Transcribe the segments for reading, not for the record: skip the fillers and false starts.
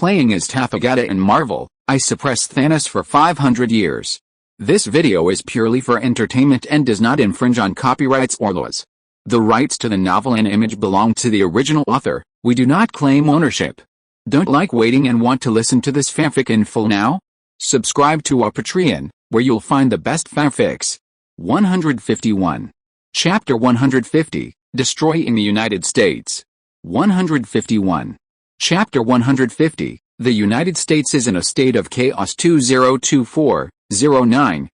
playing as Tathagata in Marvel, I suppressed Thanos for 500 years. This video is purely for entertainment and does not infringe on copyrights or laws. The rights to the novel and image belong to the original author. We do not claim ownership. Don't like waiting and want to listen to this fanfic in full now? Subscribe to our Patreon, where you'll find the best fanfics. 151. Chapter 150, Destroying the United States. 151. Chapter 150, The United States is in a state of chaos. 2024-09-10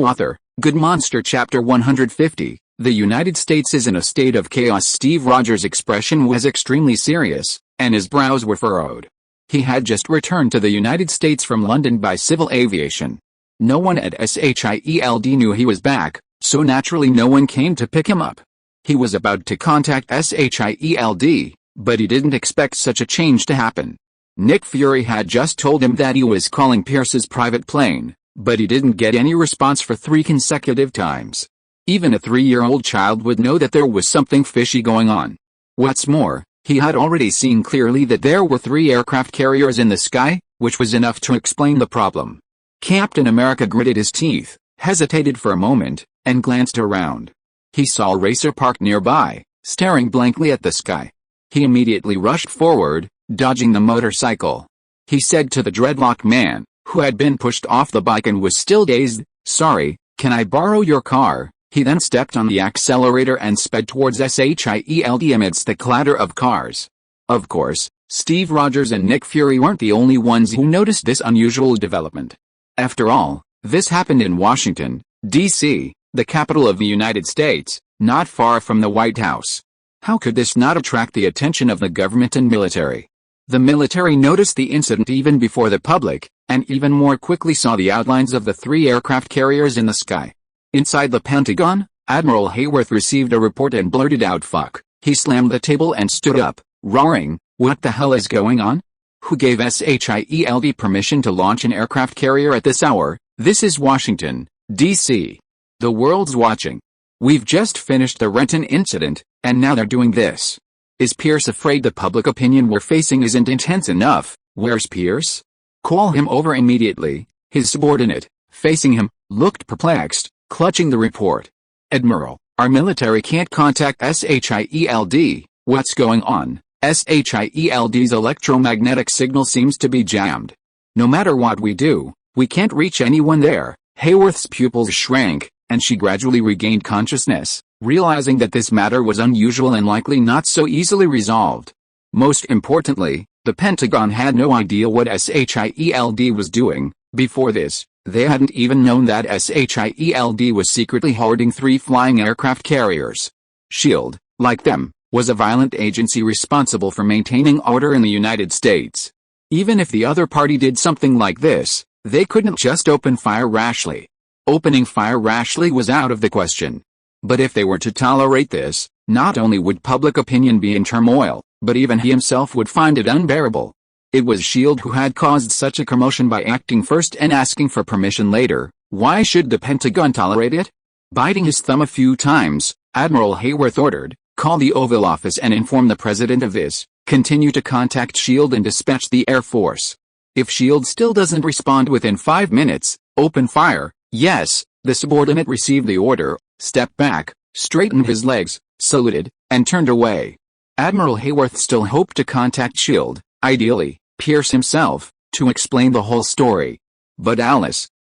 Author, Good Monster. Chapter 150, The United States is in a state of chaos. Steve Rogers' expression was extremely serious, and his brows were furrowed. He had just returned to the United States from London by civil aviation. No one at SHIELD knew he was back, so naturally no one came to pick him up. He was about to contact SHIELD, but he didn't expect such a change to happen. Nick Fury had just told him that he was calling Pierce's private plane, but he didn't get any response for 3 consecutive times. Even a 3-year-old child would know that there was something fishy going on. What's more, he had already seen clearly that there were 3 aircraft carriers in the sky, which was enough to explain the problem. Captain America gritted his teeth, hesitated for a moment, and glanced around. He saw a racer parked nearby, staring blankly at the sky. He immediately rushed forward, dodging the motorcycle. He said to the dreadlock man, who had been pushed off the bike and was still dazed, "Sorry, can I borrow your car?" He then stepped on the accelerator and sped towards SHIELD amidst the clatter of cars. Of course, Steve Rogers and Nick Fury weren't the only ones who noticed this unusual development. After all, this happened in Washington, D.C., the capital of the United States, not far from the White House. How could this not attract the attention of the government and military? The military noticed the incident even before the public, and even more quickly saw the outlines of the 3 aircraft carriers in the sky. Inside the Pentagon, Admiral Hayworth received a report and blurted out, "Fuck." He slammed the table and stood up, roaring, "What the hell is going on? Who gave SHIELD permission to launch an aircraft carrier at this hour? This is Washington, D.C. The world's watching. We've just finished the Renton incident, and now they're doing this. Is Pierce afraid the public opinion we're facing isn't intense enough? Where's Pierce? Call him over immediately." His subordinate, facing him, looked perplexed, clutching the report. "Admiral, our military can't contact SHIELD. What's going on? SHIELD's electromagnetic signal seems to be jammed. No matter what we do, we can't reach anyone there." Hayworth's pupils shrank, and she gradually regained consciousness, realizing that this matter was unusual and likely not so easily resolved. Most importantly, the Pentagon had no idea what SHIELD was doing. Before this, they hadn't even known that SHIELD was secretly hoarding 3 flying aircraft carriers. SHIELD, like them, was a violent agency responsible for maintaining order in the United States. Even if the other party did something like this, they couldn't just open fire rashly. Opening fire rashly was out of the question. But if they were to tolerate this, not only would public opinion be in turmoil, but even he himself would find it unbearable. It was SHIELD who had caused such a commotion by acting first and asking for permission later. Why should the Pentagon tolerate it? Biting his thumb a few times, Admiral Hayworth ordered, "Call the Oval Office and inform the President of this. Continue to contact SHIELD and dispatch the Air Force. If SHIELD still doesn't respond within 5 minutes, open fire." "Yes." The subordinate received the order, stepped back, straightened his legs, saluted, and turned away. Admiral Hayworth still hoped to contact SHIELD, ideally, Pierce himself, to explain the whole story. But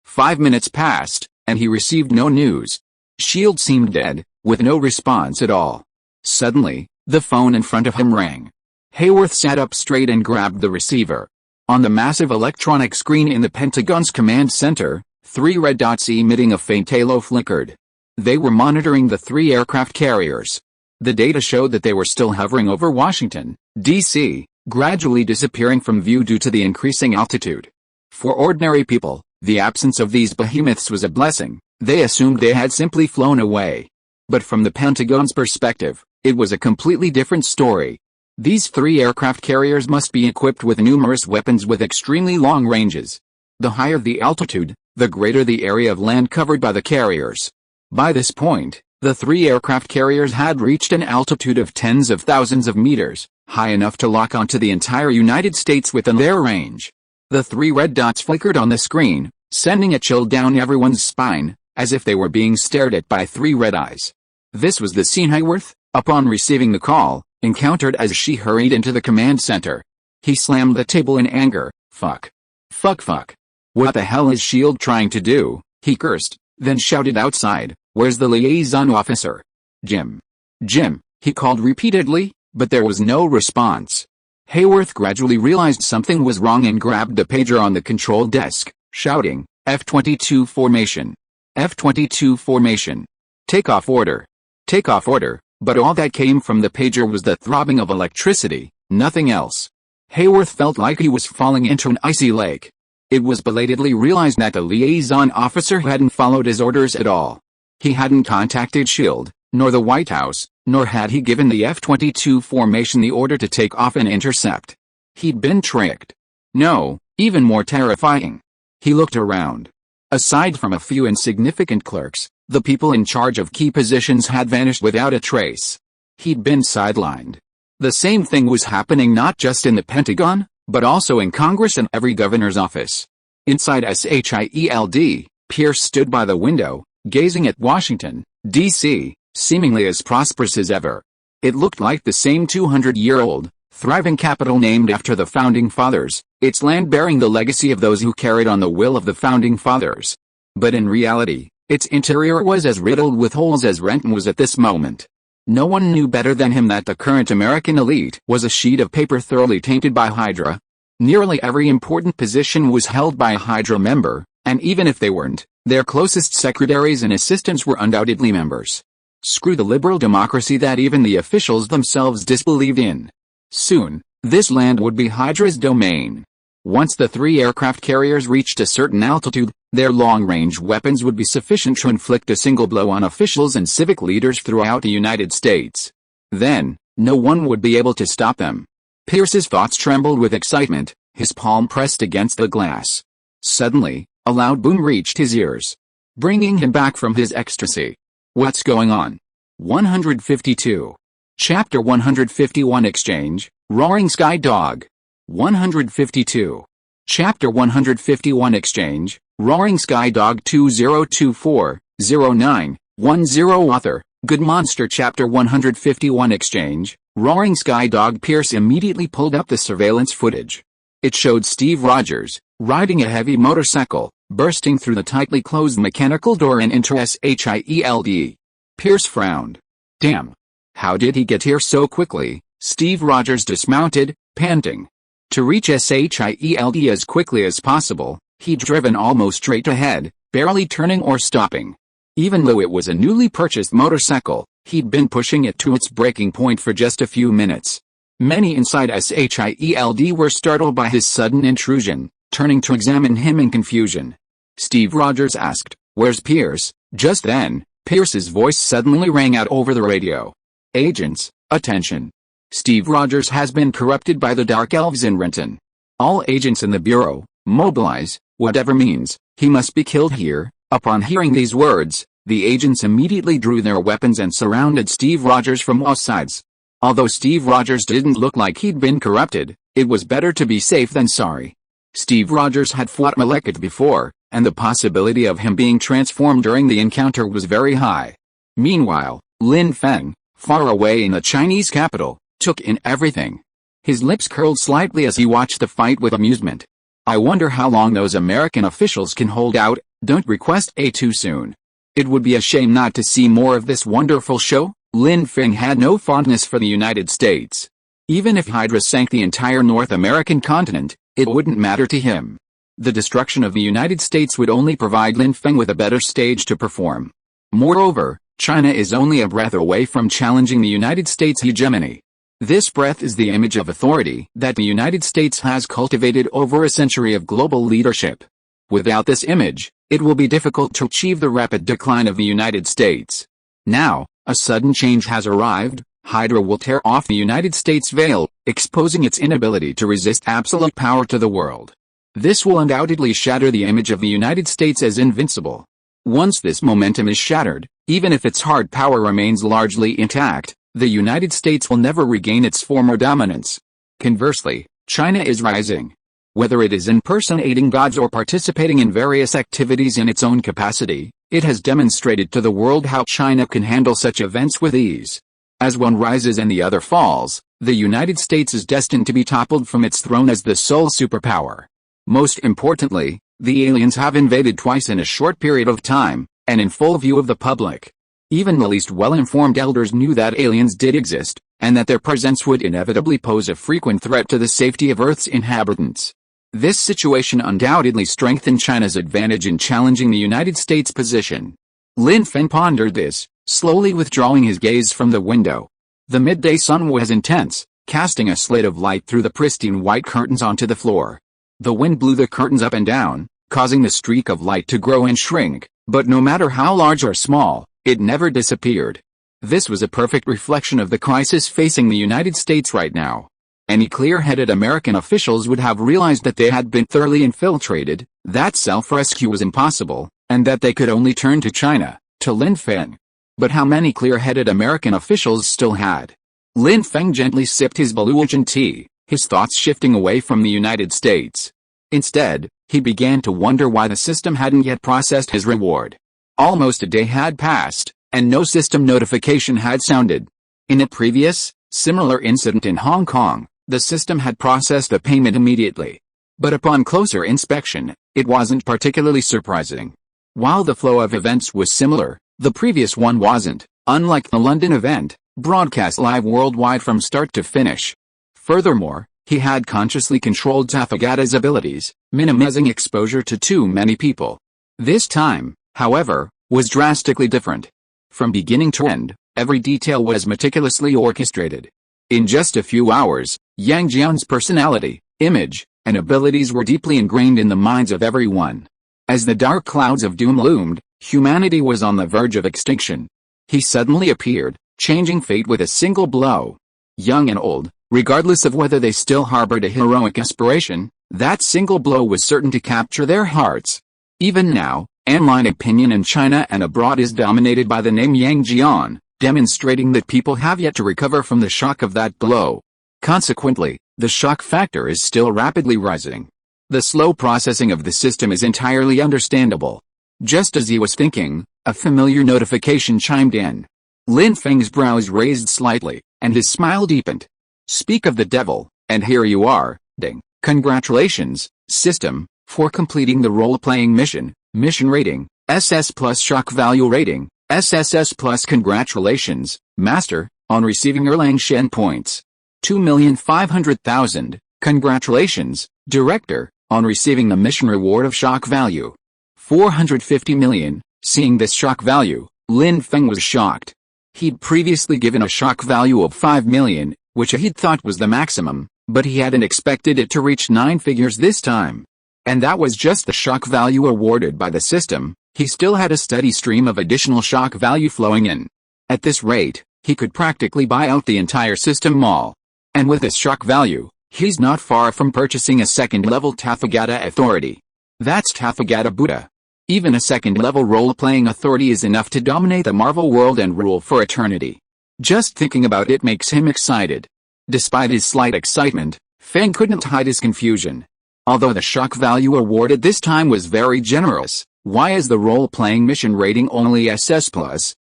5 minutes passed, and he received no news. SHIELD seemed dead, with no response at all. Suddenly, the phone in front of him rang. Hayworth sat up straight and grabbed the receiver. On the massive electronic screen in the Pentagon's command center, 3 red dots emitting a faint halo flickered. They were monitoring the 3 aircraft carriers. The data showed that they were still hovering over Washington, D.C., gradually disappearing from view due to the increasing altitude. For ordinary people, the absence of these behemoths was a blessing. They assumed they had simply flown away. But from the Pentagon's perspective, it was a completely different story. These 3 aircraft carriers must be equipped with numerous weapons with extremely long ranges. The higher the altitude, the greater the area of land covered by the carriers. By this point, the 3 aircraft carriers had reached an altitude of tens of thousands of meters. high enough to lock onto the entire United States within their range. The 3 red dots flickered on the screen, sending a chill down everyone's spine, as if they were being stared at by 3 red eyes. This was the scene Hayworth, upon receiving the call, encountered as she hurried into the command center. He slammed the table in anger. Fuck. Fuck fuck. What the hell is S.H.I.E.L.D. trying to do? He cursed, then shouted outside, "Where's the liaison officer?" Jim. Jim, he called repeatedly, but there was no response. Hayworth gradually realized something was wrong and grabbed the pager on the control desk, shouting, "F-22 formation. F-22 formation. Takeoff order. Takeoff order," but all that came from the pager was the throbbing of electricity, nothing else. Hayworth felt like he was falling into an icy lake. It was belatedly realized that the liaison officer hadn't followed his orders at all. He hadn't contacted S.H.I.E.L.D., nor the White House, nor had he given the F-22 formation the order to take off and intercept. He'd been tricked. No, even more terrifying. He looked around. Aside from a few insignificant clerks, the people in charge of key positions had vanished without a trace. He'd been sidelined. The same thing was happening not just in the Pentagon, but also in Congress and every governor's office. Inside SHIELD, Pierce stood by the window, gazing at Washington, D.C., seemingly as prosperous as ever. It looked like the same 200-year-old, thriving capital named after the Founding Fathers, its land bearing the legacy of those who carried on the will of the Founding Fathers. But in reality, its interior was as riddled with holes as Renton was at this moment. No one knew better than him that the current American elite was a sheet of paper thoroughly tainted by Hydra. Nearly every important position was held by a Hydra member, and even if they weren't, their closest secretaries and assistants were undoubtedly members. Screw the liberal democracy that even the officials themselves disbelieved in. Soon, this land would be Hydra's domain. Once the 3 aircraft carriers reached a certain altitude, their long-range weapons would be sufficient to inflict a single blow on officials and civic leaders throughout the United States. Then, no one would be able to stop them. Pierce's thoughts trembled with excitement, his palm pressed against the glass. Suddenly, a loud boom reached his ears, bringing him back from his ecstasy. What's going on? 152. Chapter 151 Exchange, Roaring Sky Dog. 152. Chapter 151 Exchange, Roaring Sky Dog 2024-09-10 Author, Good Monster. Chapter 151 Exchange, Roaring Sky Dog. Pierce immediately pulled up the surveillance footage. It showed Steve Rogers, riding a heavy motorcycle, bursting through the tightly closed mechanical door and into SHIELD. Pierce frowned. Damn. How did he get here so quickly? Steve Rogers dismounted, panting. To reach SHIELD as quickly as possible, he'd driven almost straight ahead, barely turning or stopping. Even though it was a newly purchased motorcycle, he'd been pushing it to its breaking point for just a few minutes. Many inside SHIELD were startled by his sudden intrusion, turning to examine him in confusion. Steve Rogers asked, "Where's Pierce?" Just then, Pierce's voice suddenly rang out over the radio. "Agents, attention. Steve Rogers has been corrupted by the Dark Elves in Renton. All agents in the Bureau, mobilize, whatever means, he must be killed here." Upon hearing these words, the agents immediately drew their weapons and surrounded Steve Rogers from all sides. Although Steve Rogers didn't look like he'd been corrupted, it was better to be safe than sorry. Steve Rogers had fought Malekith before, and the possibility of him being transformed during the encounter was very high. Meanwhile, Lin Feng, far away in the Chinese capital, took in everything. His lips curled slightly as he watched the fight with amusement. I wonder how long those American officials can hold out. Don't request A too soon. It would be a shame not to see more of this wonderful show. Lin Feng had no fondness for the United States. Even if Hydra sank the entire North American continent, it wouldn't matter to him. The destruction of the United States would only provide Lin Feng with a better stage to perform. Moreover, China is only a breath away from challenging the United States' hegemony. This breath is the image of authority that the United States has cultivated over a century of global leadership. Without this image, it will be difficult to achieve the rapid decline of the United States. Now, a sudden change has arrived. Hydra will tear off the United States veil, exposing its inability to resist absolute power to the world. This will undoubtedly shatter the image of the United States as invincible. Once this momentum is shattered, even if its hard power remains largely intact, the United States will never regain its former dominance. Conversely, China is rising. Whether it is impersonating gods or participating in various activities in its own capacity, it has demonstrated to the world how China can handle such events with ease. As one rises and the other falls, the United States is destined to be toppled from its throne as the sole superpower. Most importantly, the aliens have invaded twice in a short period of time, and in full view of the public. Even the least well-informed elders knew that aliens did exist, and that their presence would inevitably pose a frequent threat to the safety of Earth's inhabitants. This situation undoubtedly strengthened China's advantage in challenging the United States' position. Lin Feng pondered this, slowly withdrawing his gaze from the window. The midday sun was intense, casting a slit of light through the pristine white curtains onto the floor. The wind blew the curtains up and down, causing the streak of light to grow and shrink, but no matter how large or small, it never disappeared. This was a perfect reflection of the crisis facing the United States right now. Any clear-headed American officials would have realized that they had been thoroughly infiltrated, that self-rescue was impossible, and that they could only turn to China, to Lin Feng. But how many clear-headed American officials still had? Lin Feng gently sipped his Baluchan tea, his thoughts shifting away from the United States. Instead, he began to wonder why the system hadn't yet processed his reward. Almost a day had passed, and no system notification had sounded. In a previous, similar incident in Hong Kong, the system had processed the payment immediately. But upon closer inspection, it wasn't particularly surprising. While the flow of events was similar, the previous one wasn't, unlike the London event, broadcast live worldwide from start to finish. Furthermore, he had consciously controlled Tathagata's abilities, minimizing exposure to too many people. This time, however, was drastically different. From beginning to end, every detail was meticulously orchestrated. In just a few hours, Yang Jian's personality, image, and abilities were deeply ingrained in the minds of everyone. As the dark clouds of doom loomed, humanity was on the verge of extinction. He suddenly appeared, changing fate with a single blow. Young and old, regardless of whether they still harbored a heroic aspiration, that single blow was certain to capture their hearts. Even now, online opinion in China and abroad is dominated by the name Yang Jian, demonstrating that people have yet to recover from the shock of that blow. Consequently, the shock factor is still rapidly rising. The slow processing of the system is entirely understandable. Just as he was thinking, a familiar notification chimed in. Lin Feng's brows raised slightly, and his smile deepened. Speak of the devil, and here you are, ding. Congratulations, system, for completing the role-playing mission. Mission rating, SS plus shock value rating, SSS plus congratulations, master, on receiving Erlang Shen points. 2,500,000, congratulations, director, on receiving the mission reward of shock value. 450 million, seeing this shock value, Lin Feng was shocked. He'd previously given a shock value of 5 million, which he'd thought was the maximum, but he hadn't expected it to reach 9 figures this time. And that was just the shock value awarded by the system. He still had a steady stream of additional shock value flowing in. At this rate, he could practically buy out the entire system mall. And with this shock value, he's not far from purchasing a second-level Tathagata authority. That's Tathagata Buda. Even a second-level role-playing authority is enough to dominate the Marvel world and rule for eternity. Just thinking about it makes him excited. Despite his slight excitement, Feng couldn't hide his confusion. Although the shock value awarded this time was very generous, why is the role-playing mission rating only SS+?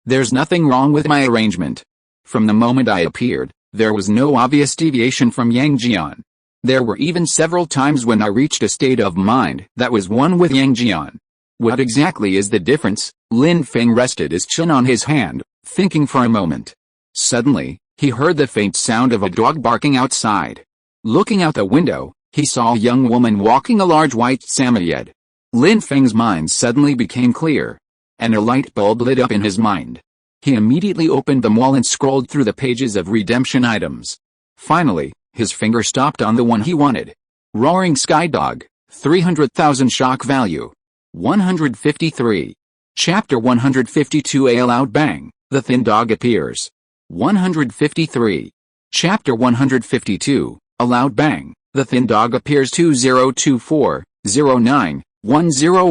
There's nothing wrong with my arrangement. From the moment I appeared, there was no obvious deviation from Yang Jian. There were even several times when I reached a state of mind that was one with Yang Jian. What exactly is the difference? Lin Feng rested his chin on his hand, thinking for a moment. Suddenly, he heard the faint sound of a dog barking outside. Looking out the window, he saw a young woman walking a large white samoyed. Lin Feng's mind suddenly became clear, and a light bulb lit up in his mind. He immediately opened them all and scrolled through the pages of redemption items. Finally, his finger stopped on the one he wanted. Roaring Sky Dog, 300,000 shock value. 153. Chapter 152. A loud bang, the thin dog appears. 153. Chapter 152. A loud bang, the thin dog appears. 2024-09-10.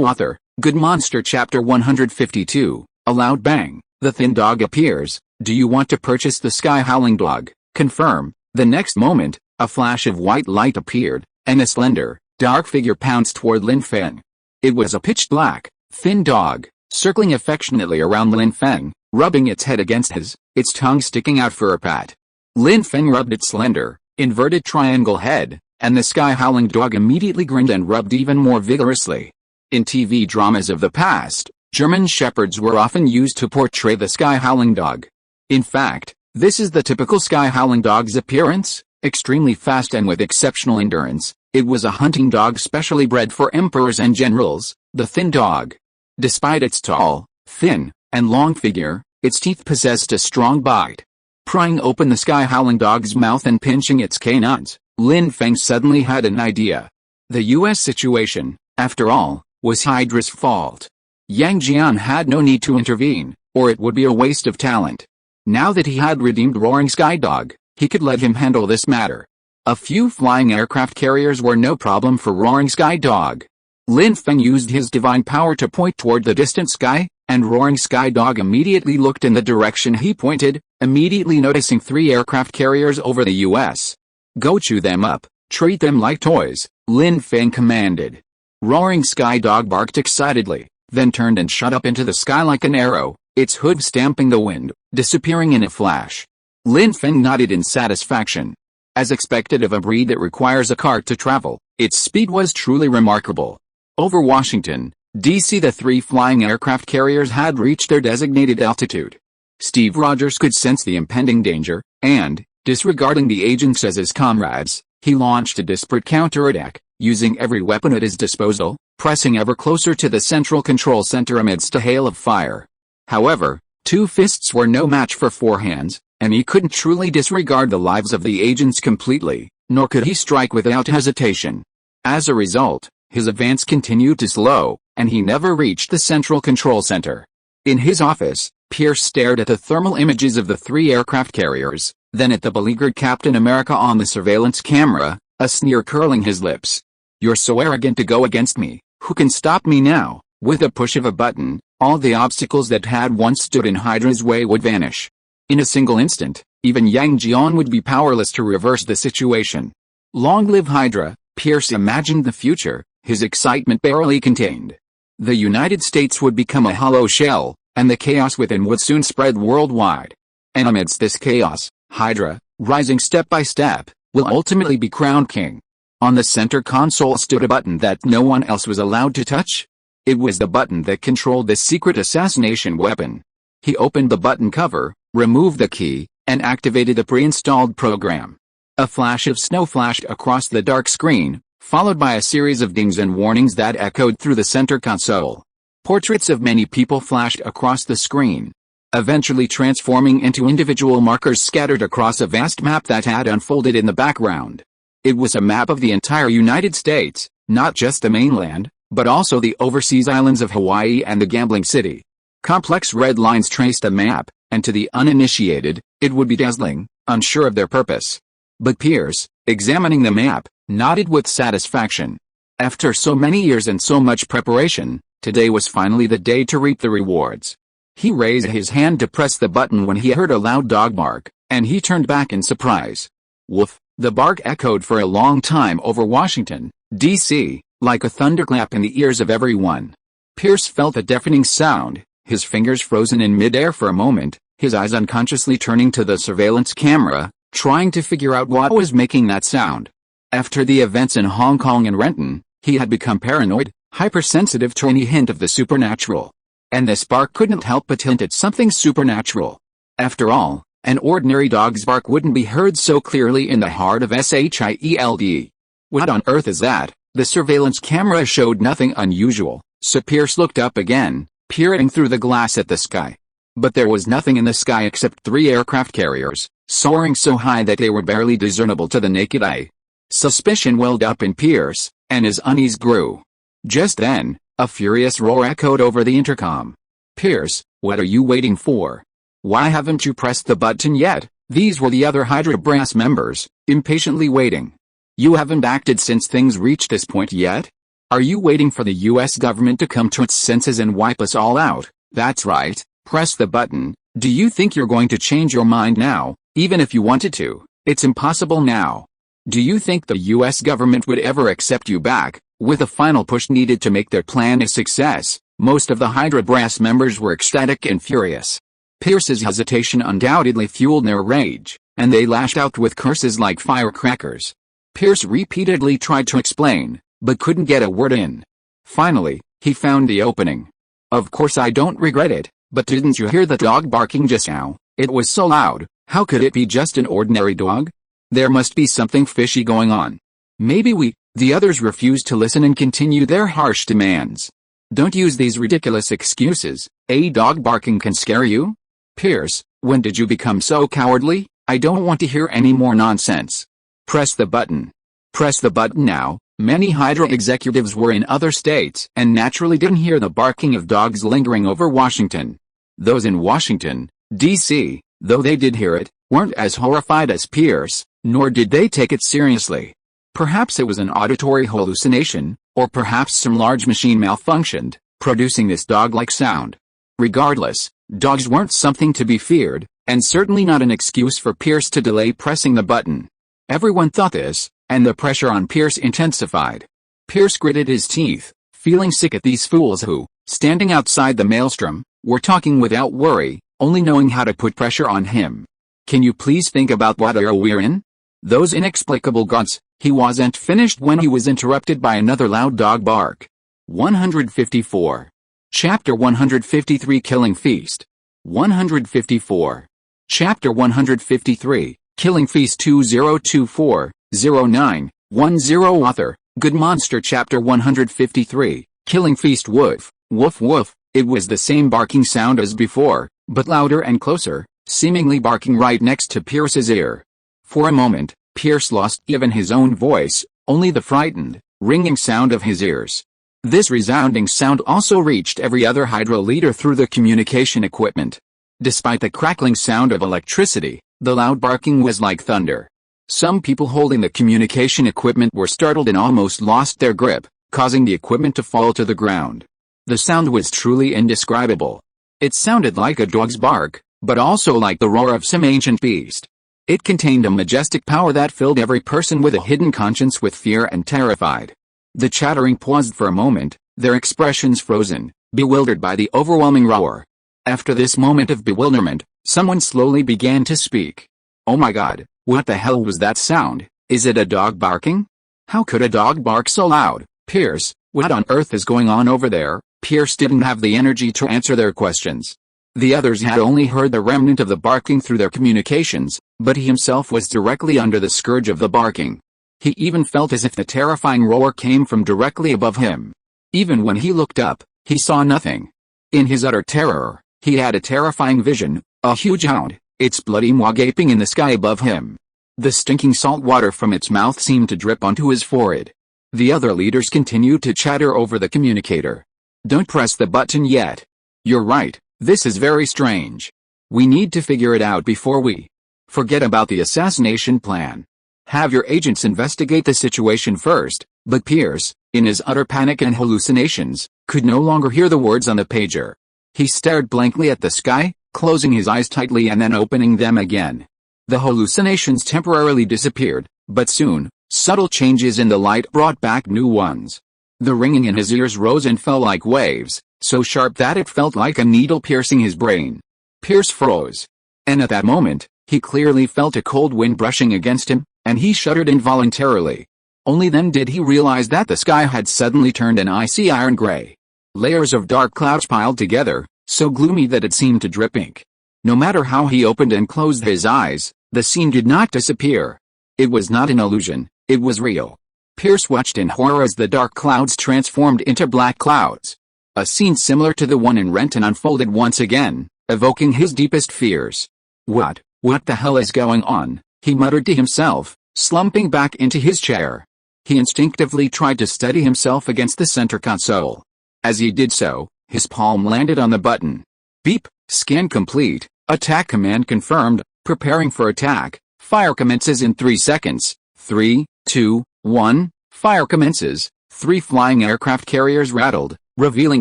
Author, Good Monster. Chapter 152. A loud bang, The thin dog appears. Do you want to purchase the sky-howling dog? Confirm. The next moment, a flash of white light appeared, and a slender, dark figure pounced toward Lin Feng. It was a pitch-black, thin dog, circling affectionately around Lin Feng, rubbing its head against his, its tongue sticking out for a pat. Lin Feng rubbed its slender, inverted triangle head, and the sky-howling dog immediately grinned and rubbed even more vigorously. In TV dramas of the past, German shepherds were often used to portray the sky-howling dog. In fact, this is the typical sky-howling dog's appearance, extremely fast and with exceptional endurance. It was a hunting dog specially bred for emperors and generals, the thin dog. Despite its tall, thin, and long figure, its teeth possessed a strong bite. Prying open the sky-howling dog's mouth and pinching its canines, Lin Feng suddenly had an idea. The U.S. situation, after all, was Hydra's fault. Yang Jian had no need to intervene, or it would be a waste of talent. Now that he had redeemed Roaring Sky Dog, he could let him handle this matter. A few flying aircraft carriers were no problem for Roaring Sky Dog. Lin Feng used his divine power to point toward the distant sky, and Roaring Sky Dog immediately looked in the direction he pointed, immediately noticing 3 aircraft carriers over the U.S. Go chew them up, treat them like toys, Lin Feng commanded. Roaring Sky Dog barked excitedly, then turned and shot up into the sky like an arrow, its hood stamping the wind, disappearing in a flash. Lin Feng nodded in satisfaction. As expected of a breed that requires a cart to travel, its speed was truly remarkable. Over Washington, D.C. the 3 flying aircraft carriers had reached their designated altitude. Steve Rogers could sense the impending danger, and, disregarding the agents as his comrades, he launched a desperate counterattack, using every weapon at his disposal, pressing ever closer to the central control center amidst a hail of fire. However, 2 fists were no match for 4 hands, and he couldn't truly disregard the lives of the agents completely, nor could he strike without hesitation. As a result, his advance continued to slow, and he never reached the central control center. In his office, Pierce stared at the thermal images of the 3 aircraft carriers, then at the beleaguered Captain America on the surveillance camera, a sneer curling his lips. "You're so arrogant to go against me. Who can stop me now?" With a push of a button, all the obstacles that had once stood in Hydra's way would vanish. In a single instant, even Yang Jian would be powerless to reverse the situation. Long live Hydra, Pierce imagined the future, his excitement barely contained. The United States would become a hollow shell, and the chaos within would soon spread worldwide. And amidst this chaos, Hydra, rising step by step, will ultimately be crowned king. On the center console stood a button that no one else was allowed to touch. It was the button that controlled the secret assassination weapon. He opened the button cover, removed the key, and activated the pre-installed program. A flash of snow flashed across the dark screen, followed by a series of dings and warnings that echoed through the center console. Portraits of many people flashed across the screen, eventually transforming into individual markers scattered across a vast map that had unfolded in the background. It was a map of the entire United States, not just the mainland, but also the overseas islands of Hawaii and the gambling city. Complex red lines traced the map, and to the uninitiated, it would be dazzling, unsure of their purpose. But Pierce, examining the map, nodded with satisfaction. After so many years and so much preparation, today was finally the day to reap the rewards. He raised his hand to press the button when he heard a loud dog bark, and he turned back in surprise. Woof! The bark echoed for a long time over Washington, D.C., like a thunderclap in the ears of everyone. Pierce felt the deafening sound, his fingers frozen in midair for a moment, his eyes unconsciously turning to the surveillance camera, trying to figure out what was making that sound. After the events in Hong Kong and Renton, he had become paranoid, hypersensitive to any hint of the supernatural. And this bark couldn't help but hint at something supernatural. After all, an ordinary dog's bark wouldn't be heard so clearly in the heart of SHIELD. What on earth is that? The surveillance camera showed nothing unusual, so Pierce looked up again, peering through the glass at the sky. But there was nothing in the sky except 3 aircraft carriers, soaring so high that they were barely discernible to the naked eye. Suspicion welled up in Pierce, and his unease grew. Just then, a furious roar echoed over the intercom. "Pierce, what are you waiting for? Why haven't you pressed the button yet?" These were the other Hydra brass members, impatiently waiting. "You haven't acted since things reached this point yet? Are you waiting for the U.S. government to come to its senses and wipe us all out?" "That's right, Press the button. Do you think you're going to change your mind now? Even if you wanted to, it's impossible now. Do you think the US government would ever accept you back? With a final push needed to make their plan a success, most of the Hydra brass members were ecstatic and furious. Pierce's hesitation undoubtedly fueled their rage, and they lashed out with curses like firecrackers. Pierce repeatedly tried to explain, but couldn't get a word in. Finally, he found the opening. Of course I don't regret it, but didn't you hear the dog barking just now? It was so loud, how could it be just an ordinary dog? There must be something fishy going on. Maybe the others refused to listen and continued their harsh demands. Don't use these ridiculous excuses. A dog barking can scare you? Pierce, when did you become so cowardly? I don't want to hear any more nonsense. Press the button. Press the button now. Many Hydra executives were in other states and naturally didn't hear the barking of dogs lingering over Washington. Those in Washington, D.C., though they did hear it, weren't as horrified as Pierce, nor did they take it seriously. Perhaps it was an auditory hallucination, or perhaps some large machine malfunctioned, producing this dog-like sound. Regardless, dogs weren't something to be feared, and certainly not an excuse for Pierce to delay pressing the button. Everyone thought this, and the pressure on Pierce intensified. Pierce gritted his teeth, feeling sick at these fools who, standing outside the maelstrom, were talking without worry, only knowing how to put pressure on him. Can you please think about what era we're in? Those inexplicable gods. He wasn't finished when he was interrupted by another loud dog bark. 154. Chapter 153 Killing Feast. 154. Chapter 153, Killing Feast 2024-09-10 Author, Good Monster Chapter 153, Killing Feast Woof, woof woof. It was the same barking sound as before, but louder and closer, seemingly barking right next to Pierce's ear. For a moment, Pierce lost even his own voice, only the frightened, ringing sound of his ears. This resounding sound also reached every other Hydra leader through the communication equipment. Despite the crackling sound of electricity, the loud barking was like thunder. Some people holding the communication equipment were startled and almost lost their grip, causing the equipment to fall to the ground. The sound was truly indescribable. It sounded like a dog's bark, but also like the roar of some ancient beast. It contained a majestic power that filled every person with a hidden conscience with fear and terrified. The chattering paused for a moment, their expressions frozen, bewildered by the overwhelming roar. After this moment of bewilderment, someone slowly began to speak. Oh my God, what the hell was that sound? Is it a dog barking? How could a dog bark so loud? Pierce, what on earth is going on over there? Pierce didn't have the energy to answer their questions. The others had only heard the remnant of the barking through their communications, but he himself was directly under the scourge of the barking. He even felt as if the terrifying roar came from directly above him. Even when he looked up, he saw nothing. In his utter terror, he had a terrifying vision, a huge hound, its bloody maw gaping in the sky above him. The stinking salt water from its mouth seemed to drip onto his forehead. The other leaders continued to chatter over the communicator. Don't press the button yet. You're right. This is very strange. We need to figure it out before we forget about the assassination plan. Have your agents investigate the situation first, but Pierce, in his utter panic and hallucinations, could no longer hear the words on the pager. He stared blankly at the sky, closing his eyes tightly and then opening them again. The hallucinations temporarily disappeared, but soon, subtle changes in the light brought back new ones. The ringing in his ears rose and fell like waves, so sharp that it felt like a needle piercing his brain. Pierce froze. And at that moment, he clearly felt a cold wind brushing against him, and he shuddered involuntarily. Only then did he realize that the sky had suddenly turned an icy iron gray. Layers of dark clouds piled together, so gloomy that it seemed to drip ink. No matter how he opened and closed his eyes, the scene did not disappear. It was not an illusion, it was real. Pierce watched in horror as the dark clouds transformed into black clouds. A scene similar to the one in Renton unfolded once again, evoking his deepest fears. What the hell is going on? He muttered to himself, slumping back into his chair. He instinctively tried to steady himself against the center console. As he did so, his palm landed on the button. Beep, scan complete, attack command confirmed, preparing for attack, fire commences in 3 seconds, 3, 2, 1, fire commences, 3 flying aircraft carriers rattled, revealing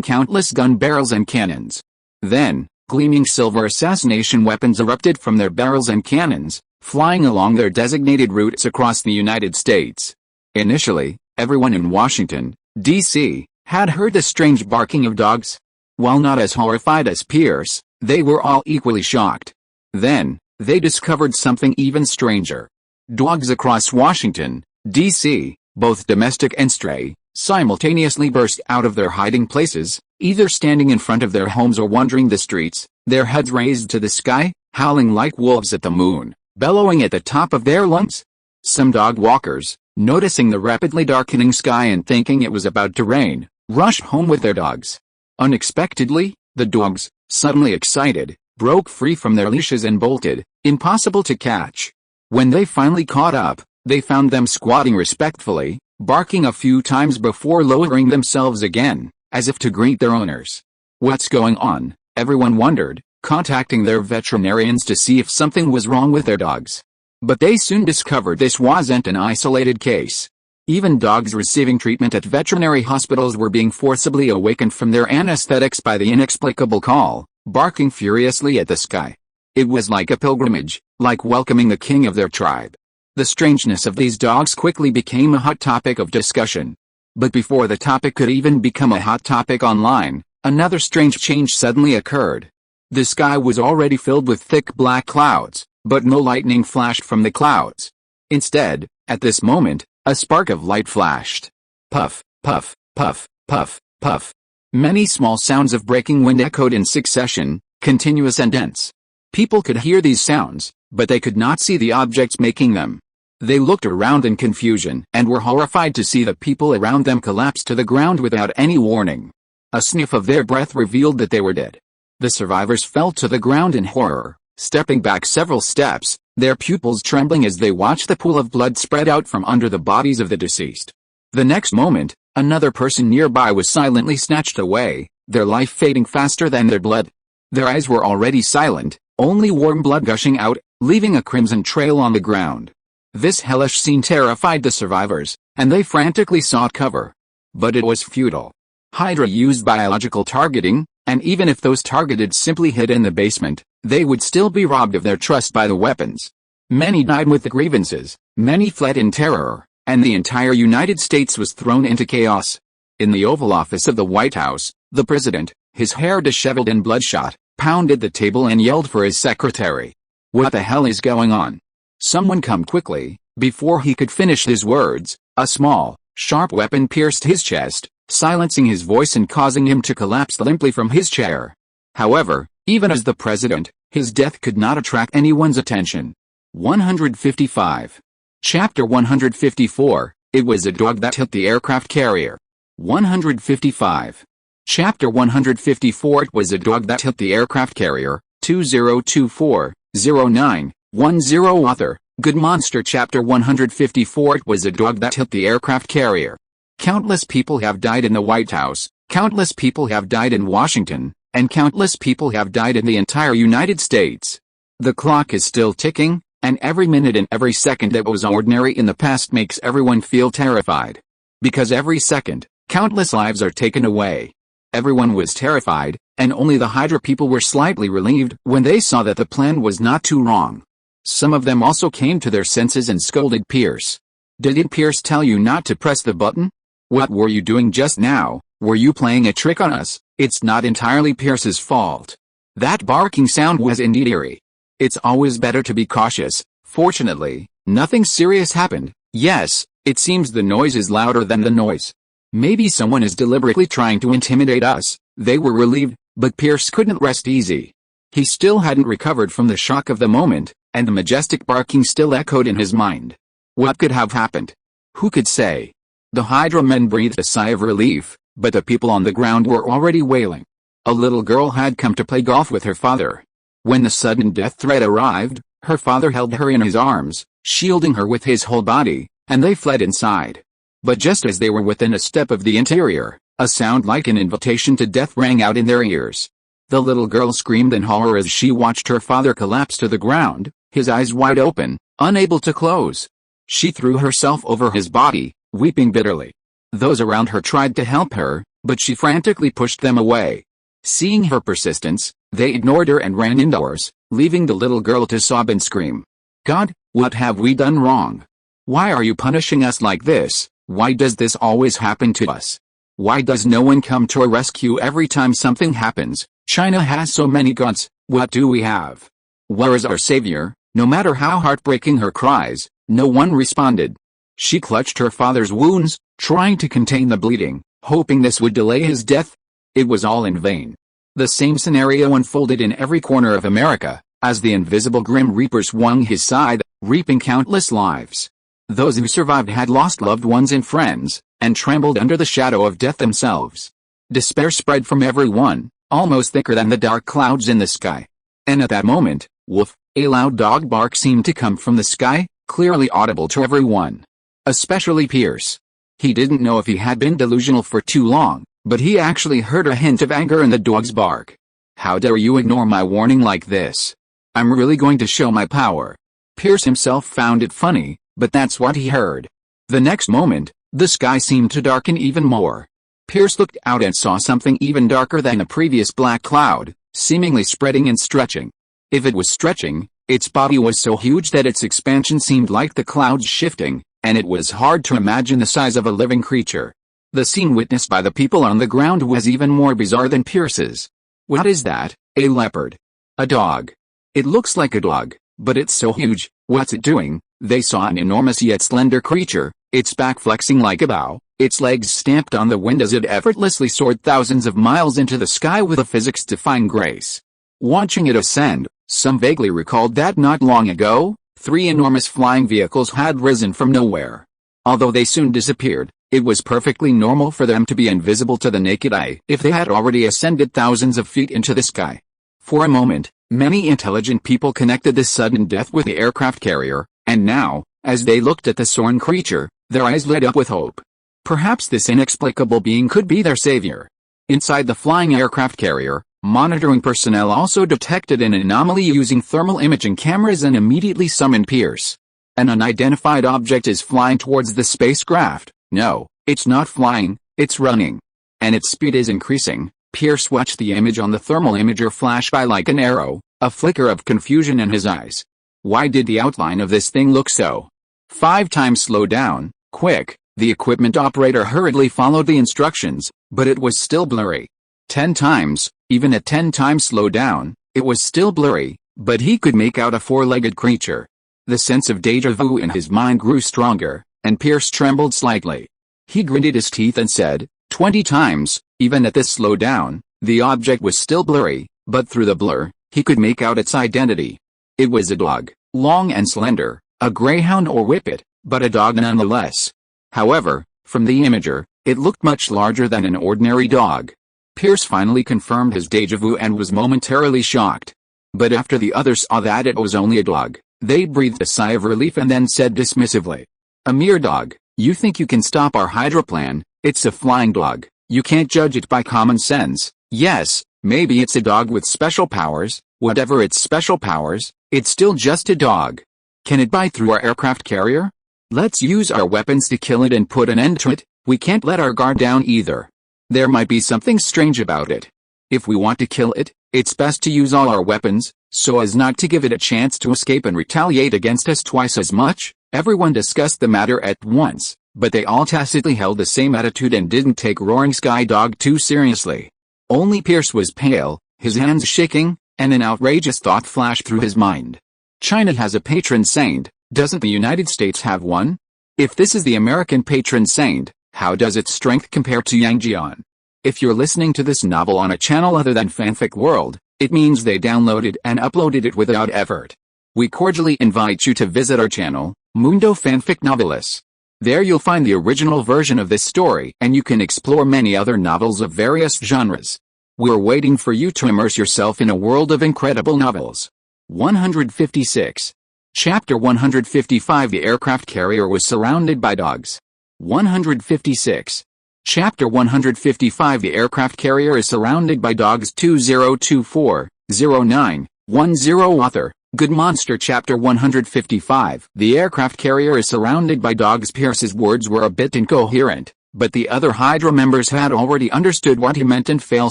countless gun barrels and cannons. Then, Gleaming silver assassination weapons erupted from their barrels and cannons, flying along their designated routes across the United States. Initially, everyone in Washington, D.C., had heard the strange barking of dogs. While not as horrified as Pierce, they were all equally shocked. Then, they discovered something even stranger. Dogs across Washington, D.C., both domestic and stray, simultaneously burst out of their hiding places, either standing in front of their homes or wandering the streets, their heads raised to the sky, howling like wolves at the moon, bellowing at the top of their lungs. Some dog walkers, noticing the rapidly darkening sky and thinking it was about to rain, rushed home with their dogs. Unexpectedly, the dogs, suddenly excited, broke free from their leashes and bolted, impossible to catch. When they finally caught up, they found them squatting respectfully, barking a few times before lowering themselves again, as if to greet their owners. What's going on? Everyone wondered, contacting their veterinarians to see if something was wrong with their dogs. But they soon discovered this wasn't an isolated case. Even dogs receiving treatment at veterinary hospitals were being forcibly awakened from their anesthetics by the inexplicable call, barking furiously at the sky. It was like a pilgrimage, like welcoming the king of their tribe. The strangeness of these dogs quickly became a hot topic of discussion. But before the topic could even become a hot topic online, another strange change suddenly occurred. The sky was already filled with thick black clouds, but no lightning flashed from the clouds. Instead, at this moment, a spark of light flashed. Puff, puff, puff, puff, puff. Many small sounds of breaking wind echoed in succession, continuous and dense. People could hear these sounds, but they could not see the objects making them. They looked around in confusion and were horrified to see the people around them collapse to the ground without any warning. A sniff of their breath revealed that they were dead. The survivors fell to the ground in horror, stepping back several steps, their pupils trembling as they watched the pool of blood spread out from under the bodies of the deceased. The next moment, another person nearby was silently snatched away, their life fading faster than their blood. Their eyes were already silent, only warm blood gushing out, leaving a crimson trail on the ground. This hellish scene terrified the survivors, and they frantically sought cover. But it was futile. Hydra used biological targeting, and even if those targeted simply hid in the basement, they would still be robbed of their trust by the weapons. Many died with the grievances, many fled in terror, and the entire United States was thrown into chaos. In the Oval Office of the White House, the president, his hair disheveled and bloodshot, pounded the table and yelled for his secretary. "What the hell is going on? Someone come quickly." Before he could finish his words, a small, sharp weapon pierced his chest, silencing his voice and causing him to collapse limply from his chair. However, even as the president, his death could not attract anyone's attention. 155. Chapter 154, It was a dog that hit the aircraft carrier. 155. Chapter 154 It was a dog that hit the aircraft carrier. 2024-09-10 Author, Good Monster Chapter 154 It was a dog that hit the aircraft carrier. Countless people have died in the White House, countless people have died in Washington, and countless people have died in the entire United States. The clock is still ticking, and every minute and every second that was ordinary in the past makes everyone feel terrified. Because every second, countless lives are taken away. Everyone was terrified, and only the Hydra people were slightly relieved when they saw that the plan was not too wrong. Some of them also came to their senses and scolded Pierce. "Didn't Pierce tell you not to press the button? What were you doing just now? Were you playing a trick on us?" It's not entirely Pierce's fault. That barking sound was indeed eerie. It's always better to be cautious. Fortunately, nothing serious happened. Yes, it seems the noise is louder than the noise. Maybe someone is deliberately trying to intimidate us. They were relieved, but Pierce couldn't rest easy. He still hadn't recovered from the shock of the moment, and the majestic barking still echoed in his mind. What could have happened? Who could say? The Hydra men breathed a sigh of relief, but the people on the ground were already wailing. A little girl had come to play golf with her father. When the sudden death threat arrived, her father held her in his arms, shielding her with his whole body, and they fled inside. But just as they were within a step of the interior, a sound like an invitation to death rang out in their ears. The little girl screamed in horror as she watched her father collapse to the ground, his eyes wide open, unable to close. She threw herself over his body, weeping bitterly. Those around her tried to help her, but she frantically pushed them away. Seeing her persistence, they ignored her and ran indoors, leaving the little girl to sob and scream. God, what have we done wrong? Why are you punishing us like this? Why does this always happen to us? Why does no one come to our rescue every time something happens? China has so many gods, what do we have? Where is our savior? No matter how heartbreaking her cries, no one responded. She clutched her father's wounds, trying to contain the bleeding, hoping this would delay his death. It was all in vain. The same scenario unfolded in every corner of America, as the invisible Grim Reaper swung his scythe, reaping countless lives. Those who survived had lost loved ones and friends, and trembled under the shadow of death themselves. Despair spread from everyone, almost thicker than the dark clouds in the sky. And at that moment, woof, a loud dog bark seemed to come from the sky, clearly audible to everyone. Especially Pierce. He didn't know if he had been delusional for too long, but he actually heard a hint of anger in the dog's bark. How dare you ignore my warning like this? I'm really going to show my power. Pierce himself found it funny, but that's what he heard. The next moment, the sky seemed to darken even more. Pierce looked out and saw something even darker than the previous black cloud, seemingly spreading and stretching. If it was stretching, its body was so huge that its expansion seemed like the clouds shifting, and it was hard to imagine the size of a living creature. The scene witnessed by the people on the ground was even more bizarre than Pierce's. What is that? A leopard. A dog. It looks like a dog, but it's so huge, what's it doing? They saw an enormous yet slender creature, its back flexing like a bow, its legs stamped on the wind as it effortlessly soared thousands of miles into the sky with a physics-defying grace. Watching it ascend, some vaguely recalled that not long ago, 3 enormous flying vehicles had risen from nowhere. Although they soon disappeared, it was perfectly normal for them to be invisible to the naked eye if they had already ascended thousands of feet into the sky. For a moment, many intelligent people connected this sudden death with the aircraft carrier, and now, as they looked at the soaring creature, their eyes lit up with hope. Perhaps this inexplicable being could be their savior. Inside the flying aircraft carrier, monitoring personnel also detected an anomaly using thermal imaging cameras and immediately summoned Pierce. An unidentified object is flying towards the spacecraft. No, it's not flying, it's running. And its speed is increasing. Pierce watched the image on the thermal imager flash by like an arrow, a flicker of confusion in his eyes. Why did the outline of this thing look so 5 times slow down, quick? The equipment operator hurriedly followed the instructions, but it was still blurry. 10 times, even at 10 times slow down, it was still blurry, but he could make out a 4-legged creature. The sense of deja vu in his mind grew stronger, and Pierce trembled slightly. He gritted his teeth and said, 20 times, even at this slow down, the object was still blurry, but through the blur, he could make out its identity. It was a dog, long and slender, a greyhound or whippet, but a dog nonetheless. However, from the imager, it looked much larger than an ordinary dog. Pierce finally confirmed his deja vu and was momentarily shocked. But after the others saw that it was only a dog, they breathed a sigh of relief and then said dismissively, "A mere dog. You think you can stop our hydroplan? It's a flying dog. You can't judge it by common sense. Yes, maybe it's a dog with special powers, whatever its special powers, it's still just a dog. Can it bite through our aircraft carrier? Let's use our weapons to kill it and put an end to it. We can't let our guard down either. There might be something strange about it. If we want to kill it, it's best to use all our weapons, so as not to give it a chance to escape and retaliate against us twice as much." Everyone discussed the matter at once, but they all tacitly held the same attitude and didn't take Roaring Sky Dog too seriously. Only Pierce was pale, his hands shaking, and an outrageous thought flashed through his mind. China has a patron saint, doesn't the United States have one? If this is the American patron saint, how does its strength compare to Yang Jian? If you're listening to this novel on a channel other than Fanfic World, it means they downloaded and uploaded it without effort. We cordially invite you to visit our channel, Mundo Fanfic Novelis. There you'll find the original version of this story and you can explore many other novels of various genres. We're waiting for you to immerse yourself in a world of incredible novels. 156. Chapter 155. The aircraft carrier was surrounded by dogs. 156. Chapter 155. The aircraft carrier is surrounded by dogs. 2024-09-10. Author, Good Monster. Chapter 155. The aircraft carrier is surrounded by dogs. Pierce's words were a bit incoherent, but the other Hydra members had already understood what he meant and fell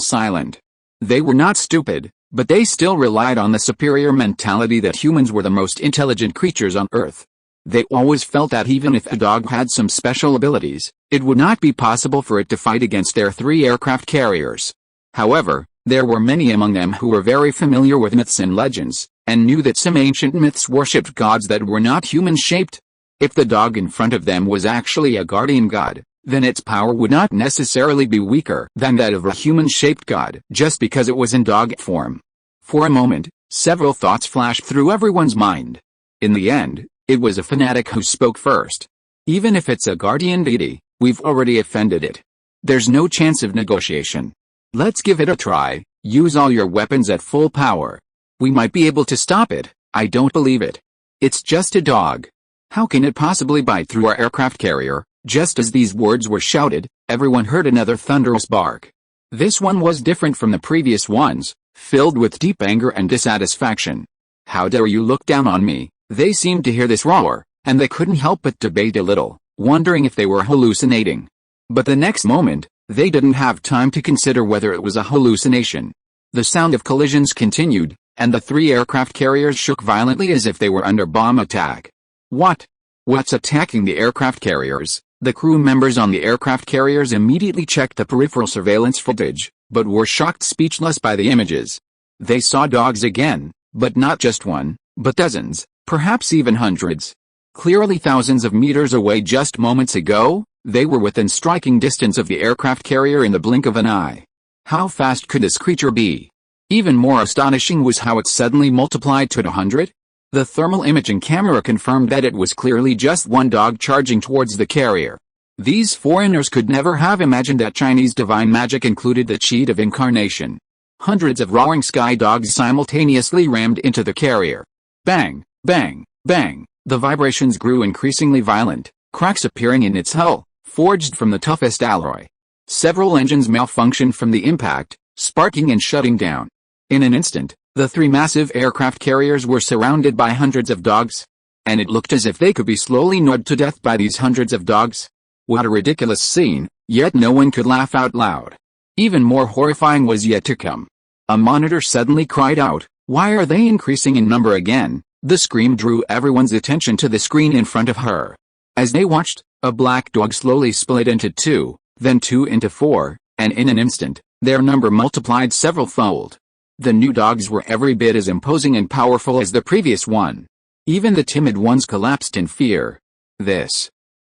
silent. They were not stupid, but they still relied on the superior mentality that humans were the most intelligent creatures on Earth. They always felt that even if a dog had some special abilities, it would not be possible for it to fight against their 3 aircraft carriers. However, there were many among them who were very familiar with myths and legends, and knew that some ancient myths worshipped gods that were not human-shaped. If the dog in front of them was actually a guardian god, then its power would not necessarily be weaker than that of a human-shaped god just because it was in dog form. For a moment, several thoughts flashed through everyone's mind. In the end, it was a fanatic who spoke first. Even if it's a guardian deity, we've already offended it. There's no chance of negotiation. Let's give it a try. Use all your weapons at full power. We might be able to stop it. I don't believe it. It's just a dog. How can it possibly bite through our aircraft carrier? Just as these words were shouted, everyone heard another thunderous bark. This one was different from the previous ones, filled with deep anger and dissatisfaction. How dare you look down on me? They seemed to hear this roar, and they couldn't help but debate a little, wondering if they were hallucinating. But the next moment, they didn't have time to consider whether it was a hallucination. The sound of collisions continued, and the 3 aircraft carriers shook violently as if they were under bomb attack. What's attacking the aircraft carriers? The crew members on the aircraft carriers immediately checked the peripheral surveillance footage, but were shocked speechless by the images. They saw dogs again, but not just one, but dozens, perhaps even hundreds. Clearly thousands of meters away just moments ago, they were within striking distance of the aircraft carrier in the blink of an eye. How fast could this creature be? Even more astonishing was how it suddenly multiplied to 100. The thermal imaging camera confirmed that it was clearly just one dog charging towards the carrier. These foreigners could never have imagined that Chinese divine magic included the cheat of incarnation. Hundreds of roaring sky dogs simultaneously rammed into the carrier. Bang, bang, bang. The vibrations grew increasingly violent, cracks appearing in its hull, forged from the toughest alloy. Several engines malfunctioned from the impact, sparking and shutting down. In an instant, the 3 massive aircraft carriers were surrounded by hundreds of dogs. And it looked as if they could be slowly gnawed to death by these hundreds of dogs. What a ridiculous scene, yet no one could laugh out loud. Even more horrifying was yet to come. A monitor suddenly cried out, "Why are they increasing in number again?" The scream drew everyone's attention to the screen in front of her. As they watched, a black dog slowly split into 2, then 2 into 4, and in an instant, their number multiplied several-fold. The new dogs were every bit as imposing and powerful as the previous one. Even the timid ones collapsed in fear.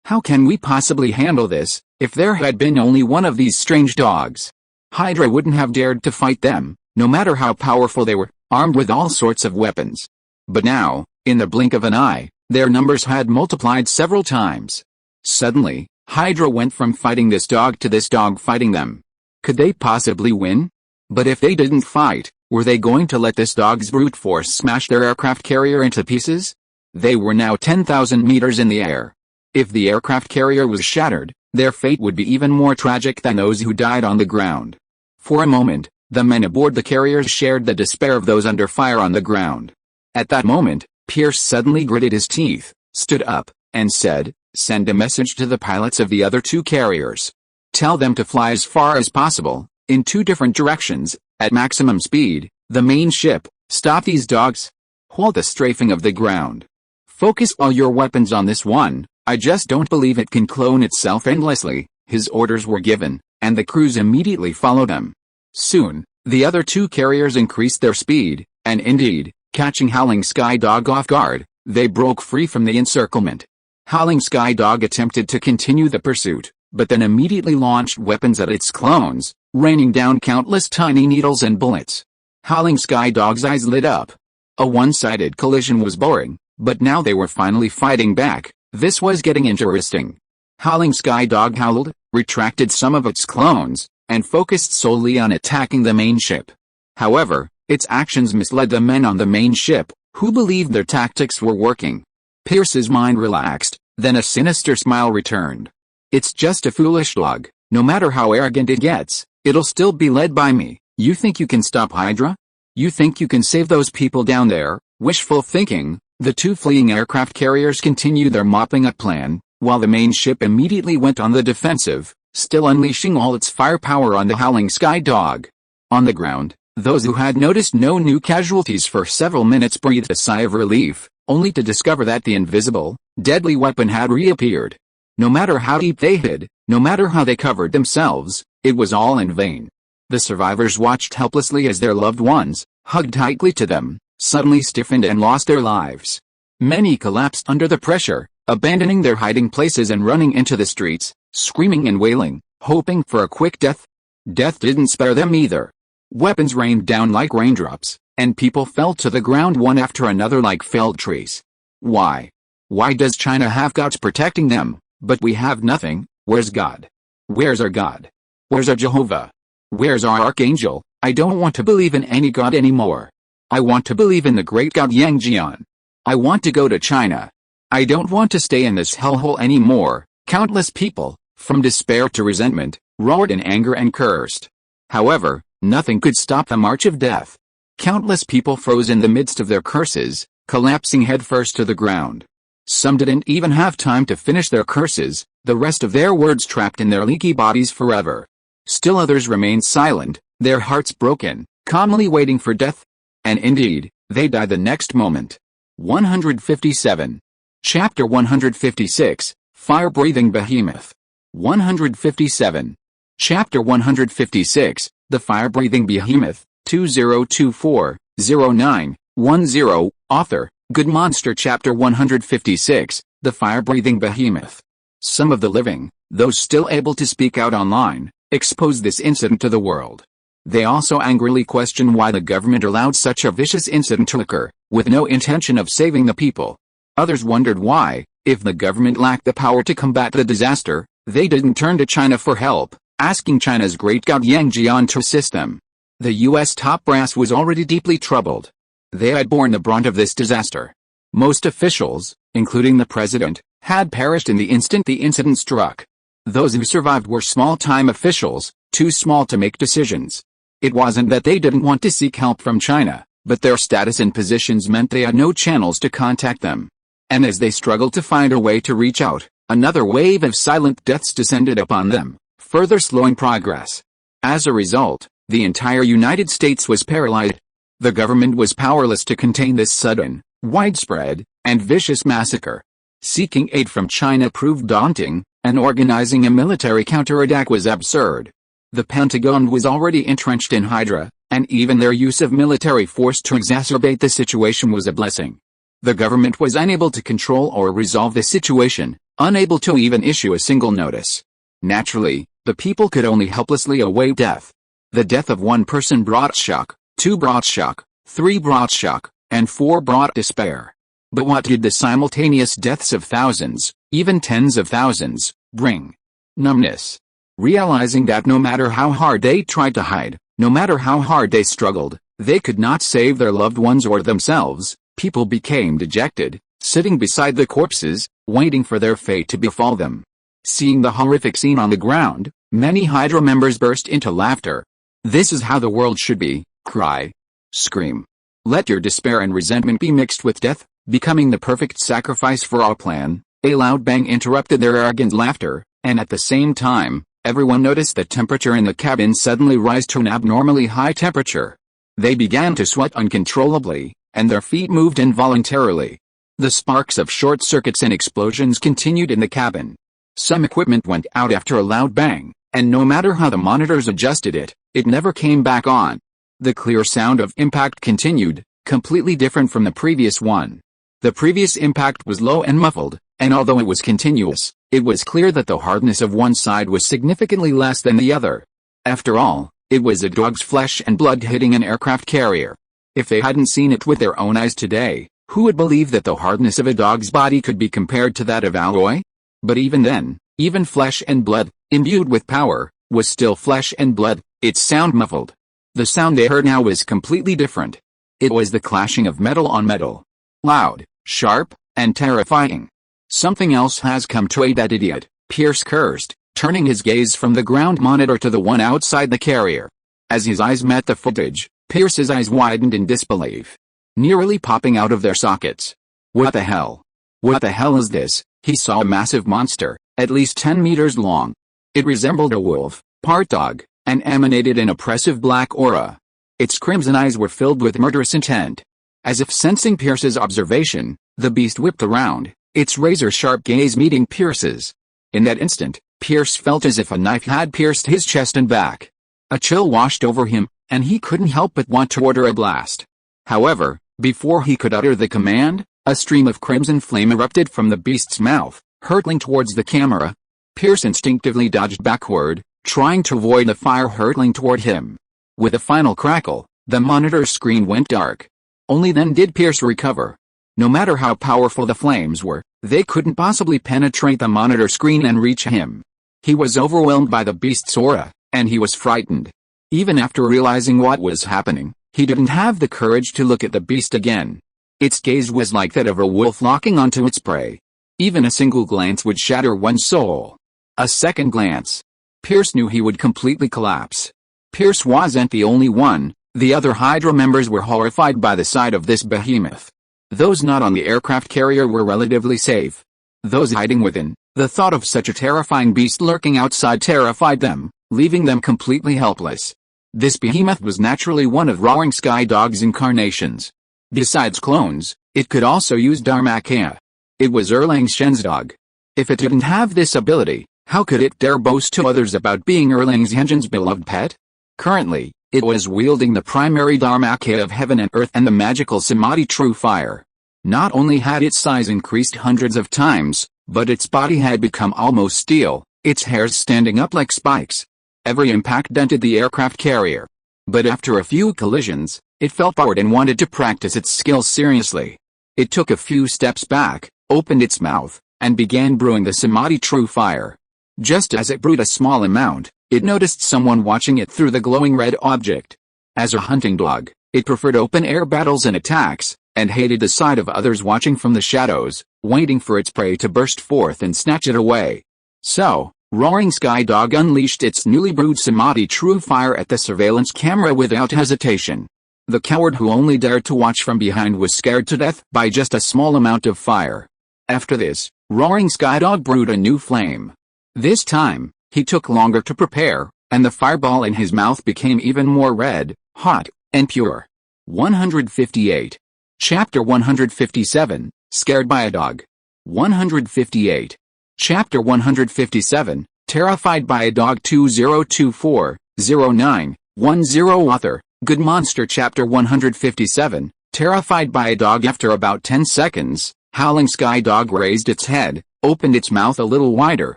How can we possibly handle this? If there had been only one of these strange dogs, Hydra wouldn't have dared to fight them, no matter how powerful they were, armed with all sorts of weapons. But now, in the blink of an eye, their numbers had multiplied several times. Suddenly, Hydra went from fighting this dog to this dog fighting them. Could they possibly win? But if they didn't fight, were they going to let this dog's brute force smash their aircraft carrier into pieces? They were now 10,000 meters in the air. If the aircraft carrier was shattered, their fate would be even more tragic than those who died on the ground. For a moment, the men aboard the carriers shared the despair of those under fire on the ground. At that moment, Pierce suddenly gritted his teeth, stood up, and said, "Send a message to the pilots of the other 2 carriers. Tell them to fly as far as possible, in 2 different directions, at maximum speed. The main ship, stop these dogs. Halt the strafing of the ground. Focus all your weapons on this one. I just don't believe it can clone itself endlessly." His orders were given, and the crews immediately followed them. Soon, the other 2 carriers increased their speed, and indeed, catching Howling Sky Dog off guard, they broke free from the encirclement. Howling Sky Dog attempted to continue the pursuit, but then immediately launched weapons at its clones, raining down countless tiny needles and bullets. Howling Sky Dog's eyes lit up. A one-sided collision was boring, but now they were finally fighting back. This was getting interesting. Howling Sky Dog howled, retracted some of its clones, and focused solely on attacking the main ship. However, its actions misled the men on the main ship, who believed their tactics were working. Pierce's mind relaxed, then a sinister smile returned. "It's just a foolish dog. No matter how arrogant it gets, it'll still be led by me. You think you can stop Hydra? You think you can save those people down there?" Wishful thinking. The 2 fleeing aircraft carriers continued their mopping up plan, while the main ship immediately went on the defensive, still unleashing all its firepower on the Howling Sky Dog. On the ground, Those who had noticed no new casualties for several minutes breathed a sigh of relief, only to discover that the invisible, deadly weapon had reappeared. No matter how deep they hid, no matter how they covered themselves, it was all in vain. The survivors watched helplessly as their loved ones, hugged tightly to them, suddenly stiffened and lost their lives. Many collapsed under the pressure, abandoning their hiding places and running into the streets, screaming and wailing, hoping for a quick death. Death didn't spare them either. Weapons rained down like raindrops, and people fell to the ground one after another like felled trees. Why? Why does China have gods protecting them, but we have nothing? Where's God? Where's our God? Where's our Jehovah? Where's our archangel? I don't want to believe in any god anymore. I want to believe in the great God Yangjian. I want to go to China. I don't want to stay in this hellhole anymore. Countless people, from despair to resentment, roared in anger and cursed. However, nothing could stop the march of death. Countless people froze in the midst of their curses, collapsing headfirst to the ground. Some didn't even have time to finish their curses, the rest of their words trapped in their leaky bodies forever. Still others remained silent, their hearts broken, calmly waiting for death. And indeed, they died the next moment. 157. Chapter 156, Fire-Breathing Behemoth. 157. Chapter 156, The Fire-Breathing Behemoth, 2024-09-10, Author, Good Monster. Chapter 156, The Fire-Breathing Behemoth. Some of the living, those still able to speak out online, exposed this incident to the world. They also angrily questioned why the government allowed such a vicious incident to occur, with no intention of saving the people. Others wondered why, if the government lacked the power to combat the disaster, they didn't turn to China for help, asking China's great god Yangjian to assist them. The U.S. top brass was already deeply troubled. They had borne the brunt of this disaster. Most officials, including the president, had perished in the instant the incident struck. Those who survived were small-time officials, too small to make decisions. It wasn't that they didn't want to seek help from China, but their status and positions meant they had no channels to contact them. And as they struggled to find a way to reach out, another wave of silent deaths descended upon them, further slowing progress. As a result, the entire United States was paralyzed. The government was powerless to contain this sudden, widespread, and vicious massacre. Seeking aid from China proved daunting, and organizing a military counterattack was absurd. The Pentagon was already entrenched in Hydra, and even their use of military force to exacerbate the situation was a blessing. The government was unable to control or resolve the situation, unable to even issue a single notice. Naturally, the people could only helplessly await death. The death of one person brought shock, 2 brought shock, 3 brought shock, and 4 brought despair. But what did the simultaneous deaths of thousands, even tens of thousands, bring? Numbness. Realizing that no matter how hard they tried to hide, no matter how hard they struggled, they could not save their loved ones or themselves, people became dejected, sitting beside the corpses, waiting for their fate to befall them. Seeing the horrific scene on the ground, many Hydra members burst into laughter. This is how the world should be, cry, scream. Let your despair and resentment be mixed with death, becoming the perfect sacrifice for our plan. A loud bang interrupted their arrogant laughter, and at the same time, everyone noticed the temperature in the cabin suddenly rise to an abnormally high temperature. They began to sweat uncontrollably, and their feet moved involuntarily. The sparks of short circuits and explosions continued in the cabin. Some equipment went out after a loud bang, and no matter how the monitors adjusted it, it never came back on. The clear sound of impact continued, completely different from the previous one. The previous impact was low and muffled, and although it was continuous, it was clear that the hardness of one side was significantly less than the other. After all, it was a dog's flesh and blood hitting an aircraft carrier. If they hadn't seen it with their own eyes today, who would believe that the hardness of a dog's body could be compared to that of alloy? But even then, even flesh and blood, imbued with power, was still flesh and blood, its sound muffled. The sound they heard now was completely different. It was the clashing of metal on metal. Loud, sharp, and terrifying. Something else has come to aid that idiot, Pierce cursed, turning his gaze from the ground monitor to the one outside the carrier. As his eyes met the footage, Pierce's eyes widened in disbelief, nearly popping out of their sockets. What the hell? What the hell is this? He saw a massive monster, at least 10 meters long. It resembled a wolf, part dog, and emanated an oppressive black aura. Its crimson eyes were filled with murderous intent. As if sensing Pierce's observation, the beast whipped around, its razor-sharp gaze meeting Pierce's. In that instant, Pierce felt as if a knife had pierced his chest and back. A chill washed over him, and he couldn't help but want to order a blast. However, before he could utter the command, a stream of crimson flame erupted from the beast's mouth, hurtling towards the camera. Pierce instinctively dodged backward, trying to avoid the fire hurtling toward him. With a final crackle, the monitor screen went dark. Only then did Pierce recover. No matter how powerful the flames were, they couldn't possibly penetrate the monitor screen and reach him. He was overwhelmed by the beast's aura, and he was frightened. Even after realizing what was happening, he didn't have the courage to look at the beast again. Its gaze was like that of a wolf locking onto its prey. Even a single glance would shatter one's soul. A second glance. Pierce knew he would completely collapse. Pierce wasn't the only one. The other Hydra members were horrified by the sight of this behemoth. Those not on the aircraft carrier were relatively safe. Those hiding within, the thought of such a terrifying beast lurking outside terrified them, leaving them completely helpless. This behemoth was naturally one of Roaring Sky Dog's incarnations. Besides clones, it could also use Dharmakaya. It was Erlang Shen's dog. If it didn't have this ability, how could it dare boast to others about being Erlang Shen's beloved pet? Currently, it was wielding the primary Dharmakaya of heaven and earth and the magical Samadhi true fire. Not only had its size increased hundreds of times, but its body had become almost steel, its hairs standing up like spikes. Every impact dented the aircraft carrier. But after a few collisions, it felt bored and wanted to practice its skills seriously. It took a few steps back, opened its mouth, and began brewing the Samadhi true fire. Just as it brewed a small amount, it noticed someone watching it through the glowing red object. As a hunting dog, it preferred open-air battles and attacks, and hated the sight of others watching from the shadows, waiting for its prey to burst forth and snatch it away. So, Roaring Sky Dog unleashed its newly brewed Samadhi true fire at the surveillance camera without hesitation. The coward who only dared to watch from behind was scared to death by just a small amount of fire. After this, Roaring Sky Dog brewed a new flame. This time, he took longer to prepare, and the fireball in his mouth became even more red, hot, and pure. 158. Chapter 157, Scared by a Dog. 158. Chapter 157, Terrified by a Dog. 2024-09-10. Author, Good Monster. Chapter 157, Terrified by a Dog. After about 10 seconds, Howling Sky Dog raised its head, opened its mouth a little wider,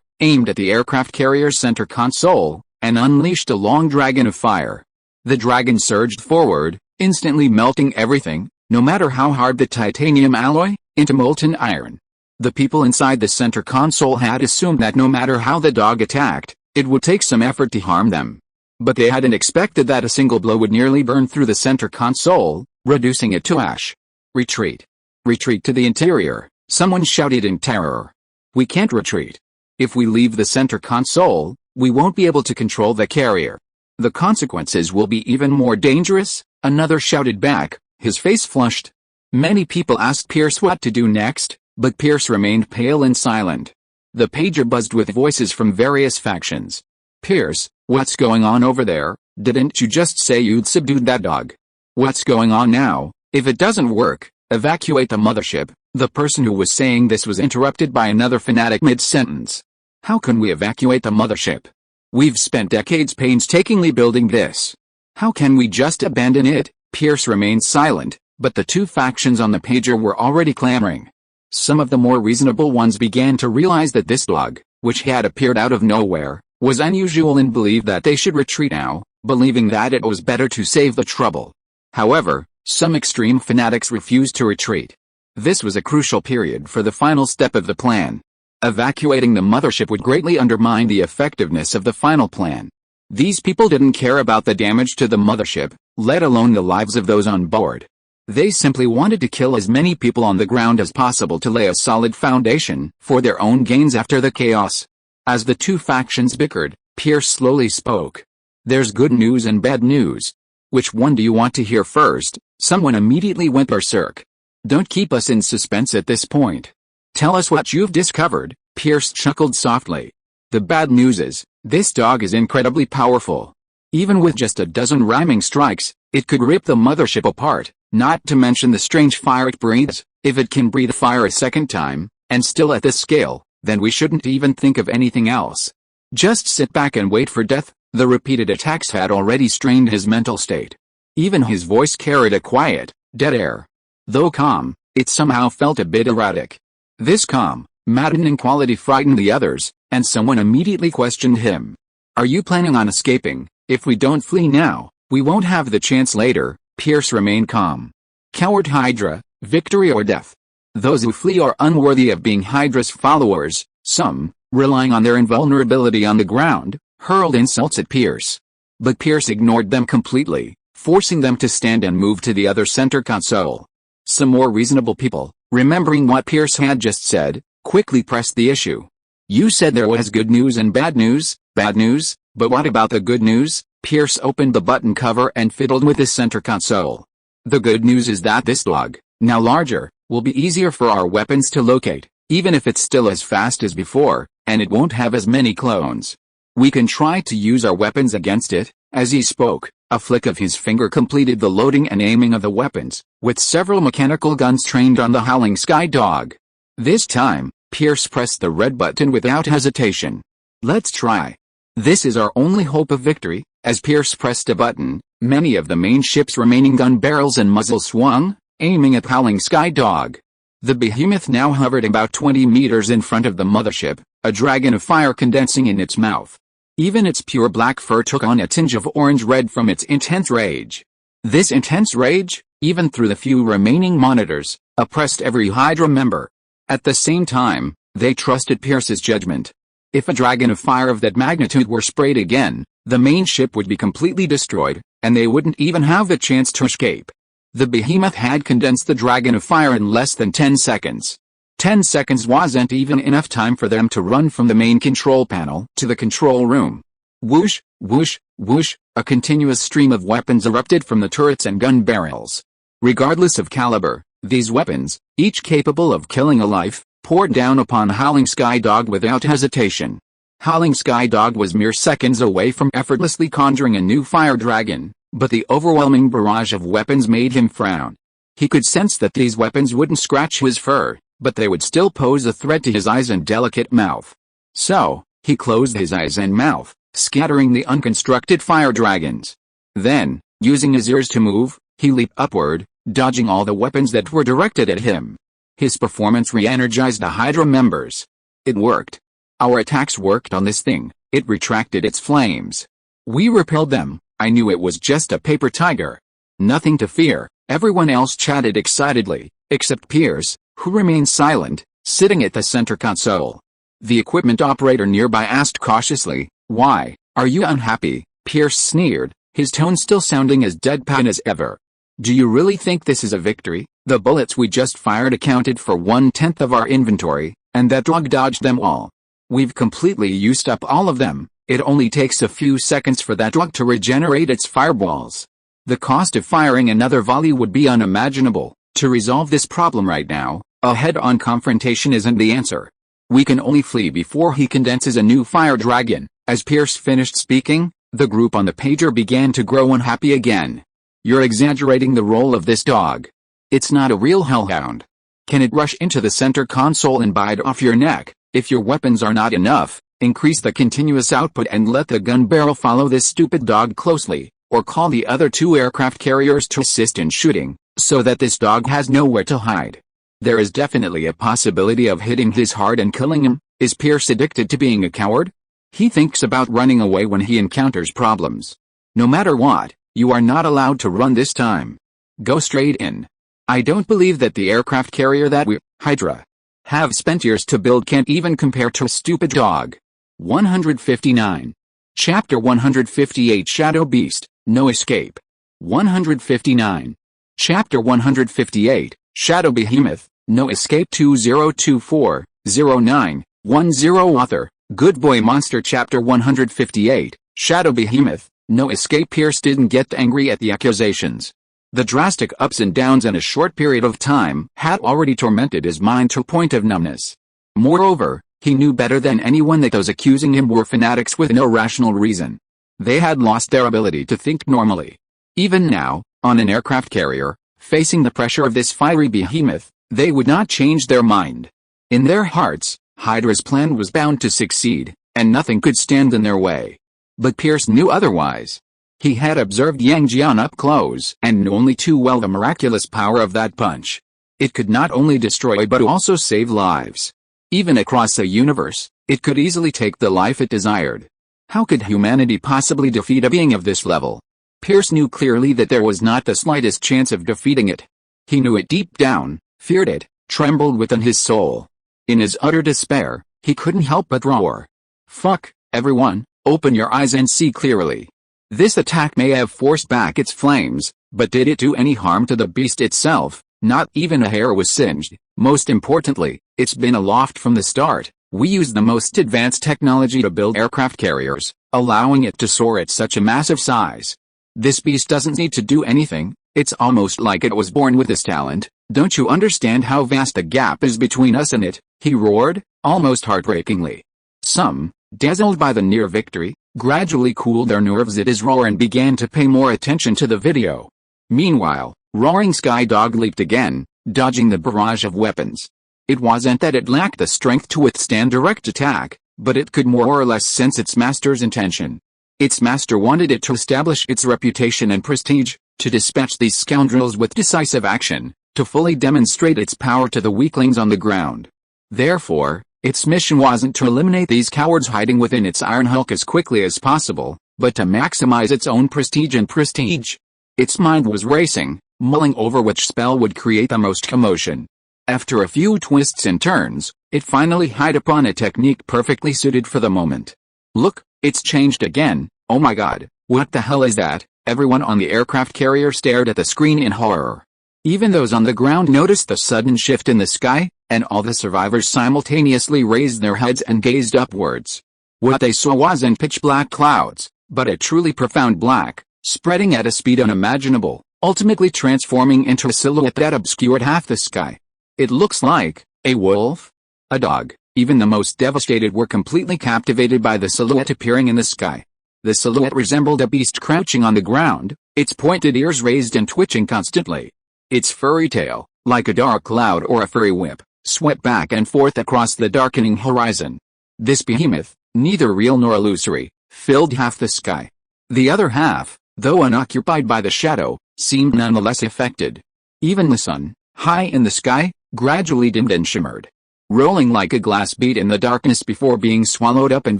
aimed at the aircraft carrier's center console, and unleashed a long dragon of fire. The dragon surged forward, instantly melting everything, no matter how hard the titanium alloy, into molten iron. The people inside the center console had assumed that no matter how the dog attacked, it would take some effort to harm them. But they hadn't expected that a single blow would nearly burn through the center console, reducing it to ash. Retreat. Retreat to the interior, someone shouted in terror. We can't retreat. If we leave the center console, we won't be able to control the carrier. The consequences will be even more dangerous, another shouted back, his face flushed. Many people asked Pierce what to do next, but Pierce remained pale and silent. The pager buzzed with voices from various factions. Pierce, what's going on over there? Didn't you just say you'd subdued that dog? What's going on now? If it doesn't work, evacuate the mothership. The person who was saying this was interrupted by another fanatic mid-sentence. How can we evacuate the mothership? We've spent decades painstakingly building this. How can we just abandon it? Pierce remained silent, but the two factions on the pager were already clamoring. Some of the more reasonable ones began to realize that this dog, which had appeared out of nowhere, was unusual and believed that they should retreat now, believing that it was better to save the trouble. However, some extreme fanatics refused to retreat. This was a crucial period for the final step of the plan. Evacuating the mothership would greatly undermine the effectiveness of the final plan. These people didn't care about the damage to the mothership, let alone the lives of those on board. They simply wanted to kill as many people on the ground as possible to lay a solid foundation for their own gains after the chaos. As the two factions bickered, Pierce slowly spoke. There's good news and bad news. Which one do you want to hear first? Someone immediately went berserk. Don't keep us in suspense at this point. Tell us what you've discovered, Pierce chuckled softly. The bad news is, this dog is incredibly powerful. Even with just a dozen rhyming strikes, It could rip the mothership apart, not to mention the strange fire it breathes. If it can breathe fire a second time, and still at this scale, then we shouldn't even think of anything else. Just sit back and wait for death. The repeated attacks had already strained his mental state. Even his voice carried a quiet, dead air. Though calm, it somehow felt a bit erratic. This calm, maddening quality frightened the others, and someone immediately questioned him. "Are you planning on escaping? If we don't flee now, we won't have the chance later." Pierce remained calm. "Coward Hydra, victory or death. Those who flee are unworthy of being Hydra's followers." Some, relying on their invulnerability on the ground, hurled insults at Pierce. But Pierce ignored them completely, forcing them to stand and move to the other center console. Some more reasonable people, remembering what Pierce had just said, quickly pressed the issue. "You said there was good news and bad news." "Bad news? But what about the good news?" Pierce opened the button cover and fiddled with the center console. "The good news is that this dog, now larger, will be easier for our weapons to locate, even if it's still as fast as before, and it won't have as many clones. We can try to use our weapons against it." As he spoke, a flick of his finger completed the loading and aiming of the weapons, with several mechanical guns trained on the howling sky dog. This time, Pierce pressed the red button without hesitation. "Let's try. This is our only hope of victory." As Pierce pressed a button, many of the main ship's remaining gun barrels and muzzles swung, aiming at howling sky dog. The behemoth now hovered about 20 meters in front of the mothership, a dragon of fire condensing in its mouth. Even its pure black fur took on a tinge of orange-red from its intense rage. This intense rage, even through the few remaining monitors, oppressed every Hydra member. At the same time, they trusted Pierce's judgment. If a dragon of fire of that magnitude were sprayed again, the main ship would be completely destroyed, and they wouldn't even have the chance to escape. The behemoth had condensed the dragon of fire in less than 10 seconds. 10 seconds wasn't even enough time for them to run from the main control panel to the control room. Whoosh, whoosh, whoosh, a continuous stream of weapons erupted from the turrets and gun barrels. Regardless of caliber, these weapons, each capable of killing a life, poured down upon Howling Sky Dog without hesitation. Howling Sky Dog was mere seconds away from effortlessly conjuring a new fire dragon, but the overwhelming barrage of weapons made him frown. He could sense that these weapons wouldn't scratch his fur, but they would still pose a threat to his eyes and delicate mouth. So, he closed his eyes and mouth, scattering the unconstructed fire dragons. Then, using his ears to move, he leaped upward, dodging all the weapons that were directed at him. His performance re-energized the Hydra members. It worked. Our attacks worked on this thing. It retracted its flames. We repelled them. I knew it was just a paper tiger. Nothing to fear. Everyone else chatted excitedly, except Pierce, who remained silent, sitting at the center console. The equipment operator nearby asked cautiously, "Why, are you unhappy?" Pierce sneered, his tone still sounding as deadpan as ever. "Do you really think this is a victory? The bullets we just fired accounted for 1/10 of our inventory, and that dog dodged them all. We've completely used up all of them. It only takes a few seconds for that dog to regenerate its fireballs. The cost of firing another volley would be unimaginable. To resolve this problem right now, a head-on confrontation isn't the answer. We can only flee before he condenses a new fire dragon." As Pierce finished speaking, the group on the pager began to grow unhappy again. "You're exaggerating the role of this dog. It's not a real hellhound. Can it rush into the center console and bite off your neck? If your weapons are not enough, increase the continuous output and let the gun barrel follow this stupid dog closely, or call the other 2 aircraft carriers to assist in shooting, so that this dog has nowhere to hide. There is definitely a possibility of hitting his hard and killing him." Is Pierce addicted to being a coward? He thinks about running away when he encounters problems. No matter what, you are not allowed to run this time. Go straight in. I don't believe that the aircraft carrier that we, Hydra, have spent years to build can't even compare to a stupid dog. 159. Chapter 158 Shadow Beast, No Escape. 159. Chapter 158, Shadow Behemoth, No Escape. 2024-09-10 Author, Good Boy Monster. Chapter 158, Shadow Behemoth, No Escape. Pierce didn't get angry at the accusations. The drastic ups and downs in a short period of time had already tormented his mind to a point of numbness. Moreover, he knew better than anyone that those accusing him were fanatics with no rational reason. They had lost their ability to think normally. Even now, on an aircraft carrier, facing the pressure of this fiery behemoth, they would not change their mind. In their hearts, Hydra's plan was bound to succeed, and nothing could stand in their way. But Pierce knew otherwise. He had observed Yang Jian up close and knew only too well the miraculous power of that punch. It could not only destroy but also save lives. Even across the universe, it could easily take the life it desired. How could humanity possibly defeat a being of this level? Pierce knew clearly that there was not the slightest chance of defeating it. He knew it deep down, feared it, trembled within his soul. In his utter despair, he couldn't help but roar. Fuck, everyone, open your eyes and see clearly. This attack may have forced back its flames, but did it do any harm to the beast itself? Not even a hair was singed. Most importantly, it's been aloft from the start. We used the most advanced technology to build aircraft carriers, allowing it to soar at such a massive size. This beast doesn't need to do anything. It's almost like it was born with this talent. Don't you understand how vast the gap is between us and it? He roared, almost heartbreakingly. Some, dazzled by the near victory, gradually cooled their nerves at his roar and began to pay more attention to the video. Meanwhile, Roaring Sky Dog leaped again, dodging the barrage of weapons. It wasn't that it lacked the strength to withstand direct attack, but it could more or less sense its master's intention. Its master wanted it to establish its reputation and prestige, to dispatch these scoundrels with decisive action, to fully demonstrate its power to the weaklings on the ground. Therefore, its mission wasn't to eliminate these cowards hiding within its iron hulk as quickly as possible, but to maximize its own prestige and prestige. Its mind was racing, mulling over which spell would create the most commotion. After a few twists and turns, it finally hit upon a technique perfectly suited for the moment. Look, it's changed again. Oh my god, what the hell is that? Everyone on the aircraft carrier stared at the screen in horror. Even those on the ground noticed the sudden shift in the sky, and all the survivors simultaneously raised their heads and gazed upwards. What they saw wasn't pitch-black clouds, but a truly profound black, spreading at a speed unimaginable, ultimately transforming into a silhouette that obscured half the sky. It looks like a wolf? A dog? Even the most devastated were completely captivated by the silhouette appearing in the sky. The silhouette resembled a beast crouching on the ground, its pointed ears raised and twitching constantly. Its furry tail, like a dark cloud or a furry whip, swept back and forth across the darkening horizon. This behemoth, neither real nor illusory, filled half the sky. The other half, though unoccupied by the shadow, seemed nonetheless affected. Even the sun, high in the sky, gradually dimmed and shimmered, rolling like a glass bead in the darkness before being swallowed up and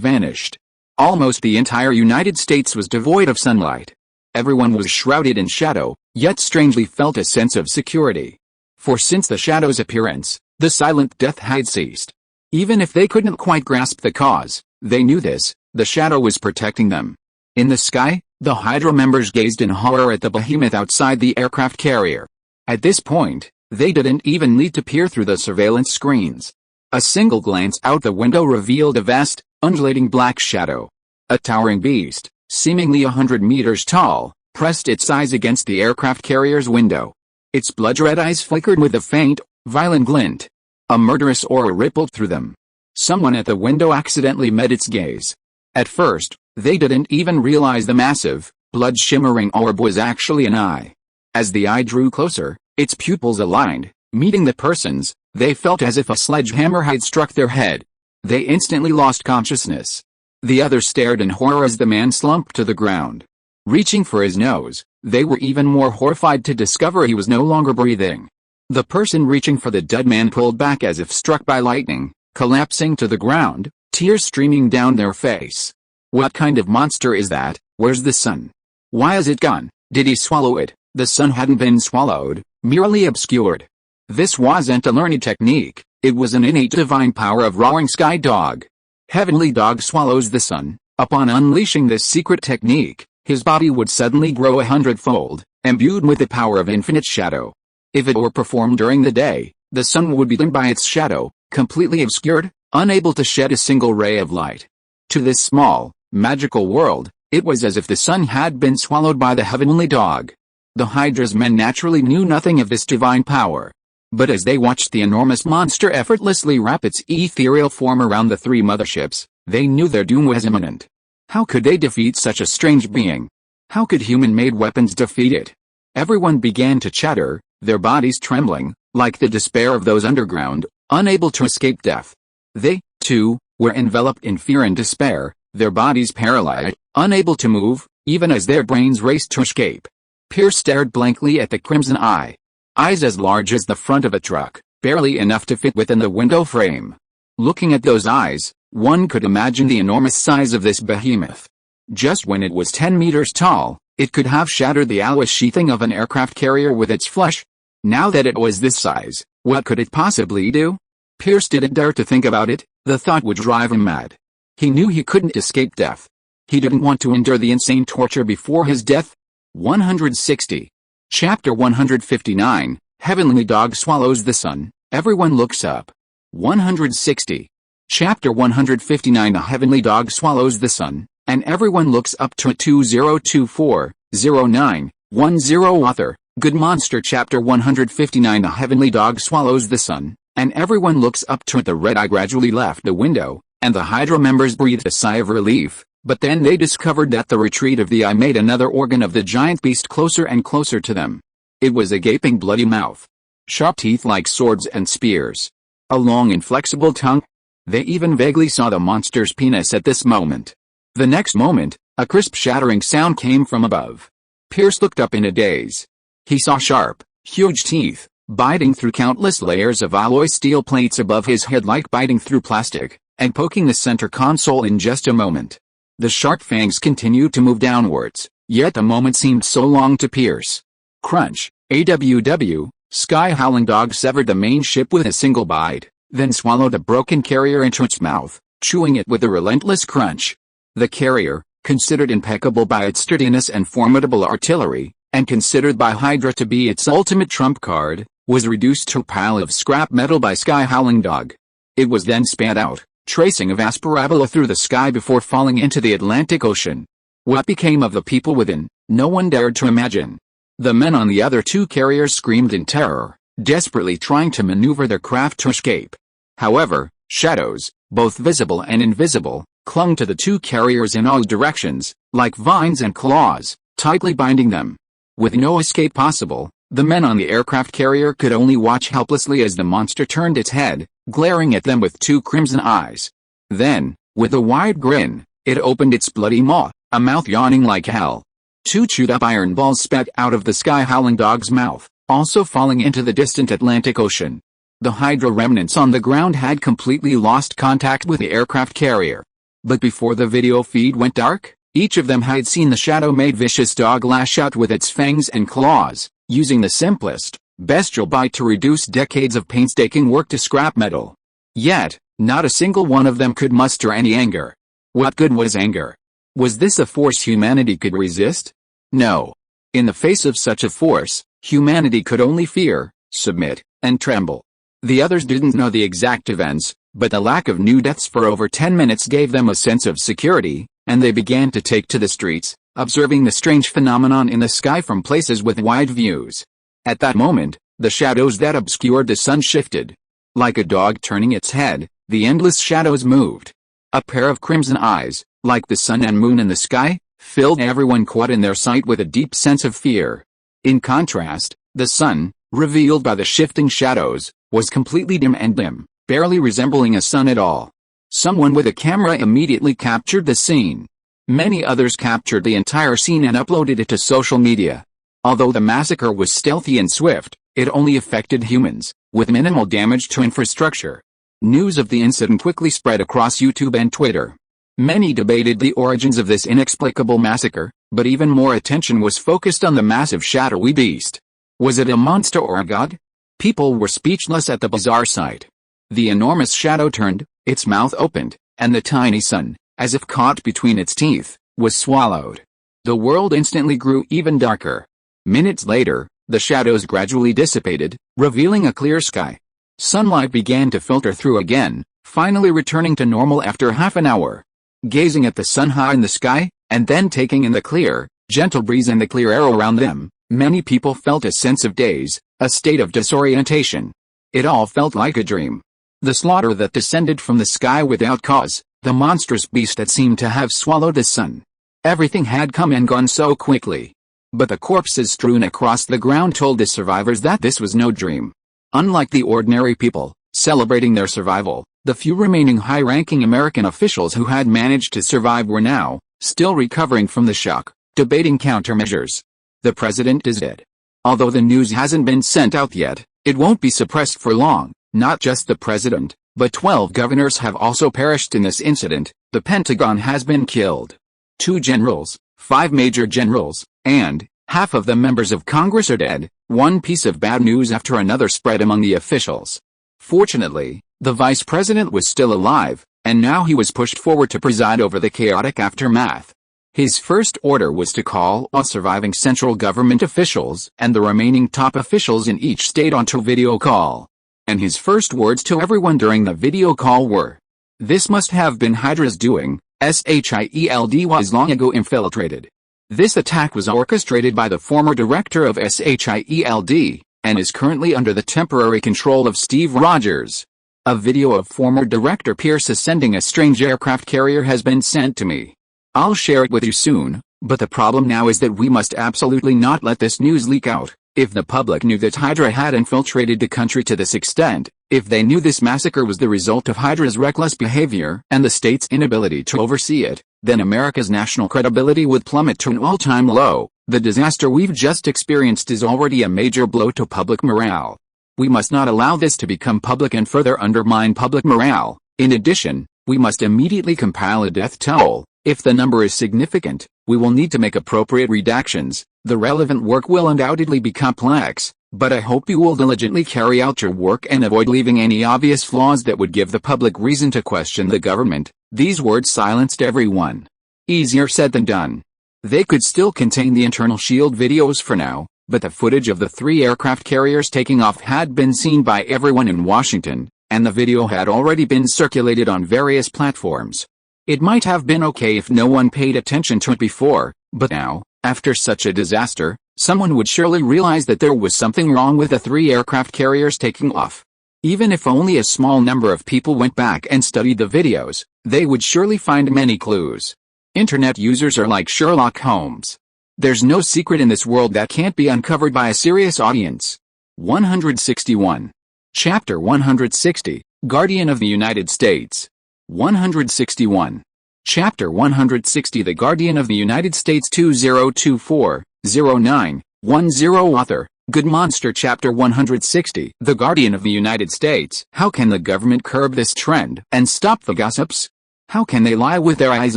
vanished. Almost the entire United States was devoid of sunlight. Everyone was shrouded in shadow, yet strangely felt a sense of security. For since the shadow's appearance, the silent death had ceased. Even if they couldn't quite grasp the cause, they knew this, the shadow was protecting them. In the sky, the Hydra members gazed in horror at the behemoth outside the aircraft carrier. At this point, they didn't even need to peer through the surveillance screens. A single glance out the window revealed a vast, undulating black shadow. A towering beast, seemingly 100 meters tall, pressed its eyes against the aircraft carrier's window. Its blood-red eyes flickered with a faint, violent glint. A murderous aura rippled through them. Someone at the window accidentally met its gaze. At first, they didn't even realize the massive, blood-shimmering orb was actually an eye. As the eye drew closer, its pupils aligned, meeting the person's. They felt as if a sledgehammer had struck their head. They instantly lost consciousness. The others stared in horror as the man slumped to the ground. Reaching for his nose, they were even more horrified to discover he was no longer breathing. The person reaching for the dead man pulled back as if struck by lightning, collapsing to the ground, tears streaming down their face. What kind of monster is that? Where's the sun? Why is it gone? Did he swallow it? The sun hadn't been swallowed, merely obscured. This wasn't a learned technique, it was an innate divine power of Roaring Sky Dog. Heavenly Dog swallows the sun. Upon unleashing this secret technique, his body would suddenly grow 100-fold, imbued with the power of infinite shadow. If it were performed during the day, the sun would be dimmed by its shadow, completely obscured, unable to shed a single ray of light. To this small, magical world, it was as if the sun had been swallowed by the Heavenly Dog. The Hydra's men naturally knew nothing of this divine power. But as they watched the enormous monster effortlessly wrap its ethereal form around the three motherships, they knew their doom was imminent. How could they defeat such a strange being? How could human-made weapons defeat it? Everyone began to chatter, their bodies trembling, like the despair of those underground, unable to escape death. They, too, were enveloped in fear and despair, their bodies paralyzed, unable to move, even as their brains raced to escape. Pierce stared blankly at the crimson eye. Eyes as large as the front of a truck, barely enough to fit within the window frame. Looking at those eyes, one could imagine the enormous size of this behemoth. Just when it was 10 meters tall, it could have shattered the alloy sheathing of an aircraft carrier with its flesh. Now that it was this size, what could it possibly do? Pierce didn't dare to think about it, the thought would drive him mad. He knew he couldn't escape death. He didn't want to endure the insane torture before his death. 160. Chapter 159, Heavenly Dog Swallows the Sun, Everyone Looks Up. 160. Chapter 159 A Heavenly Dog Swallows the Sun, and Everyone Looks Up to 2024-09-10 Author, Good Monster Chapter 159 A Heavenly Dog Swallows the Sun, and Everyone Looks Up to it. The red eye gradually left the window, and the Hydra members breathed a sigh of relief, but then they discovered that the retreat of the eye made another organ of the giant beast closer and closer to them. It was a gaping bloody mouth. Sharp teeth like swords and spears. A long inflexible tongue. They even vaguely saw the monster's penis at this moment. The next moment, a crisp shattering sound came from above. Pierce looked up in a daze. He saw sharp, huge teeth, biting through countless layers of alloy steel plates above his head like biting through plastic, and poking the center console in just a moment. The sharp fangs continued to move downwards, yet the moment seemed so long to Pierce. Crunch, AWW, Sky Howling Dog severed the main ship with a single bite, then swallowed the broken carrier into its mouth, chewing it with a relentless crunch. The carrier, considered impeccable by its sturdiness and formidable artillery, and considered by Hydra to be its ultimate trump card, was reduced to a pile of scrap metal by Sky Howling Dog. It was then spat out, tracing a vast parabola through the sky before falling into the Atlantic Ocean. What became of the people within, no one dared to imagine. The men on the other two carriers screamed in terror, desperately trying to maneuver their craft to escape. However, shadows, both visible and invisible, clung to the two carriers in all directions, like vines and claws, tightly binding them. With no escape possible, the men on the aircraft carrier could only watch helplessly as the monster turned its head, glaring at them with two crimson eyes. Then, with a wide grin, it opened its bloody maw, a mouth yawning like hell. Two chewed-up iron balls spat out of the Sky Howling Dog's mouth, also falling into the distant Atlantic Ocean. The Hydra remnants on the ground had completely lost contact with the aircraft carrier. But before the video feed went dark, each of them had seen the shadow-made vicious dog lash out with its fangs and claws, using the simplest, bestial bite to reduce decades of painstaking work to scrap metal. Yet, not a single one of them could muster any anger. What good was anger? Was this a force humanity could resist? No. In the face of such a force, humanity could only fear, submit, and tremble. The others didn't know the exact events, but the lack of new deaths for over 10 minutes gave them a sense of security, and they began to take to the streets, observing the strange phenomenon in the sky from places with wide views. At that moment, the shadows that obscured the sun shifted. Like a dog turning its head, the endless shadows moved. A pair of crimson eyes, like the sun and moon in the sky, filled everyone caught in their sight with a deep sense of fear. In contrast, the sun, revealed by the shifting shadows, was completely dim, barely resembling a sun at all. Someone with a camera immediately captured the scene. Many others captured the entire scene and uploaded it to social media. Although the massacre was stealthy and swift, it only affected humans, with minimal damage to infrastructure. News of the incident quickly spread across YouTube and Twitter. Many debated the origins of this inexplicable massacre, but even more attention was focused on the massive shadowy beast. Was it a monster or a god? People were speechless at the bizarre sight. The enormous shadow turned, its mouth opened, and the tiny sun, as if caught between its teeth, was swallowed. The world instantly grew even darker. Minutes later, the shadows gradually dissipated, revealing a clear sky. Sunlight began to filter through again, finally returning to normal after half an hour. Gazing at the sun high in the sky, and then taking in the clear, gentle breeze and the clear air around them, many people felt a sense of daze, a state of disorientation. It all felt like a dream. The slaughter that descended from the sky without cause, the monstrous beast that seemed to have swallowed the sun. Everything had come and gone so quickly. But the corpses strewn across the ground told the survivors that this was no dream. Unlike the ordinary people, celebrating their survival, the few remaining high-ranking American officials who had managed to survive were now, still recovering from the shock, debating countermeasures. The president is dead. Although the news hasn't been sent out yet, it won't be suppressed for long. Not just the president, but 12 governors have also perished in this incident. The Pentagon has been killed. 2 generals, 5 major generals, and half of the members of Congress are dead. One piece of bad news after another spread among the officials. Fortunately, the vice president was still alive, and now he was pushed forward to preside over the chaotic aftermath. His first order was to call all surviving central government officials and the remaining top officials in each state onto video call. And his first words to everyone during the video call were, "This must have been Hydra's doing. SHIELD was long ago infiltrated." This attack was orchestrated by the former director of SHIELD, and is currently under the temporary control of Steve Rogers. A video of former director Pierce ascending a strange aircraft carrier has been sent to me. I'll share it with you soon, but the problem now is that we must absolutely not let this news leak out. If the public knew that Hydra had infiltrated the country to this extent, if they knew this massacre was the result of Hydra's reckless behavior and the state's inability to oversee it, then America's national credibility would plummet to an all-time low. The disaster we've just experienced is already a major blow to public morale. We must not allow this to become public and further undermine public morale. In addition, we must immediately compile a death toll. If the number is significant, we will need to make appropriate redactions. The relevant work will undoubtedly be complex, but I hope you will diligently carry out your work and avoid leaving any obvious flaws that would give the public reason to question the government. These words silenced everyone. Easier said than done. They could still contain the internal shield videos for now, but the footage of the 3 aircraft carriers taking off had been seen by everyone in Washington, and the video had already been circulated on various platforms. It might have been okay if no one paid attention to it before, but now, after such a disaster, someone would surely realize that there was something wrong with the 3 aircraft carriers taking off. Even if only a small number of people went back and studied the videos, they would surely find many clues. Internet users are like Sherlock Holmes. There's no secret in this world that can't be uncovered by a serious audience. 161. Chapter 160, Guardian of the United States. 161. Chapter 160 The Guardian of the United States 2024-09-10 Author, Good Monster Chapter 160 The Guardian of the United States. How can the government curb this trend and stop the gossips? How can they lie with their eyes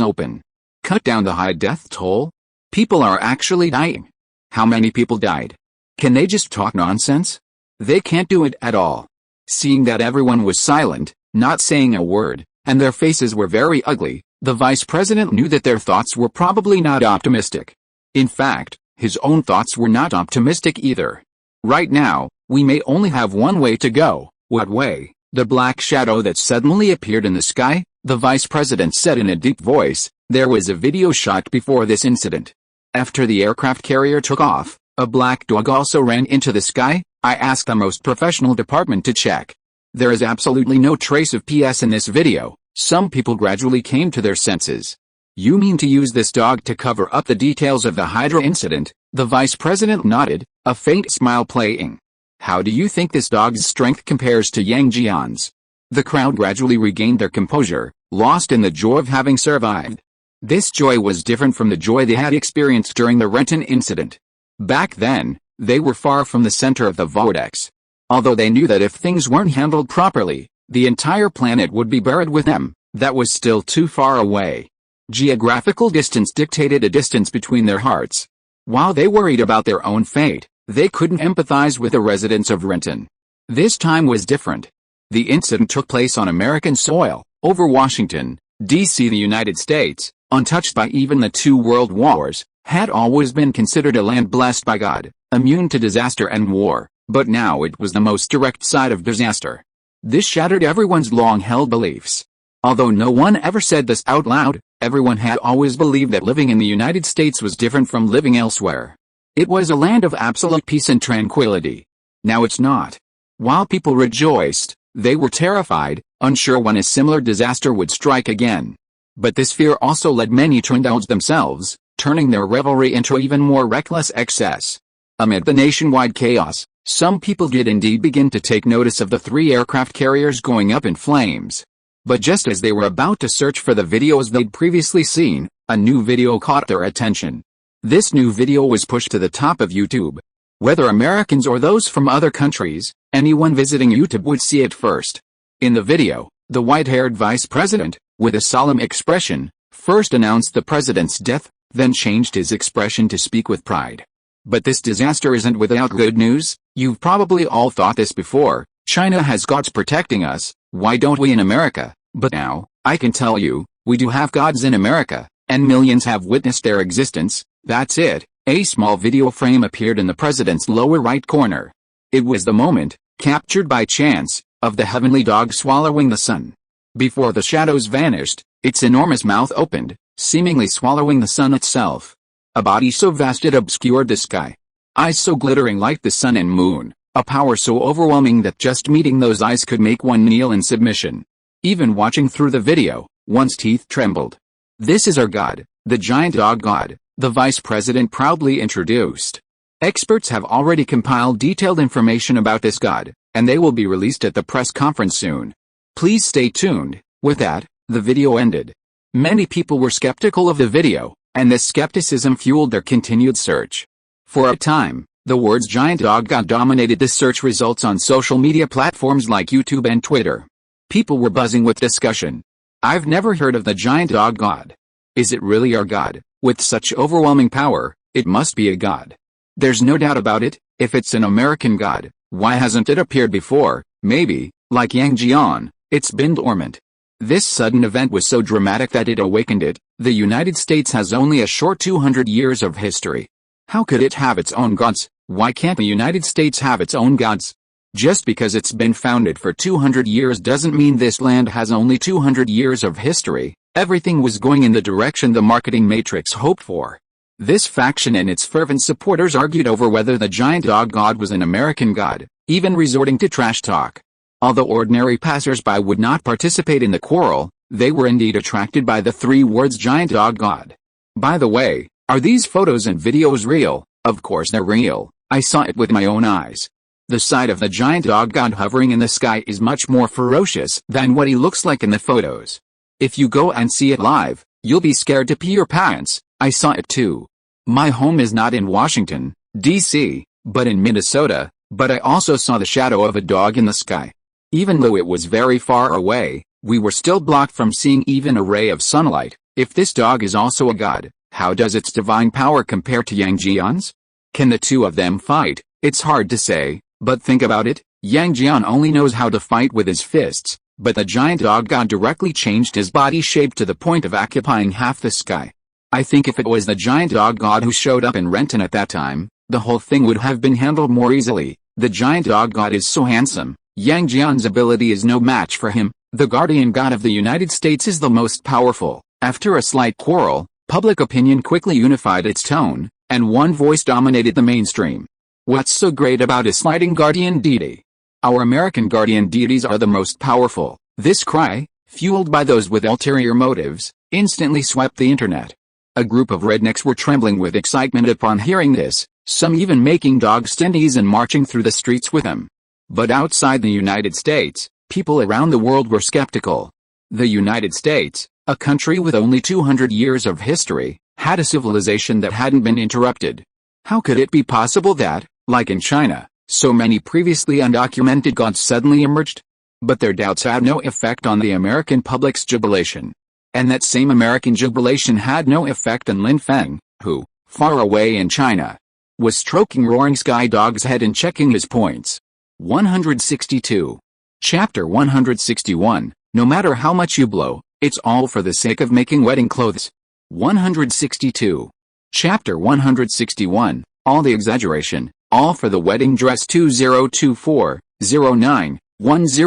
open? Cut down the high death toll? People are actually dying. How many people died? Can they just talk nonsense? They can't do it at all. Seeing that everyone was silent, not saying a word, and their faces were very ugly, the vice president knew that their thoughts were probably not optimistic. In fact, his own thoughts were not optimistic either. Right now, we may only have one way to go. What way? The black shadow that suddenly appeared in the sky, the vice president said in a deep voice. There was a video shot before this incident. After the aircraft carrier took off, a black dog also ran into the sky. I asked the most professional department to check. There is absolutely no trace of PS in this video. Some people gradually came to their senses. You mean to use this dog to cover up the details of the Hydra incident? The vice president nodded, a faint smile playing. How do you think this dog's strength compares to Yang Jian's? The crowd gradually regained their composure, lost in the joy of having survived. This joy was different from the joy they had experienced during the Renton incident. Back then, they were far from the center of the vortex. Although they knew that if things weren't handled properly, the entire planet would be buried with them, that was still too far away. Geographical distance dictated a distance between their hearts. While they worried about their own fate, they couldn't empathize with the residents of Renton. This time was different. The incident took place on American soil, over Washington, D.C. The United States, untouched by even the 2 world wars, had always been considered a land blessed by God, immune to disaster and war, but now it was the most direct side of disaster. This shattered everyone's long-held beliefs. Although no one ever said this out loud, everyone had always believed that living in the United States was different from living elsewhere. It was a land of absolute peace and tranquility. Now it's not. While people rejoiced, they were terrified, unsure when a similar disaster would strike again. But this fear also led many to indulge themselves, turning their revelry into even more reckless excess. Amid the nationwide chaos, some people did indeed begin to take notice of the 3 aircraft carriers going up in flames. But just as they were about to search for the videos they'd previously seen, a new video caught their attention. This new video was pushed to the top of YouTube. Whether Americans or those from other countries, anyone visiting YouTube would see it first. In the video, the white-haired vice president, with a solemn expression, first announced the president's death, then changed his expression to speak with pride. But this disaster isn't without good news. You've probably all thought this before. China has gods protecting us, why don't we in America? But now, I can tell you, we do have gods in America, and millions have witnessed their existence. That's it. A small video frame appeared in the president's lower right corner. It was the moment, captured by chance, of the heavenly dog swallowing the sun. Before the shadows vanished, its enormous mouth opened, seemingly swallowing the sun itself. A body so vast it obscured the sky. Eyes so glittering like the sun and moon. A power so overwhelming that just meeting those eyes could make one kneel in submission. Even watching through the video, one's teeth trembled. This is our God, the giant dog god, the vice president proudly introduced. Experts have already compiled detailed information about this god, and they will be released at the press conference soon. Please stay tuned. With that, the video ended. Many people were skeptical of the video, and this skepticism fueled their continued search. For a time, the words giant dog god dominated the search results on social media platforms like YouTube and Twitter. People were buzzing with discussion. I've never heard of the giant dog god. Is it really our god? With such overwhelming power, it must be a god. There's no doubt about it. If it's an American god, why hasn't it appeared before? Maybe, like Yang Jian, it's been dormant. This sudden event was so dramatic that it awakened it. The United States has only a short 200 years of history. How could it have its own gods? Why can't the United States have its own gods? Just because it's been founded for 200 years doesn't mean this land has only 200 years of history. Everything was going in the direction the marketing matrix hoped for. This faction and its fervent supporters argued over whether the giant dog god was an American god, even resorting to trash talk. Although ordinary passers-by would not participate in the quarrel, they were indeed attracted by the 3 words giant dog god. By the way, are these photos and videos real? Of course they're real. I saw it with my own eyes. The sight of the giant dog god hovering in the sky is much more ferocious than what he looks like in the photos. If you go and see it live, you'll be scared to pee your pants. I saw it too. My home is not in Washington, D.C., but in Minnesota, but I also saw the shadow of a dog in the sky. Even though it was very far away, we were still blocked from seeing even a ray of sunlight. If this dog is also a god, how does its divine power compare to Yang Jian's? Can the two of them fight? It's hard to say, but think about it. Yang Jian only knows how to fight with his fists, but the giant dog god directly changed his body shape to the point of occupying half the sky. I think if it was the giant dog god who showed up in Renton at that time, the whole thing would have been handled more easily. The giant dog god is so handsome. Yang Jian's ability is no match for him. The guardian god of the United States is the most powerful. After a slight quarrel, public opinion quickly unified its tone, and one voice dominated the mainstream. What's so great about a sliding guardian deity? Our American guardian deities are the most powerful. This cry, fueled by those with ulterior motives, instantly swept the internet. A group of rednecks were trembling with excitement upon hearing this, some even making dog standees and marching through the streets with them. But outside the United States, people around the world were skeptical. The United States, a country with only 200 years of history, had a civilization that hadn't been interrupted. How could it be possible that, like in China, so many previously undocumented gods suddenly emerged? But their doubts had no effect on the American public's jubilation. And that same American jubilation had no effect on Lin Feng, who, far away in China, was stroking Roaring Sky Dog's head and checking his points. 162. Chapter 161. No matter how much you blow, it's all for the sake of making wedding clothes. 162. Chapter 161. All the exaggeration, all for the wedding dress. 2024-09-10.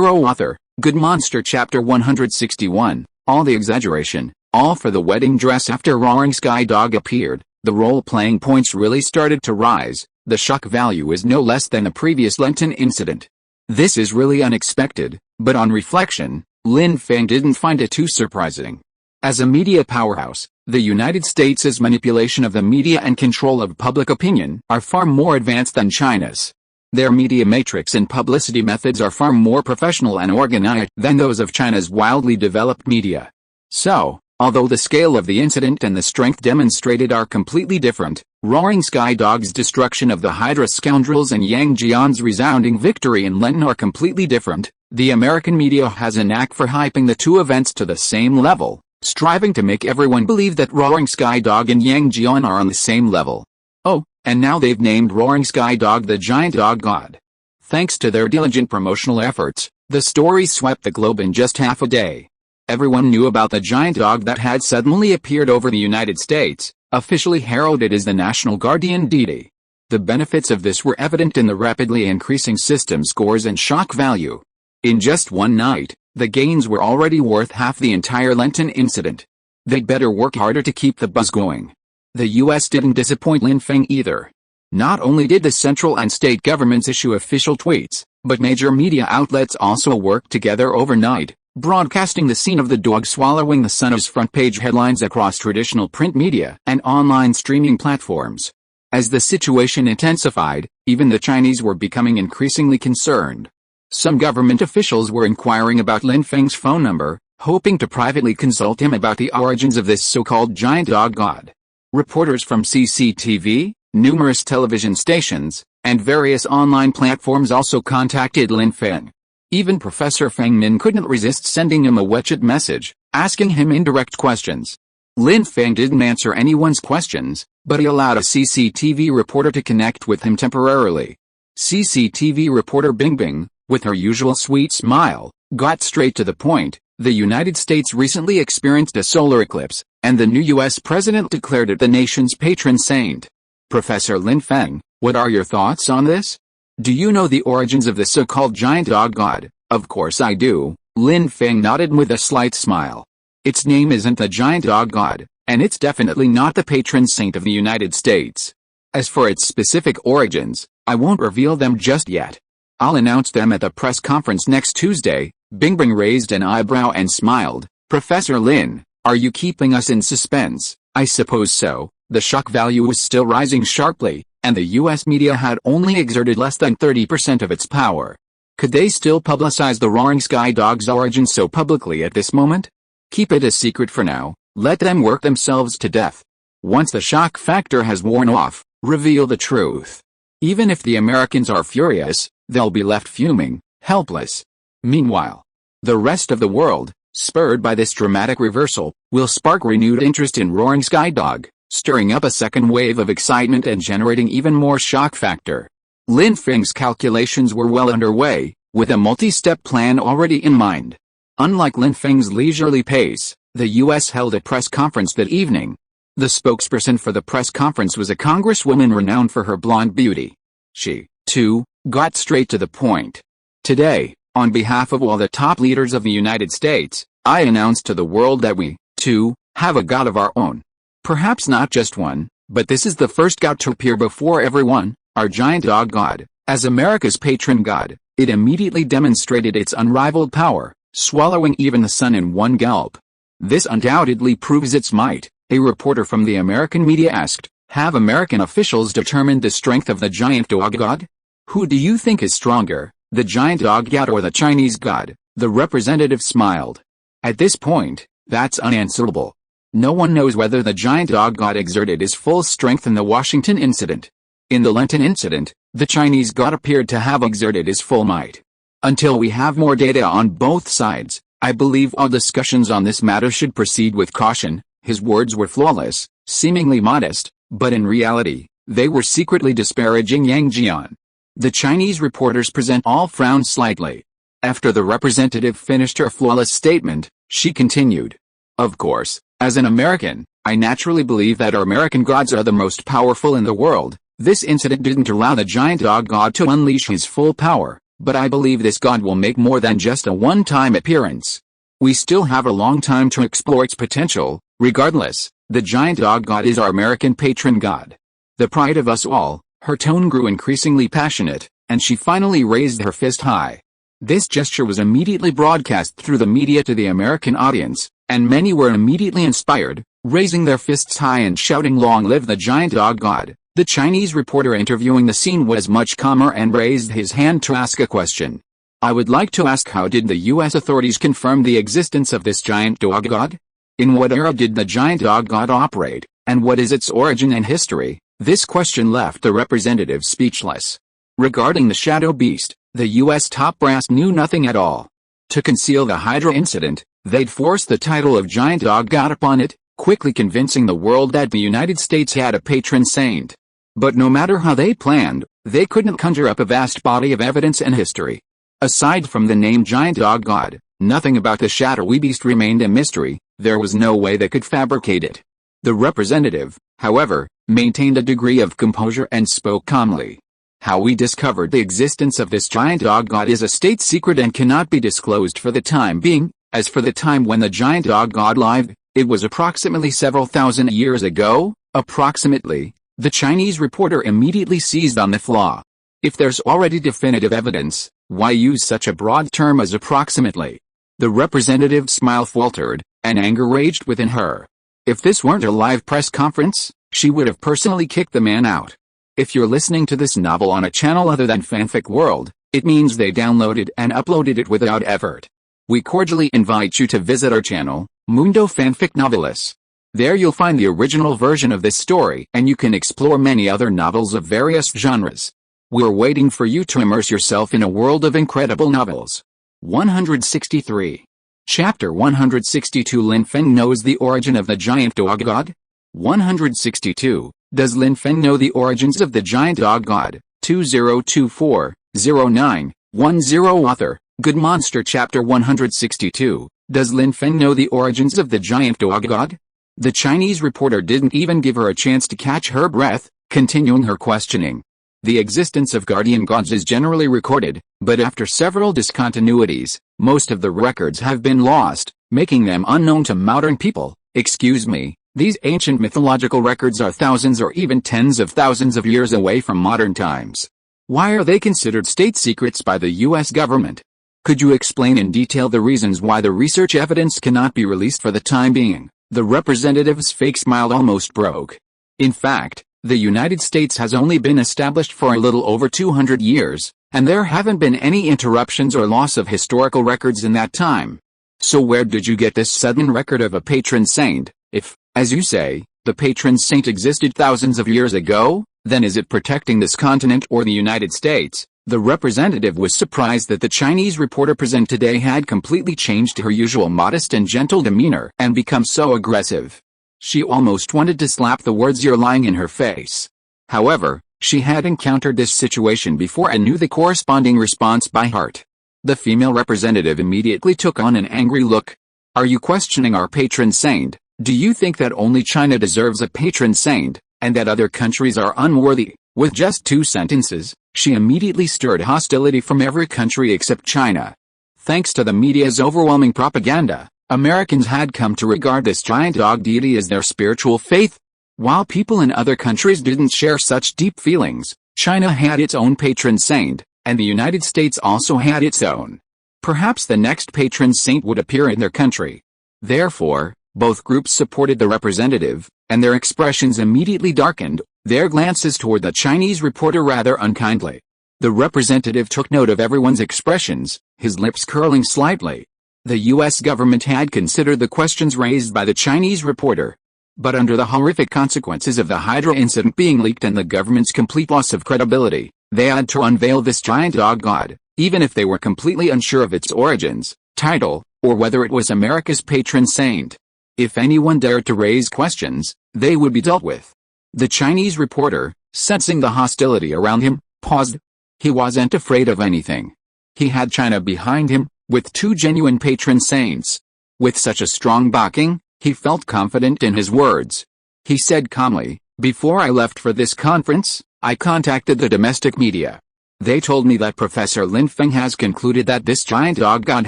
Author, Good Monster. Chapter 161. All the exaggeration, all for the wedding dress. After Roaring Sky Dog appeared, the role-playing points really started to rise. The shock value is no less than the previous Lenten incident. This is really unexpected, but on reflection, Lin Feng didn't find it too surprising. As a media powerhouse, the United States' manipulation of the media and control of public opinion are far more advanced than China's. Their media matrix and publicity methods are far more professional and organized than those of China's wildly developed media. So, although the scale of the incident and the strength demonstrated are completely different, Roaring Sky Dog's destruction of the Hydra scoundrels and Yang Jian's resounding victory in Lenten are completely different. The American media has a knack for hyping the two events to the same level, striving to make everyone believe that Roaring Sky Dog and Yang Jian are on the same level. Oh, and now they've named Roaring Sky Dog the Giant Dog God. Thanks to their diligent promotional efforts, the story swept the globe in just half a day. Everyone knew about the giant dog that had suddenly appeared over the United States, officially heralded as the national guardian deity. The benefits of this were evident in the rapidly increasing system scores and shock value. In just one night, the gains were already worth half the entire Lenten incident. They'd better work harder to keep the buzz going. The US didn't disappoint Lin Feng either. Not only did the central and state governments issue official tweets, but major media outlets also worked together overnight, broadcasting the scene of the dog swallowing the sun as front-page headlines across traditional print media and online streaming platforms. As the situation intensified, even the Chinese were becoming increasingly concerned. Some government officials were inquiring about Lin Feng's phone number, hoping to privately consult him about the origins of this so-called giant dog god. Reporters from CCTV, numerous television stations, and various online platforms also contacted Lin Feng. Even Professor Feng Min couldn't resist sending him a WeChat message, asking him indirect questions. Lin Feng didn't answer anyone's questions, but he allowed a CCTV reporter to connect with him temporarily. CCTV reporter Bing Bing, with her usual sweet smile, got straight to the point. The United States recently experienced a solar eclipse, and the new US president declared it the nation's patron saint. Professor Lin Feng, what are your thoughts on this? Do you know the origins of the so-called giant dog god? Of course I do, Lin Feng nodded with a slight smile. Its name isn't the giant dog god, and it's definitely not the patron saint of the United States. As for its specific origins, I won't reveal them just yet. I'll announce them at the press conference next Tuesday. Bing Bing raised an eyebrow and smiled. Professor Lin, are you keeping us in suspense? I suppose so. The shock value was still rising sharply, and the US media had only exerted less than 30% of its power. Could they still publicize the Roaring Sky Dog's origin so publicly at this moment? Keep it a secret for now, let them work themselves to death. Once the shock factor has worn off, reveal the truth. Even if the Americans are furious, they'll be left fuming, helpless. Meanwhile, the rest of the world, spurred by this dramatic reversal, will spark renewed interest in Roaring Sky Dog, stirring up a second wave of excitement and generating even more shock factor. Lin Feng's calculations were well underway, with a multi-step plan already in mind. Unlike Lin Feng's leisurely pace, the US held a press conference that evening. The spokesperson for the press conference was a congresswoman renowned for her blonde beauty. She, too, got straight to the point. Today, on behalf of all the top leaders of the United States, I announce to the world that we, too, have a god of our own. Perhaps not just one, but this is the first god to appear before everyone, our giant dog god. As America's patron god, it immediately demonstrated its unrivaled power, swallowing even the sun in one gulp. This undoubtedly proves its might, a reporter from the American media asked. Have American officials determined the strength of the giant dog god? Who do you think is stronger, the giant dog god or the Chinese god? The representative smiled. At this point, that's unanswerable. No one knows whether the giant dog god exerted his full strength in the Washington incident. In the Lenten incident, the Chinese god appeared to have exerted his full might. Until we have more data on both sides, I believe all discussions on this matter should proceed with caution. His words were flawless, seemingly modest, but in reality, they were secretly disparaging Yang Jian. The Chinese reporters present all frowned slightly. After the representative finished her flawless statement, she continued. Of course, as an American, I naturally believe that our American gods are the most powerful in the world. This incident didn't allow the giant dog god to unleash his full power, but I believe this god will make more than just a one-time appearance. We still have a long time to explore its potential. Regardless, the giant dog god is our American patron god. The pride of us all. Her tone grew increasingly passionate, and she finally raised her fist high. This gesture was immediately broadcast through the media to the American audience, and many were immediately inspired, raising their fists high and shouting, "Long live the giant dog god." The Chinese reporter interviewing the scene was much calmer and raised his hand to ask a question. "I would like to ask, how did the U.S. authorities confirm the existence of this giant dog god? In what era did the giant dog god operate, and what is its origin and history?" This question left the representative speechless. Regarding the shadow beast, the U.S. top brass knew nothing at all. To conceal the Hydra incident, they'd forced the title of giant dog god upon it, quickly convincing the world that the United States had a patron saint. But no matter how they planned, they couldn't conjure up a vast body of evidence and history. Aside from the name giant dog god, nothing about the shadowy beast remained a mystery. There was no way they could fabricate it. The representative, however, maintained a degree of composure and spoke calmly. "How we discovered the existence of this giant dog god is a state secret and cannot be disclosed for the time being. As for the time when the giant dog god lived, it was approximately several thousand years ago." Approximately. The Chinese reporter immediately seized on the flaw. If there's already definitive evidence, why use such a broad term as approximately? The representative's smile faltered, and anger raged within her. If this weren't a live press conference, she would have personally kicked the man out. If you're listening to this novel on a channel other than Fanfic World, it means they downloaded and uploaded it without effort. We cordially invite you to visit our channel, Mundo Fanfic Novelis. There you'll find the original version of this story, and you can explore many other novels of various genres. We're waiting for you to immerse yourself in a world of incredible novels. 163. Chapter 162. Lin Feng knows the origin of the giant dog god? 162. Does Lin Feng know the origins of the giant dog god? 2024-09-10. Author, Good Monster. Chapter 162. Does Lin Feng know the origins of the giant dog god? The Chinese reporter didn't even give her a chance to catch her breath, continuing her questioning. The existence of guardian gods is generally recorded, but after several discontinuities, most of the records have been lost, making them unknown to modern people. Excuse me, these ancient mythological records are thousands or even tens of thousands of years away from modern times. Why are they considered state secrets by the U.S. government? Could you explain in detail the reasons why the research evidence cannot be released for the time being? The representative's fake smile almost broke. In fact, the United States has only been established for a little over 200 years, and there haven't been any interruptions or loss of historical records in that time. So where did you get this sudden record of a patron saint? If, as you say, the patron saint existed thousands of years ago, then is it protecting this continent or the United States? The representative was surprised that the Chinese reporter present today had completely changed her usual modest and gentle demeanor and become so aggressive. She almost wanted to slap the words "you're lying" in her face. However, she had encountered this situation before and knew the corresponding response by heart. The female representative immediately took on an angry look. "Are you questioning our patron saint? Do you think that only China deserves a patron saint, and that other countries are unworthy?" With just 2 sentences, she immediately stirred hostility from every country except China. Thanks to the media's overwhelming propaganda, Americans had come to regard this giant dog deity as their spiritual faith. While people in other countries didn't share such deep feelings, China had its own patron saint, and the United States also had its own. Perhaps the next patron saint would appear in their country. Therefore, both groups supported the representative, and their expressions immediately darkened, their glances toward the Chinese reporter rather unkindly. The representative took note of everyone's expressions, his lips curling slightly. The U.S. government had considered the questions raised by the Chinese reporter. But under the horrific consequences of the Hydra incident being leaked and the government's complete loss of credibility, they had to unveil this giant dog god, even if they were completely unsure of its origins, title, or whether it was America's patron saint. If anyone dared to raise questions, they would be dealt with. The Chinese reporter, sensing the hostility around him, paused. He wasn't afraid of anything. He had China behind him, with 2 genuine patron saints. With such a strong backing, he felt confident in his words. He said calmly, "Before I left for this conference, I contacted the domestic media. They told me that Professor Lin Feng has concluded that this giant dog god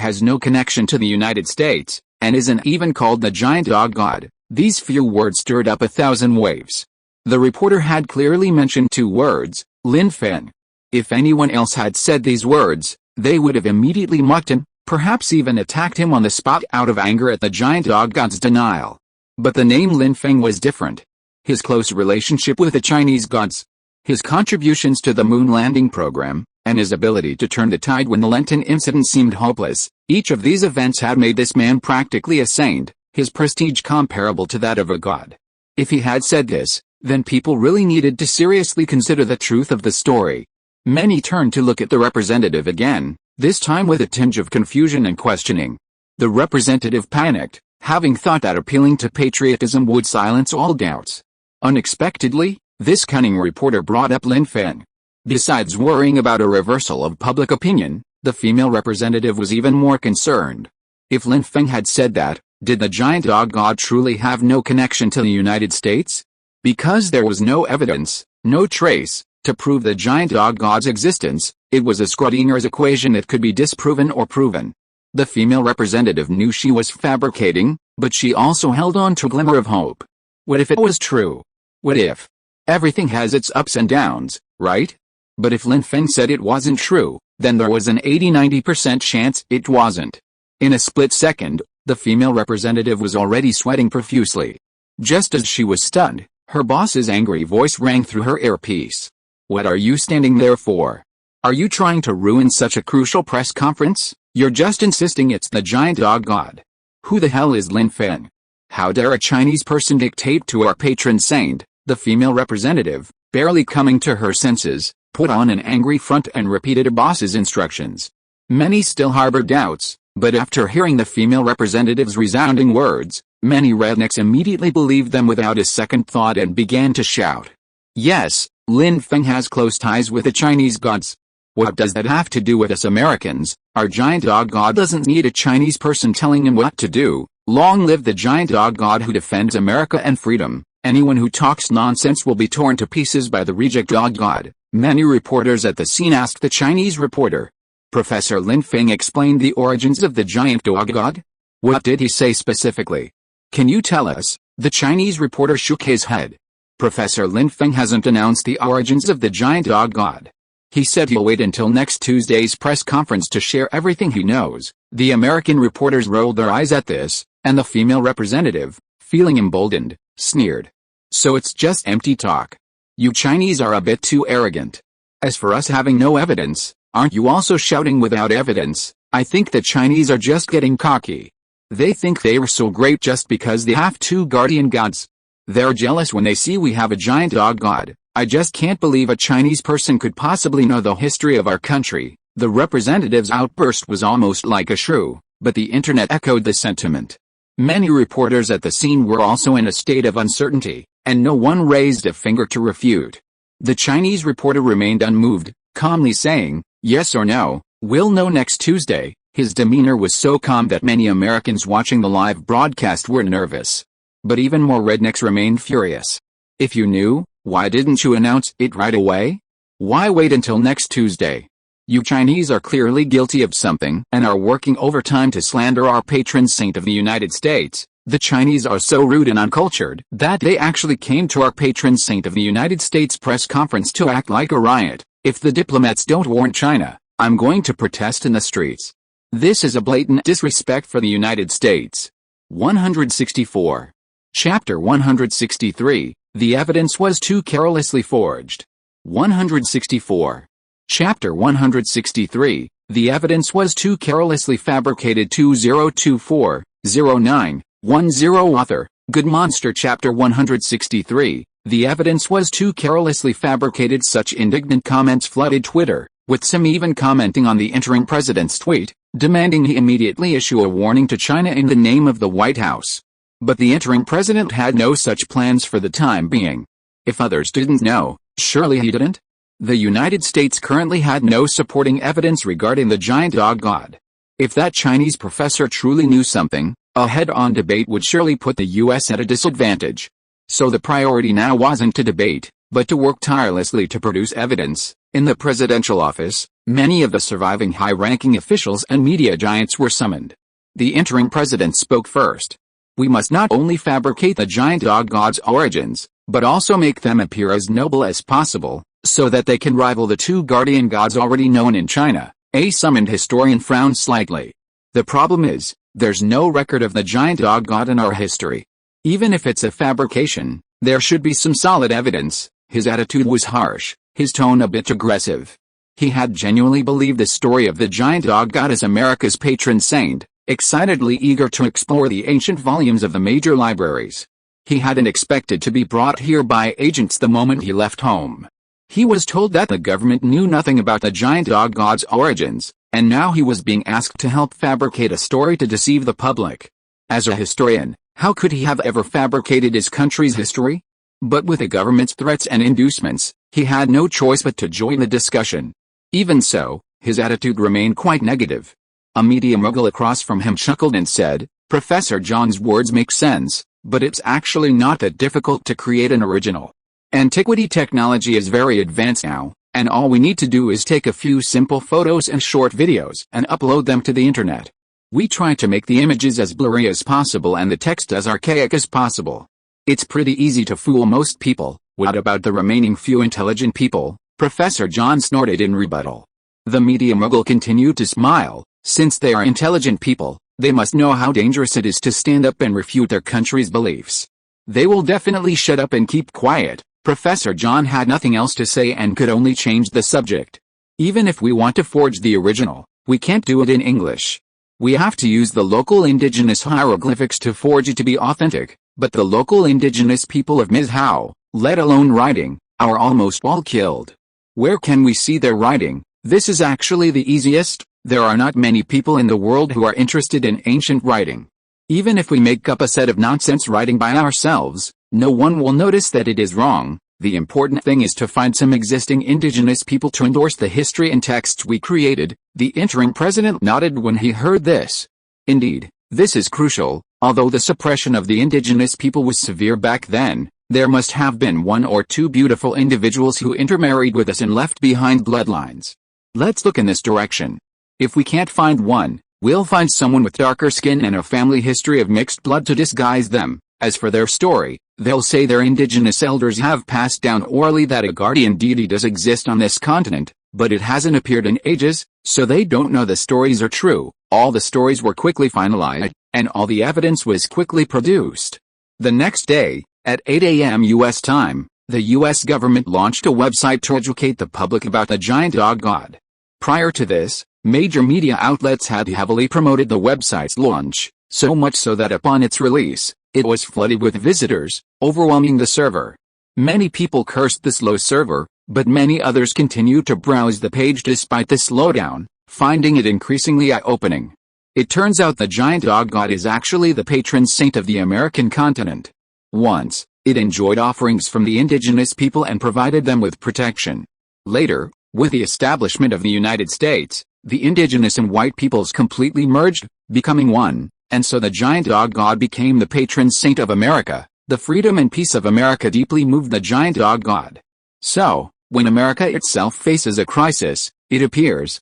has no connection to the United States, and isn't even called the giant dog god." These few words stirred up 1,000 waves. The reporter had clearly mentioned 2 words, Lin Feng. If anyone else had said these words, they would have immediately mocked him, perhaps even attacked him on the spot out of anger at the giant dog god's denial. But the name Lin Feng was different. His close relationship with the Chinese gods, his contributions to the moon landing program, and his ability to turn the tide when the Lenten incident seemed hopeless, each of these events had made this man practically a saint, his prestige comparable to that of a god. If he had said this, then people really needed to seriously consider the truth of the story. Many turned to look at the representative again, this time with a tinge of confusion and questioning. The representative panicked, having thought that appealing to patriotism would silence all doubts. Unexpectedly, this cunning reporter brought up Lin Feng. Besides worrying about a reversal of public opinion, the female representative was even more concerned. If Lin Feng had said that, did the giant dog god truly have no connection to the United States? Because there was no evidence, no trace, to prove the giant dog god's existence, it was a Schrodinger's equation that could be disproven or proven. The female representative knew she was fabricating, but she also held on to a glimmer of hope. What if it was true? What if? Everything has its ups and downs, right? But if Lin Feng said it wasn't true, then there was an 80–90% chance it wasn't. In a split second, the female representative was already sweating profusely. Just as she was stunned, her boss's angry voice rang through her earpiece. What are you standing there for? Are you trying to ruin such a crucial press conference? You're just insisting it's the giant dog god. Who the hell is Lin Feng? How dare a Chinese person dictate to our patron saint? The female representative, barely coming to her senses, put on an angry front and repeated her boss's instructions. Many still harbored doubts, but after hearing the female representative's resounding words, many rednecks immediately believed them without a second thought and began to shout. Yes, Lin Feng has close ties with the Chinese gods. What does that have to do with us Americans? Our giant dog god doesn't need a Chinese person telling him what to do. Long live the giant dog god who defends America and freedom. Anyone who talks nonsense will be torn to pieces by the reject dog god. Many reporters at the scene asked the Chinese reporter. Professor Lin Feng explained the origins of the giant dog god? What did he say specifically? Can you tell us? The Chinese reporter shook his head. Professor Lin Feng hasn't announced the origins of the giant dog god. He said he'll wait until next Tuesday's press conference to share everything he knows. The American reporters rolled their eyes at this, and the female representative, feeling emboldened, sneered. So it's just empty talk. You Chinese are a bit too arrogant. As for us having no evidence, aren't you also shouting without evidence? I think the Chinese are just getting cocky. They think they are so great just because they have two guardian gods. They're jealous when they see we have a giant dog god. I just can't believe a Chinese person could possibly know the history of our country. The representative's outburst was almost like a shrew, but the internet echoed the sentiment. Many reporters at the scene were also in a state of uncertainty, and no one raised a finger to refute. The Chinese reporter remained unmoved, calmly saying, yes or no, we'll know next Tuesday. His demeanor was so calm that many Americans watching the live broadcast were nervous. But even more rednecks remained furious. If you knew, why didn't you announce it right away? Why wait until next Tuesday? You Chinese are clearly guilty of something and are working overtime to slander our patron saint of the United States. The Chinese are so rude and uncultured that they actually came to our patron saint of the United States press conference to act like a riot. If the diplomats don't warn China, I'm going to protest in the streets. This is a blatant disrespect for the United States. 164. Chapter 163. The evidence was too carelessly forged. 164. Chapter 163. The evidence was too carelessly fabricated. 2024-09-10 Author, Good Monster. Chapter 163. The evidence was too carelessly fabricated. Such indignant comments flooded Twitter, with some even commenting on the interim president's tweet, demanding he immediately issue a warning to China in the name of the White House. But the interim president had no such plans for the time being. If others didn't know, surely he didn't? The United States currently had no supporting evidence regarding the giant dog god. If that Chinese professor truly knew something, a head-on debate would surely put the US at a disadvantage. So the priority now wasn't to debate, but to work tirelessly to produce evidence. In the presidential office, many of the surviving high-ranking officials and media giants were summoned. The interim president spoke first. We must not only fabricate the giant dog god's origins, but also make them appear as noble as possible, so that they can rival the two guardian gods already known in China. A summoned historian frowned slightly. The problem is, there's no record of the giant dog god in our history. Even if it's a fabrication, there should be some solid evidence. His attitude was harsh, his tone a bit aggressive. He had genuinely believed the story of the giant dog god as America's patron saint, excitedly eager to explore the ancient volumes of the major libraries. He hadn't expected to be brought here by agents the moment he left home. He was told that the government knew nothing about the giant dog god's origins, and now he was being asked to help fabricate a story to deceive the public. As a historian, how could he have ever fabricated his country's history? But with the government's threats and inducements, he had no choice but to join the discussion. Even so, his attitude remained quite negative. A media mogul across from him chuckled and said, "Professor John's words make sense, but it's actually not that difficult to create an original. Antiquity technology is very advanced now, and all we need to do is take a few simple photos and short videos and upload them to the internet. We try to make the images as blurry as possible and the text as archaic as possible. It's pretty easy to fool most people. What about the remaining few intelligent people?" Professor John snorted in rebuttal. The media mogul continued to smile. Since they are intelligent people, they must know how dangerous it is to stand up and refute their country's beliefs. They will definitely shut up and keep quiet. Professor John had nothing else to say and could only change the subject. Even if we want to forge the original, we can't do it in English. We have to use the local indigenous hieroglyphics to forge it to be authentic, but the local indigenous people of Mizhou, let alone writing, are almost all killed. Where can we see their writing? This is actually the easiest. There are not many people in the world who are interested in ancient writing. Even if we make up a set of nonsense writing by ourselves, no one will notice that it is wrong. The important thing is to find some existing indigenous people to endorse the history and texts we created. The interim president nodded when he heard this. Indeed, this is crucial. Although the suppression of the indigenous people was severe back then, there must have been one or two beautiful individuals who intermarried with us and left behind bloodlines. Let's look in this direction. If we can't find one, we'll find someone with darker skin and a family history of mixed blood to disguise them. As for their story, they'll say their indigenous elders have passed down orally that a guardian deity does exist on this continent, but it hasn't appeared in ages, so they don't know the stories are true. All the stories were quickly finalized, and all the evidence was quickly produced. The next day, at 8 a.m. U.S. time, the U.S. government launched a website to educate the public about the giant dog god. Prior to this, major media outlets had heavily promoted the website's launch, so much so that upon its release, it was flooded with visitors, overwhelming the server. Many people cursed the slow server, but many others continued to browse the page despite the slowdown, finding it increasingly eye-opening. It turns out the giant dog god is actually the patron saint of the American continent. Once, it enjoyed offerings from the indigenous people and provided them with protection. Later, with the establishment of the United States, the indigenous and white peoples completely merged, becoming one, and so the giant dog god became the patron saint of America. The freedom and peace of America deeply moved the giant dog god. So, when America itself faces a crisis, it appears,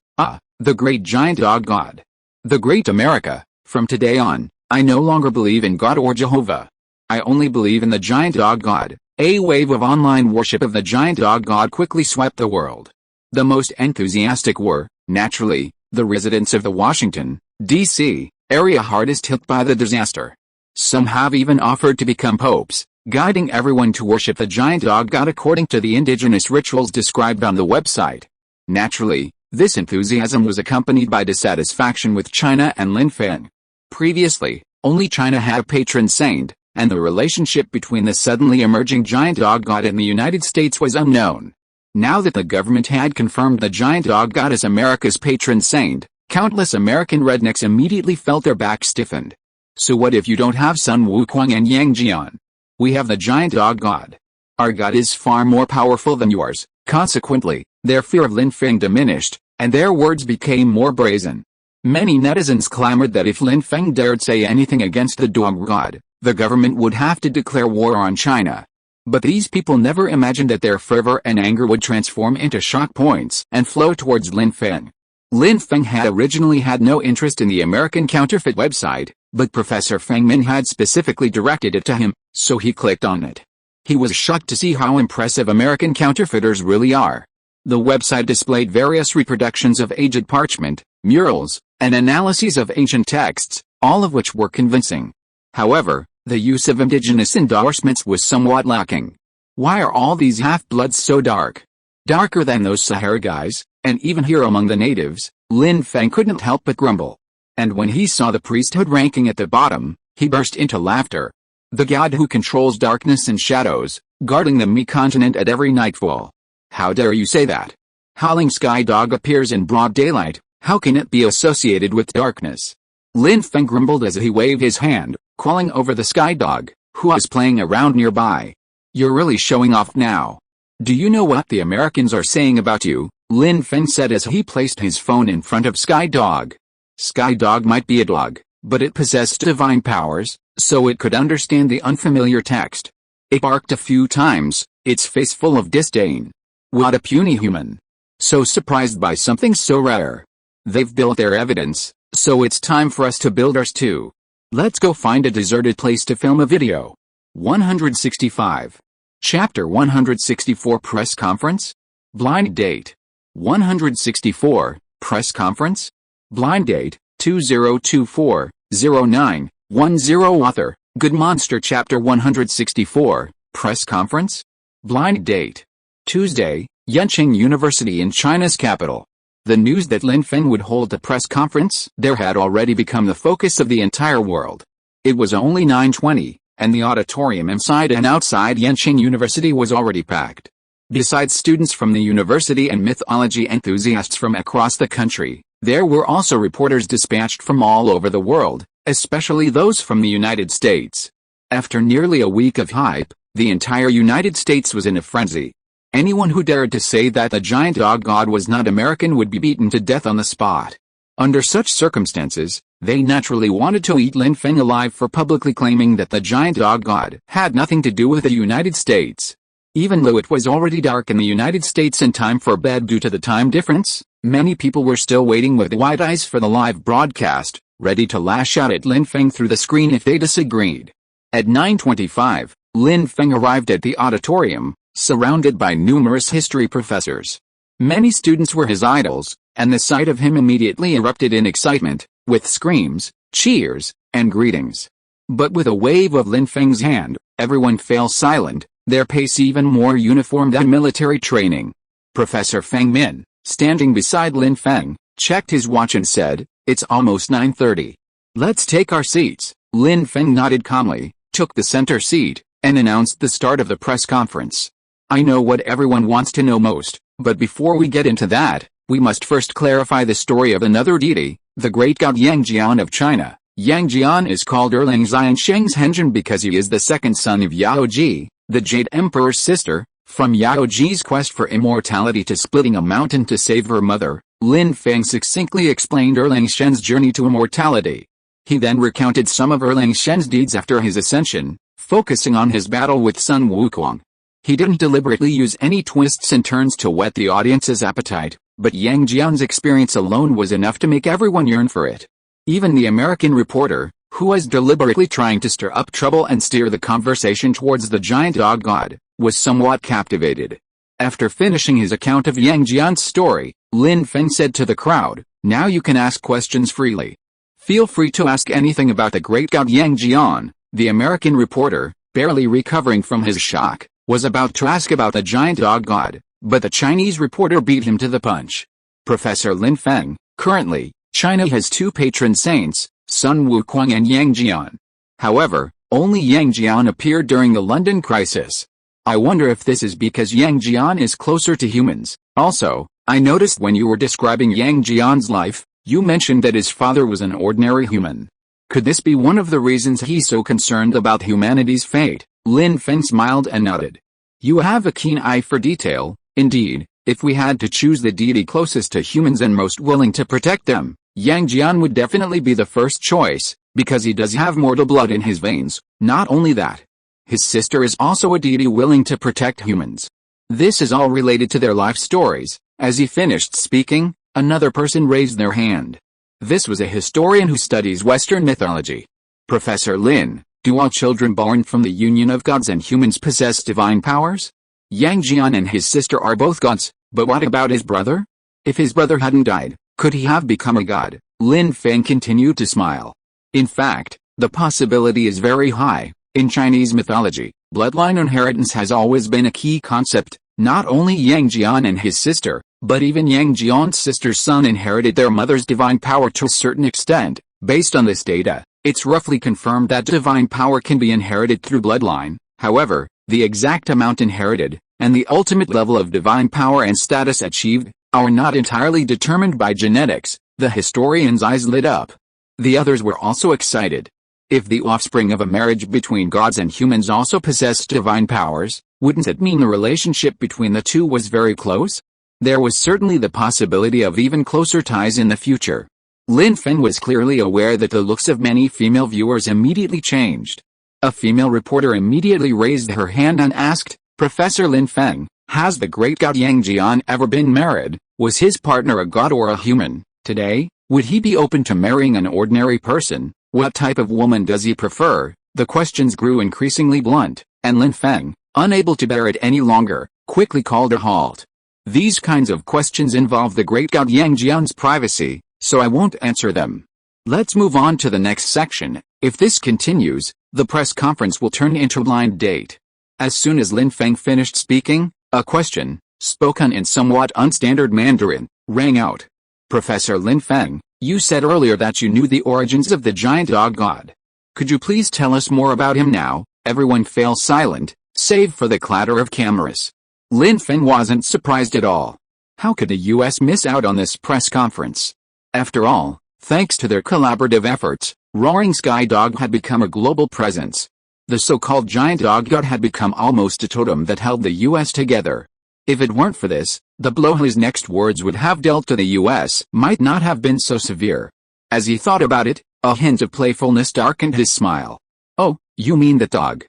the great giant dog god. The great America. From today on, I no longer believe in God or Jehovah. I only believe in the giant dog god. A wave of online worship of the giant dog god quickly swept the world. The most enthusiastic were, naturally, the residents of the Washington, D.C., area hardest hit by the disaster. Some have even offered to become popes, guiding everyone to worship the giant dog god according to the indigenous rituals described on the website. Naturally, this enthusiasm was accompanied by dissatisfaction with China and Lin Feng. Previously, only China had a patron saint, and the relationship between the suddenly emerging giant dog god and the United States was unknown. Now that the government had confirmed the giant dog god as America's patron saint, countless American rednecks immediately felt their backs stiffened. So what if you don't have Sun Wukong and Yang Jian? We have the giant dog god. Our god is far more powerful than yours. Consequently, their fear of Lin Feng diminished, and their words became more brazen. Many netizens clamored that if Lin Feng dared say anything against the dog god, the government would have to declare war on China. But these people never imagined that their fervor and anger would transform into shock points and flow towards Lin Feng. Lin Feng had originally had no interest in the American counterfeit website, but Professor Feng Min had specifically directed it to him, so he clicked on it. He was shocked to see how impressive American counterfeiters really are. The website displayed various reproductions of aged parchment, murals, and analyses of ancient texts, all of which were convincing. However, the use of indigenous endorsements was somewhat lacking. Why are all these half-bloods so dark? Darker than those Sahara guys, and even here among the natives, Lin Feng couldn't help but grumble. And when he saw the priesthood ranking at the bottom, he burst into laughter. The god who controls darkness and shadows, guarding the Mi continent at every nightfall. How dare you say that? Howling Sky Dog appears in broad daylight, how can it be associated with darkness? Lin Feng grumbled as he waved his hand, calling over the Sky Dog, who was playing around nearby. You're really showing off now. Do you know what the Americans are saying about you? Lin Feng said as he placed his phone in front of Sky Dog. Sky Dog might be a dog, but it possessed divine powers, so it could understand the unfamiliar text. It barked a few times, its face full of disdain. What a puny human. So surprised by something so rare. They've built their evidence, so it's time for us to build ours too. Let's go find a deserted place to film a video. 165. Chapter 164 Press Conference? Blind Date. 164, Press Conference? Blind Date, 2024-09-10 Author, Good Monster Chapter 164, Press Conference? Blind Date. Tuesday, Yenching University in China's capital. The news that Lin Feng would hold a press conference there had already become the focus of the entire world. It was only 9:20, and the auditorium inside and outside Yenching University was already packed. Besides students from the university and mythology enthusiasts from across the country, there were also reporters dispatched from all over the world, especially those from the United States. After nearly a week of hype, the entire United States was in a frenzy. Anyone who dared to say that the giant dog god was not American would be beaten to death on the spot. Under such circumstances, they naturally wanted to eat Lin Feng alive for publicly claiming that the giant dog god had nothing to do with the United States. Even though it was already dark in the United States and time for bed due to the time difference, many people were still waiting with wide eyes for the live broadcast, ready to lash out at Lin Feng through the screen if they disagreed. At 9:25, Lin Feng arrived at the auditorium, surrounded by numerous history professors. Many students were his idols, and the sight of him immediately erupted in excitement, with screams, cheers, and greetings. But with a wave of Lin Feng's hand, everyone fell silent, their pace even more uniform than military training. Professor Feng Min, standing beside Lin Feng, checked his watch and said, "It's almost 9:30. Let's take our seats." Lin Feng nodded calmly, took the center seat, and announced the start of the press conference. I know what everyone wants to know most, but before we get into that, we must first clarify the story of another deity, the great god Yang Jian of China. Yang Jian is called Erlang Xian Sheng's Henjin because he is the second son of Yao Ji, the Jade Emperor's sister. From Yao Ji's quest for immortality to splitting a mountain to save her mother, Lin Feng succinctly explained Erlang Shen's journey to immortality. He then recounted some of Erlang Shen's deeds after his ascension, focusing on his battle with son Wukong. He didn't deliberately use any twists and turns to whet the audience's appetite, but Yang Jian's experience alone was enough to make everyone yearn for it. Even the American reporter, who was deliberately trying to stir up trouble and steer the conversation towards the giant dog god, was somewhat captivated. After finishing his account of Yang Jian's story, Lin Feng said to the crowd, "Now you can ask questions freely. Feel free to ask anything about the great god Yang Jian." The American reporter, barely recovering from his shock, was about to ask about the giant dog god, but the Chinese reporter beat him to the punch. Professor Lin Feng, currently, China has two patron saints, Sun Wukong and Yang Jian. However, only Yang Jian appeared during the London crisis. I wonder if this is because Yang Jian is closer to humans. Also, I noticed when you were describing Yang Jian's life, you mentioned that his father was an ordinary human. Could this be one of the reasons he's so concerned about humanity's fate? Lin Feng smiled and nodded. You have a keen eye for detail. Indeed, if we had to choose the deity closest to humans and most willing to protect them, Yang Jian would definitely be the first choice, because he does have mortal blood in his veins. Not only that, his sister is also a deity willing to protect humans. This is all related to their life stories. As he finished speaking, another person raised their hand. This was a historian who studies Western mythology. Professor Lin, do all children born from the union of gods and humans possess divine powers? Yang Jian and his sister are both gods, but what about his brother? If his brother hadn't died, Could he have become a god? Lin Feng continued to smile. In fact, the possibility is very high. In Chinese mythology, bloodline inheritance has always been a key concept. Not only Yang Jian and his sister, but even Yang Jian's sister's son inherited their mother's divine power to a certain extent. Based on this data, it's roughly confirmed that divine power can be inherited through bloodline. However, the exact amount inherited, and the ultimate level of divine power and status achieved, are not entirely determined by genetics. The historian's eyes lit up. The others were also excited. If the offspring of a marriage between gods and humans also possessed divine powers, wouldn't it mean the relationship between the two was very close? There was certainly the possibility of even closer ties in the future. Lin Feng was clearly aware that the looks of many female viewers immediately changed. A female reporter immediately raised her hand and asked, "Professor Lin Feng, has the great god Yang Jian ever been married? Was his partner a god or a human? Today, would he be open to marrying an ordinary person? What type of woman does he prefer?" The questions grew increasingly blunt, and Lin Feng, unable to bear it any longer, quickly called a halt. These kinds of questions involve the great god Yang Jian's privacy, so I won't answer them. Let's move on to the next section. If this continues, the press conference will turn into a blind date. As soon as Lin Feng finished speaking, a question, spoken in somewhat unstandard Mandarin, rang out. "Professor Lin Feng, you said earlier that you knew the origins of the giant dog god. Could you please tell us more about him now?" Everyone fell silent, save for the clatter of cameras. Lin Feng wasn't surprised at all. How could the US miss out on this press conference? After all, thanks to their collaborative efforts, Roaring Sky Dog had become a global presence. The so-called giant dog god had become almost a totem that held the US together. If it weren't for this, the blow his next words would have dealt to the US might not have been so severe. As he thought about it, a hint of playfulness darkened his smile. "Oh, you mean that dog?"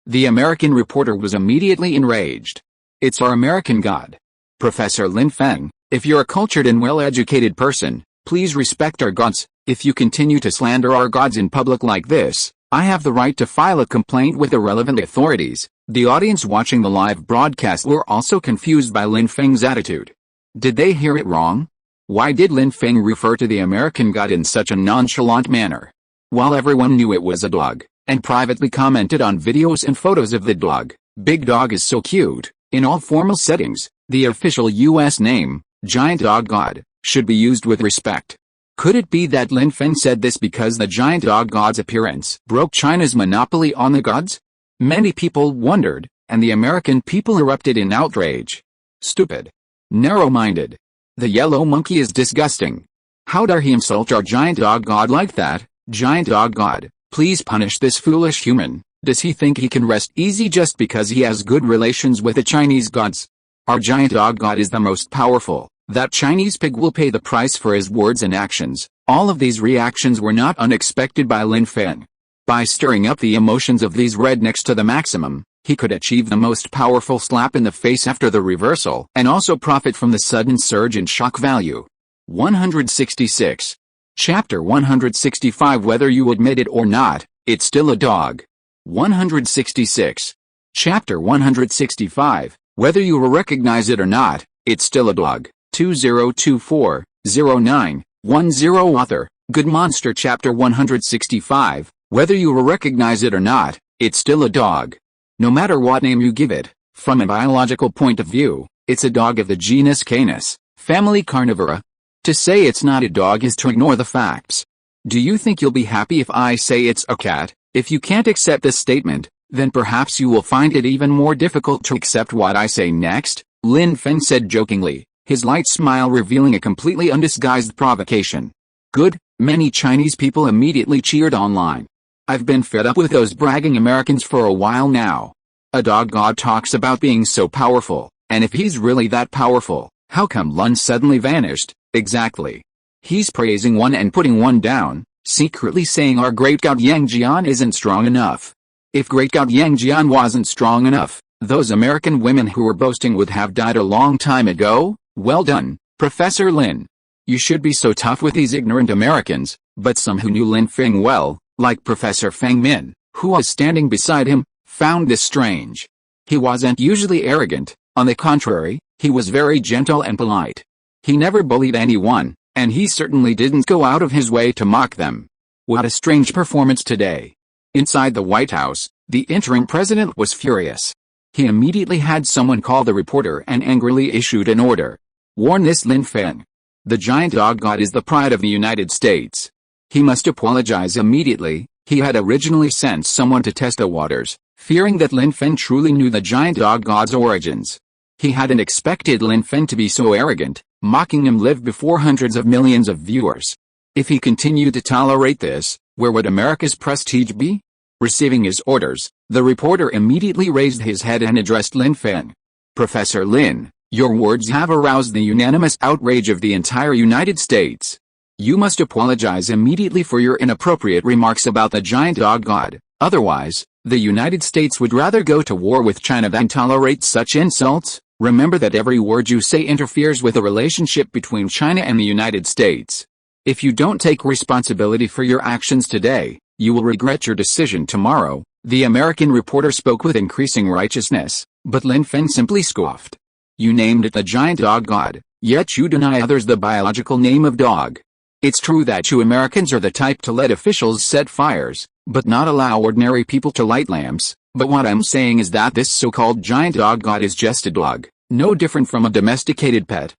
The American reporter was immediately enraged. "It's our American god. Professor Lin Feng, if you're a cultured and well-educated person, please respect our gods. If you continue to slander our gods in public like this, I have the right to file a complaint with the relevant authorities." The audience watching the live broadcast were also confused by Lin Feng's attitude. Did they hear it wrong? Why did Lin Feng refer to the American god in such a nonchalant manner? While everyone knew it was a dog, and privately commented on videos and photos of the dog, "Big dog is so cute," in all formal settings, the official US name, giant dog god, should be used with respect. Could it be that Lin Feng said this because the giant dog god's appearance broke China's monopoly on the gods? Many people wondered, and the American people erupted in outrage. "Stupid. Narrow-minded. The yellow monkey is disgusting. How dare he insult our giant dog god like that? Giant dog god, please punish this foolish human. Does he think he can rest easy just because he has good relations with the Chinese gods? Our giant dog god is the most powerful. That Chinese pig will pay the price for his words and actions." All of these reactions were not unexpected by Lin Feng. By stirring up the emotions of these rednecks to the maximum, he could achieve the most powerful slap in the face after the reversal, and also profit from the sudden surge in shock value. 166. Chapter 165. Whether you admit it or not, it's still a dog. 166. Chapter 165. Whether you recognize it or not, it's still a dog. 2024-09-10 Author, Good Monster. Chapter 165. Whether you recognize it or not, it's still a dog. No matter what name you give it, from a biological point of view, it's a dog of the genus Canis, family Carnivora. To say it's not a dog is to ignore the facts. Do you think you'll be happy if I say it's a cat? If you can't accept this statement, then perhaps you will find it even more difficult to accept what I say next, Lin Feng said jokingly, his light smile revealing a completely undisguised provocation. Good, many Chinese people immediately cheered online. I've been fed up with those bragging Americans for a while now. A dog god talks about being so powerful, and if he's really that powerful, how come Lun suddenly vanished? Exactly. He's praising one and putting one down, secretly saying our great god Yang Jian isn't strong enough. If great god Yang Jian wasn't strong enough, those American women who were boasting would have died a long time ago. Well done, Professor Lin. You should be so tough with these ignorant Americans. But some who knew Lin Feng well, like Professor Feng Min, who was standing beside him, found this strange. He wasn't usually arrogant. On the contrary, he was very gentle and polite. He never bullied anyone, And he certainly didn't go out of his way to mock them. What a strange performance today. Inside the White House, the interim president was furious. He immediately had someone call the reporter and angrily issued an order. Warn this Lin Feng. The giant dog god is the pride of the United States. He must apologize immediately. He had originally sent someone to test the waters, fearing that Lin Feng truly knew the giant dog god's origins. He hadn't expected Lin Feng to be so arrogant, mocking him live before hundreds of millions of viewers. If he continued to tolerate this, where would America's prestige be? Receiving his orders, the reporter immediately raised his head and addressed Lin Feng. Professor Lin, your words have aroused the unanimous outrage of the entire United States. You must apologize immediately for your inappropriate remarks about the giant dog god. Otherwise, the United States would rather go to war with China than tolerate such insults. Remember that every word you say interferes with the relationship between China and the United States. If you don't take responsibility for your actions today, you will regret your decision tomorrow. The American reporter spoke with increasing righteousness, but Lin Feng simply scoffed. You named it the giant dog god, yet you deny others the biological name of dog. It's true that you Americans are the type to let officials set fires, but not allow ordinary people to light lamps. But what I'm saying is that this so-called giant dog god is just a dog, no different from a domesticated pet.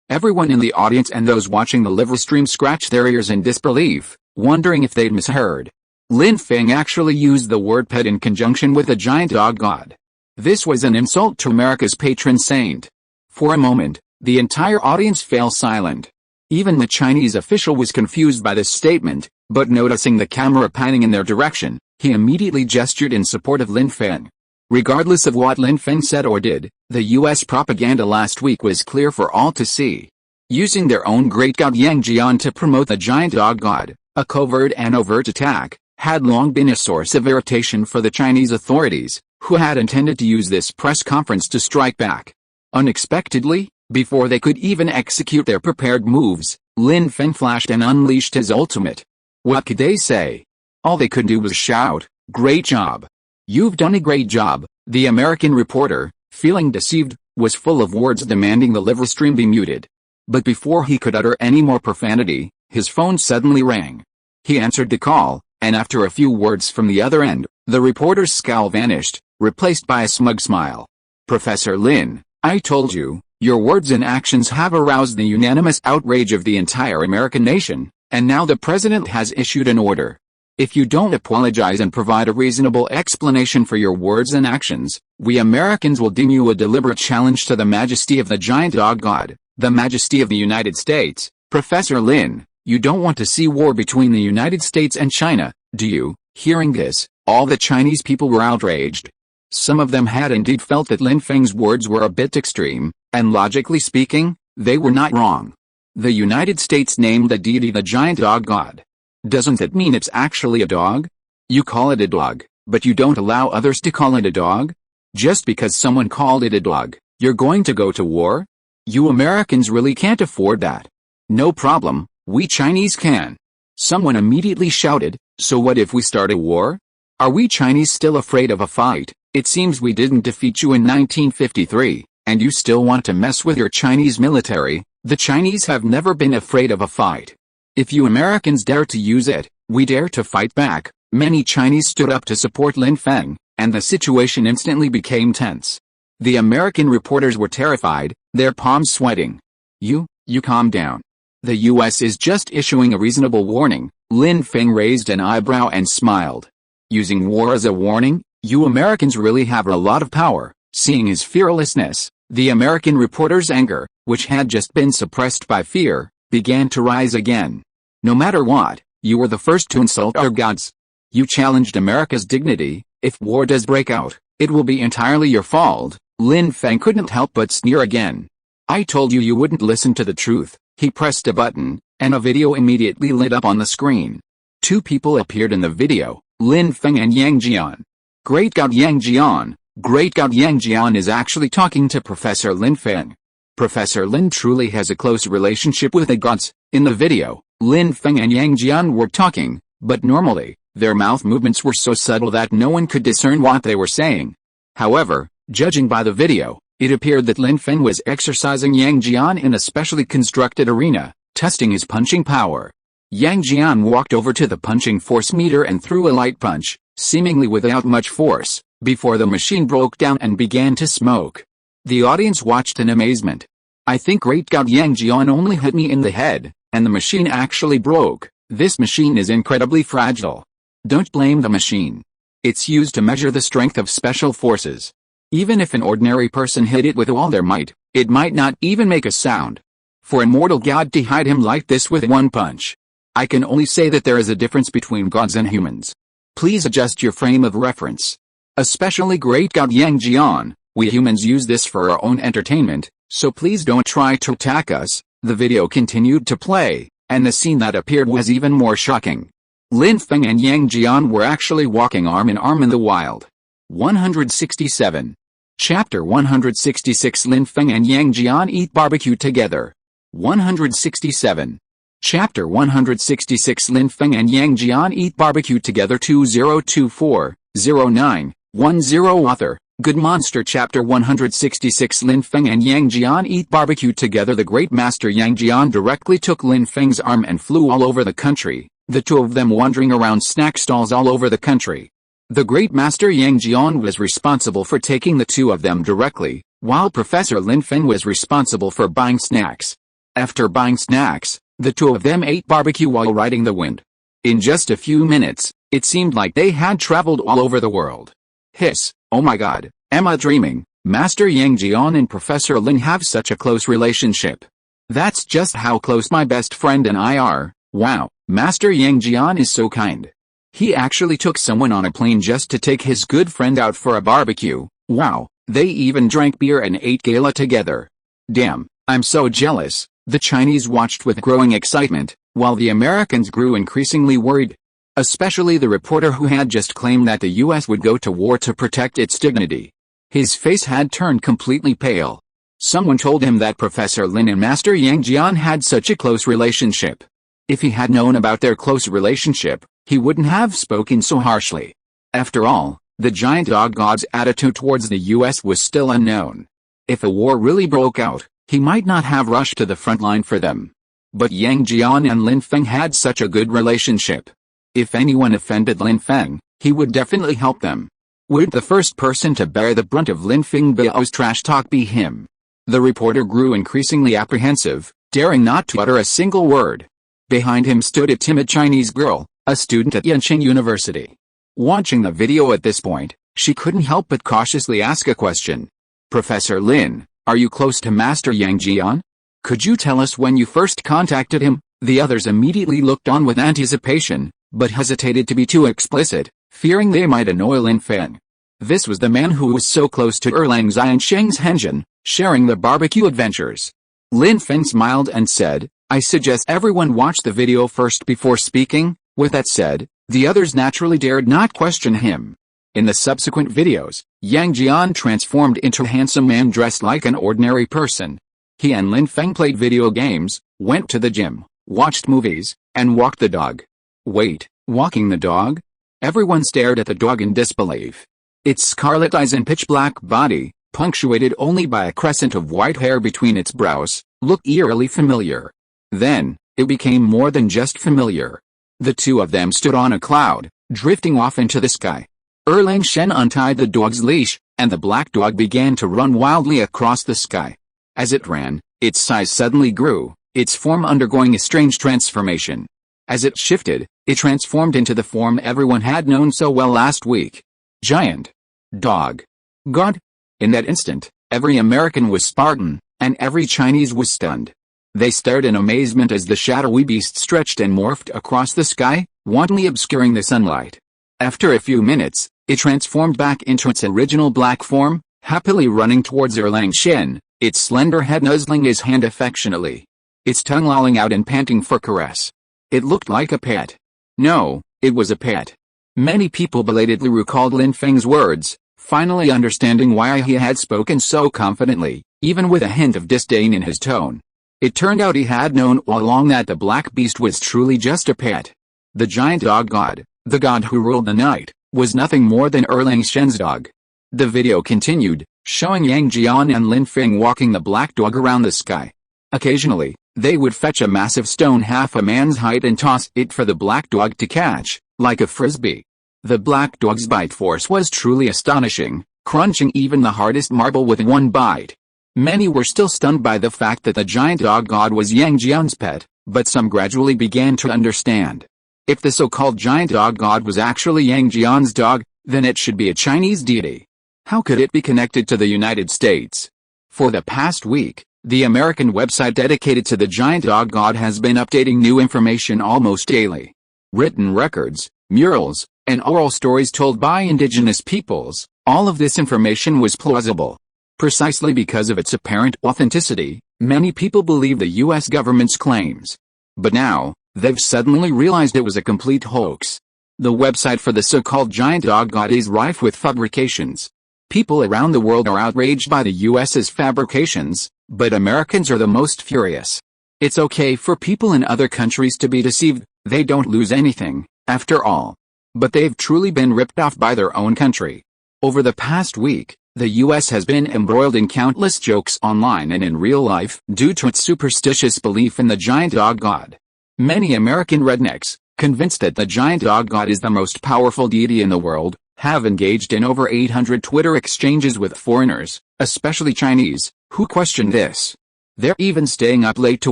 Everyone in the audience and those watching the live stream scratched their ears in disbelief, wondering if they'd misheard. Lin Feng actually used the word pet in conjunction with the giant dog god. This was an insult to America's patron saint. For a moment, the entire audience fell silent. Even the Chinese official was confused by this statement, but noticing the camera panning in their direction, he immediately gestured in support of Lin Feng. Regardless of what Lin Feng said or did, the US propaganda last week was clear for all to see. Using their own great god Yang Jian to promote the giant dog god, a covert and overt attack, had long been a source of irritation for the Chinese authorities, who had intended to use this press conference to strike back. Unexpectedly, before they could even execute their prepared moves, Lin Feng flashed and unleashed his ultimate. What could they say? All they could do was shout, "Great job! You've done a great job." The American reporter, feeling deceived, was full of words demanding the live stream be muted. But before he could utter any more profanity, his phone suddenly rang. He answered the call, and after a few words from the other end, the reporter's scowl vanished, replaced by a smug smile. Professor Lin, I told you, your words and actions have aroused the unanimous outrage of the entire American nation, and now the president has issued an order. If you don't apologize and provide a reasonable explanation for your words and actions, we Americans will deem you a deliberate challenge to the majesty of the giant dog god, the majesty of the United States. Professor Lin, you don't want to see war between the United States and China, do you? Hearing this, all the Chinese people were outraged. Some of them had indeed felt that Lin Feng's words were a bit extreme, and logically speaking, they were not wrong. The United States named the deity the giant dog god. Doesn't that mean it's actually a dog? You call it a dog, but you don't allow others to call it a dog? Just because someone called it a dog, you're going to go to war? You Americans really can't afford that. No problem, we Chinese can. Someone immediately shouted, so what if we start a war? Are we Chinese still afraid of a fight? It seems we didn't defeat you in 1953, and you still want to mess with your Chinese military. The Chinese have never been afraid of a fight. If you Americans dare to use it, we dare to fight back. Many Chinese stood up to support Lin Feng, and the situation instantly became tense. The American reporters were terrified, their palms sweating. You calm down. The US is just issuing a reasonable warning. Lin Feng raised an eyebrow and smiled. Using war as a warning? You Americans really have a lot of power. Seeing his fearlessness, the American reporter's anger, which had just been suppressed by fear, began to rise again. No matter what, you were the first to insult our gods. You challenged America's dignity. If war does break out, it will be entirely your fault. Lin Feng couldn't help but sneer again. I told you you wouldn't listen to the truth. He pressed a button, and a video immediately lit up on the screen. Two people appeared in the video, Lin Feng and Yang Jian. Great God, Yang Jian! Great God, Yang Jian is actually talking to Professor Lin Feng. Professor Lin truly has a close relationship with the gods. In the video, Lin Feng and Yang Jian were talking, but normally, their mouth movements were so subtle that no one could discern what they were saying. However, judging by the video, it appeared that Lin Feng was exercising Yang Jian in a specially constructed arena, testing his punching power. Yang Jian walked over to the punching force meter and threw a light punch, seemingly without much force, before the machine broke down and began to smoke. The audience watched in amazement. I think great God, Yang Jian only hit me in the head, and the machine actually broke. This machine is incredibly fragile. Don't blame the machine. It's used to measure the strength of special forces. Even if an ordinary person hit it with all their might, it might not even make a sound. For a mortal god to hide him like this with one punch. I can only say that there is a difference between gods and humans. Please adjust your frame of reference. Especially great God Yang Jian, we humans use this for our own entertainment, so please don't try to attack us. The video continued to play, and the scene that appeared was even more shocking. Lin Feng and Yang Jian were actually walking arm in arm in the wild. 167. Chapter 166 Lin Feng and Yang Jian eat barbecue together. 167. Chapter 166 Lin Feng and Yang Jian eat barbecue together 2024-09-10 Author, Good Monster Chapter 166 Lin Feng and Yang Jian eat barbecue together. The great master Yang Jian directly took Lin Feng's arm and flew all over the country, the two of them wandering around snack stalls all over the country. The great master Yang Jian was responsible for taking the two of them directly, while Professor Lin Feng was responsible for buying snacks. After buying snacks, the two of them ate barbecue while riding the wind. In just a few minutes, it seemed like they had traveled all over the world. Hiss, oh my god, am I dreaming? Master Yang Jian and Professor Lin have such a close relationship. That's just how close my best friend and I are. Wow, Master Yang Jian is so kind. He actually took someone on a plane just to take his good friend out for a barbecue. Wow, they even drank beer and ate gala together. Damn, I'm so jealous. The Chinese watched with growing excitement, while the Americans grew increasingly worried. Especially the reporter who had just claimed that the US would go to war to protect its dignity. His face had turned completely pale. Someone told him that Professor Lin and Master Yang Jian had such a close relationship. If he had known about their close relationship, he wouldn't have spoken so harshly. After all, the giant dog god's attitude towards the US was still unknown. If a war really broke out, he might not have rushed to the front line for them. But Yang Jian and Lin Feng had such a good relationship. If anyone offended Lin Feng, he would definitely help them. Would the first person to bear the brunt of Lin Feng Bao's trash talk be him? The reporter grew increasingly apprehensive, daring not to utter a single word. Behind him stood a timid Chinese girl, a student at Yanqing University. Watching the video at this point, she couldn't help but cautiously ask a question. Professor Lin, are you close to Master Yang Jian? Could you tell us when you first contacted him? The others immediately looked on with anticipation, but hesitated to be too explicit, fearing they might annoy Lin Feng. This was the man who was so close to Erlang Xiansheng's Henjin, sharing the barbecue adventures. Lin Feng smiled and said, I suggest everyone watch the video first before speaking. With that said, the others naturally dared not question him. In the subsequent videos, Yang Jian transformed into a handsome man dressed like an ordinary person. He and Lin Feng played video games, went to the gym, watched movies, and walked the dog. Wait, walking the dog? Everyone stared at the dog in disbelief. Its scarlet eyes and pitch-black body, punctuated only by a crescent of white hair between its brows, looked eerily familiar. Then, it became more than just familiar. The two of them stood on a cloud, drifting off into the sky. Erlang Shen untied the dog's leash, and the black dog began to run wildly across the sky. As it ran, its size suddenly grew, its form undergoing a strange transformation. As it shifted, it transformed into the form everyone had known so well last week. Giant. Dog. God. In that instant, every American was Spartan, and every Chinese was stunned. They stared in amazement as the shadowy beast stretched and morphed across the sky, wantonly obscuring the sunlight. After a few minutes, it transformed back into its original black form, happily running towards Erlang Shen, its slender head nuzzling his hand affectionately. Its tongue lolling out and panting for caress. It looked like a pet. No, it was a pet. Many people belatedly recalled Lin Feng's words, finally understanding why he had spoken so confidently, even with a hint of disdain in his tone. It turned out he had known all along that the black beast was truly just a pet. The giant dog god, the god who ruled the night, was nothing more than Erlang Shen's dog. The video continued, showing Yang Jian and Lin Feng walking the black dog around the sky. Occasionally, They would fetch a massive stone half a man's height and toss it for the black dog to catch, like a frisbee. The black dog's bite force was truly astonishing, crunching even the hardest marble with one bite. Many were still stunned by the fact that the giant dog god was Yang Jian's pet, but some gradually began to understand. If the so-called giant dog god was actually Yang Jian's dog, then it should be a Chinese deity. How could it be connected to the United States? For the past week, the American website dedicated to the giant dog god has been updating new information almost daily. Written records, murals, and oral stories told by indigenous peoples, all of this information was plausible. Precisely because of its apparent authenticity, many people believe the US government's claims. But now, they've suddenly realized it was a complete hoax. The website for the so-called giant dog god is rife with fabrications. People around the world are outraged by the US's fabrications, but Americans are the most furious. It's okay for people in other countries to be deceived, they don't lose anything, after all. But they've truly been ripped off by their own country. Over the past week, the US has been embroiled in countless jokes online and in real life due to its superstitious belief in the giant dog god. Many American rednecks, convinced that the giant dog god is the most powerful deity in the world, have engaged in over 800 Twitter exchanges with foreigners, especially Chinese, who question this. They're even staying up late to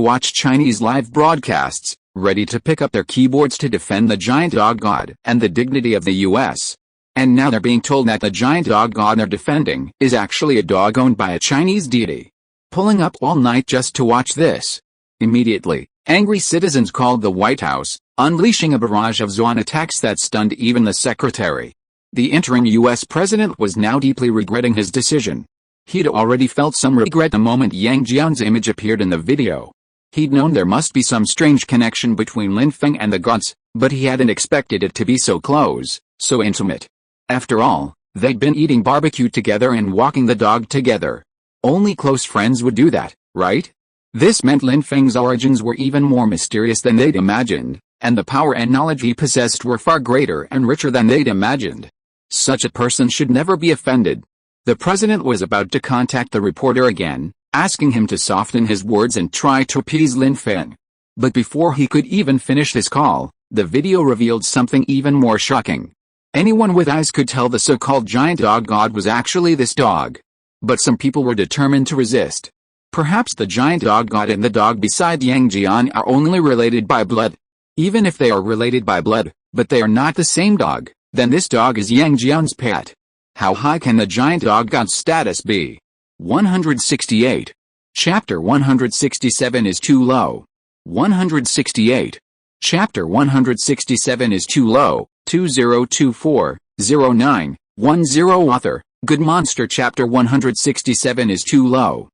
watch Chinese live broadcasts, ready to pick up their keyboards to defend the giant dog god and the dignity of the US. And now they're being told that the giant dog god they're defending is actually a dog owned by a Chinese deity. Pulling up all night just to watch this. Immediately, angry citizens called the White House, unleashing a barrage of Zwan attacks that stunned even the secretary. The interim US president was now deeply regretting his decision. He'd already felt some regret the moment Yang Jian's image appeared in the video. He'd known there must be some strange connection between Lin Feng and the gods, but he hadn't expected it to be so close, so intimate. After all, they'd been eating barbecue together and walking the dog together. Only close friends would do that, right? This meant Lin Feng's origins were even more mysterious than they'd imagined, and the power and knowledge he possessed were far greater and richer than they'd imagined. Such a person should never be offended. The president was about to contact the reporter again, asking him to soften his words and try to appease Lin Feng. But before he could even finish his call, the video revealed something even more shocking. Anyone with eyes could tell the so-called giant dog god was actually this dog. But some people were determined to resist. Perhaps the giant dog god and the dog beside Yang Jian are only related by blood. Even if they are related by blood, but they are not the same dog, then this dog is Yang Jian's pet. How high can the giant dog god's status be? 168. Chapter 167 is too low. 168. Chapter 167 is too low. 2024-09-10 Author, Good Monster. Chapter 167 is too low.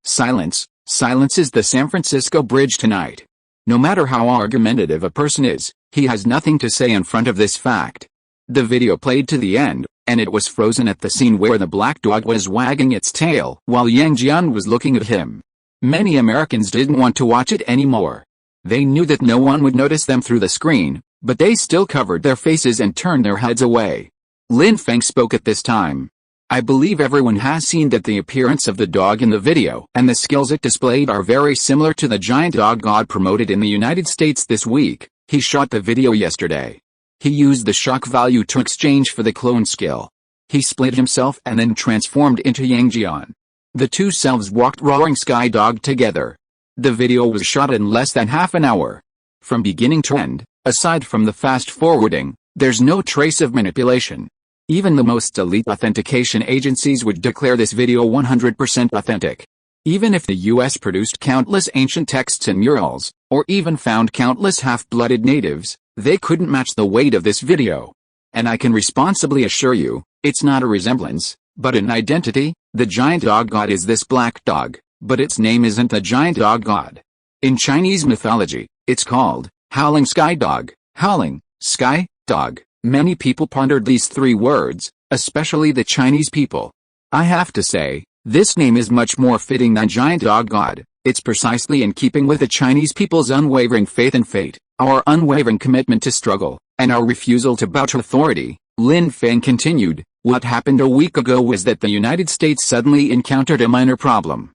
Silence. Silence is the San Francisco Bridge tonight. No matter how argumentative a person is, he has nothing to say in front of this fact. The video played to the end, and it was frozen at the scene where the black dog was wagging its tail while Yang Jian was looking at him. Many Americans didn't want to watch it anymore. They knew that no one would notice them through the screen, but they still covered their faces and turned their heads away. Lin Feng spoke at this time. I believe everyone has seen that the appearance of the dog in the video and the skills it displayed are very similar to the giant dog god promoted in the United States this week. He shot the video yesterday. He used the shock value to exchange for the clone skill. He split himself and then transformed into Yang Jian. The two selves walked Roaring Sky Dog together. The video was shot in less than half an hour. From beginning to end, aside from the fast forwarding, there's no trace of manipulation. Even the most elite authentication agencies would declare this video 100% authentic. Even if the US produced countless ancient texts and murals, or even found countless half-blooded natives, they couldn't match the weight of this video. And I can responsibly assure you, it's not a resemblance, but an identity. The giant dog god is this black dog, but its name isn't the giant dog god. In Chinese mythology, it's called Howling Sky Dog. Howling, Sky, Dog. Many people pondered these three words, especially the Chinese people. I have to say, this name is much more fitting than giant dog god. It's precisely in keeping with the Chinese people's unwavering faith in fate, our unwavering commitment to struggle, and our refusal to bow to authority. Lin Feng continued, what happened a week ago was that the United States suddenly encountered a minor problem.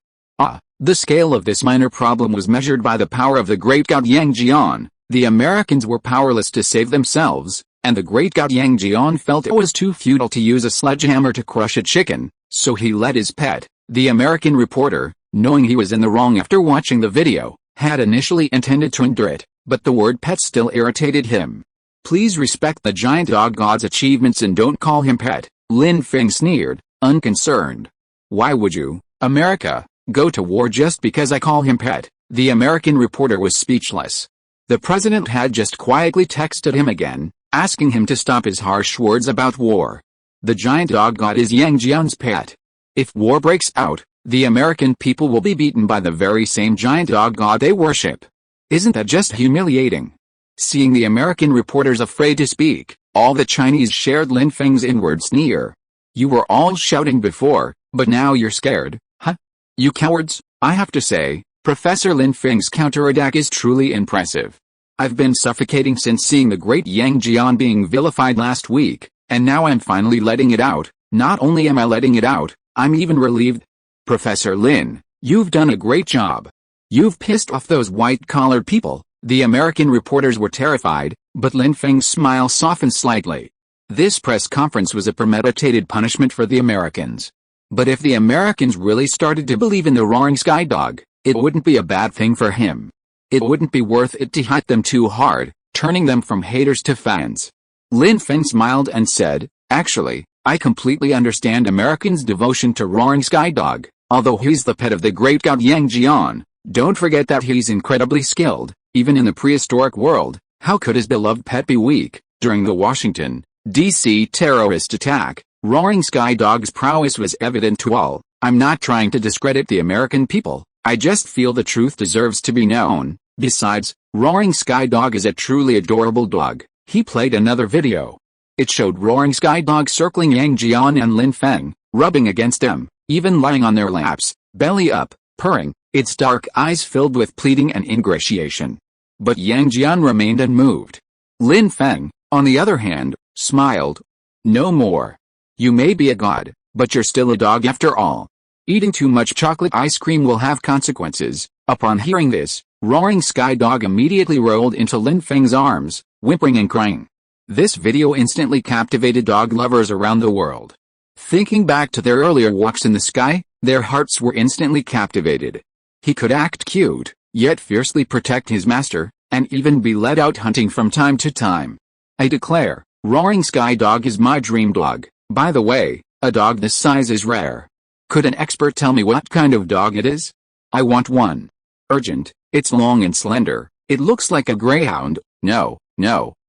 The scale of this minor problem was measured by the power of the great god Yang Jian. The Americans were powerless to save themselves, and the great god Yang Jian felt it was too futile to use a sledgehammer to crush a chicken, so he let his pet, the American reporter, knowing he was in the wrong after watching the video, had initially intended to endure it, but the word pet still irritated him. Please respect the giant dog god's achievements and don't call him pet, Lin Feng sneered, unconcerned. Why would you, America, go to war just because I call him pet? The American reporter was speechless. The president had just quietly texted him again, asking him to stop his harsh words about war. The giant dog god is Yang Jian's pet. If war breaks out, the American people will be beaten by the very same giant dog god they worship. Isn't that just humiliating? Seeing the American reporters afraid to speak, all the Chinese shared Lin Feng's inward sneer. You were all shouting before, but now you're scared, huh? You cowards. I have to say, Professor Lin Feng's counterattack is truly impressive. I've been suffocating since seeing the great Yang Jian being vilified last week, and now I'm finally letting it out. Not only am I letting it out, I'm even relieved. Professor Lin, you've done a great job. You've pissed off those white-collared people. The American reporters were terrified, but Lin Feng's smile softened slightly. This press conference was a premeditated punishment for the Americans. But if the Americans really started to believe in the roaring sky dog, it wouldn't be a bad thing for him. It wouldn't be worth it to hit them too hard, turning them from haters to fans. Lin Feng smiled and said, actually, I completely understand Americans' devotion to roaring sky dog, although he's the pet of the great god Yang Jian. Don't forget that he's incredibly skilled. Even in the prehistoric world, how could his beloved pet be weak? During the Washington, D.C. terrorist attack, roaring sky dog's prowess was evident to all. I'm not trying to discredit the American people, I just feel the truth deserves to be known. Besides, roaring sky dog is a truly adorable dog. He played another video. It showed roaring sky dog circling Yang Jian and Lin Feng, rubbing against them, even lying on their laps, belly up, purring, its dark eyes filled with pleading and ingratiation. But Yang Jian remained unmoved. Lin Feng, on the other hand, smiled. No more. You may be a god, but you're still a dog after all. Eating too much chocolate ice cream will have consequences. Upon hearing this, roaring sky dog immediately rolled into Lin Feng's arms, whimpering and crying. This video instantly captivated dog lovers around the world. Thinking back to their earlier walks in the sky, their hearts were instantly captivated. He could act cute, yet fiercely protect his master, and even be let out hunting from time to time. I declare, roaring sky dog is my dream dog. By the way, a dog this size is rare. Could an expert tell me what kind of dog it is? I want one. Urgent. It's long and slender. It looks like a greyhound. No,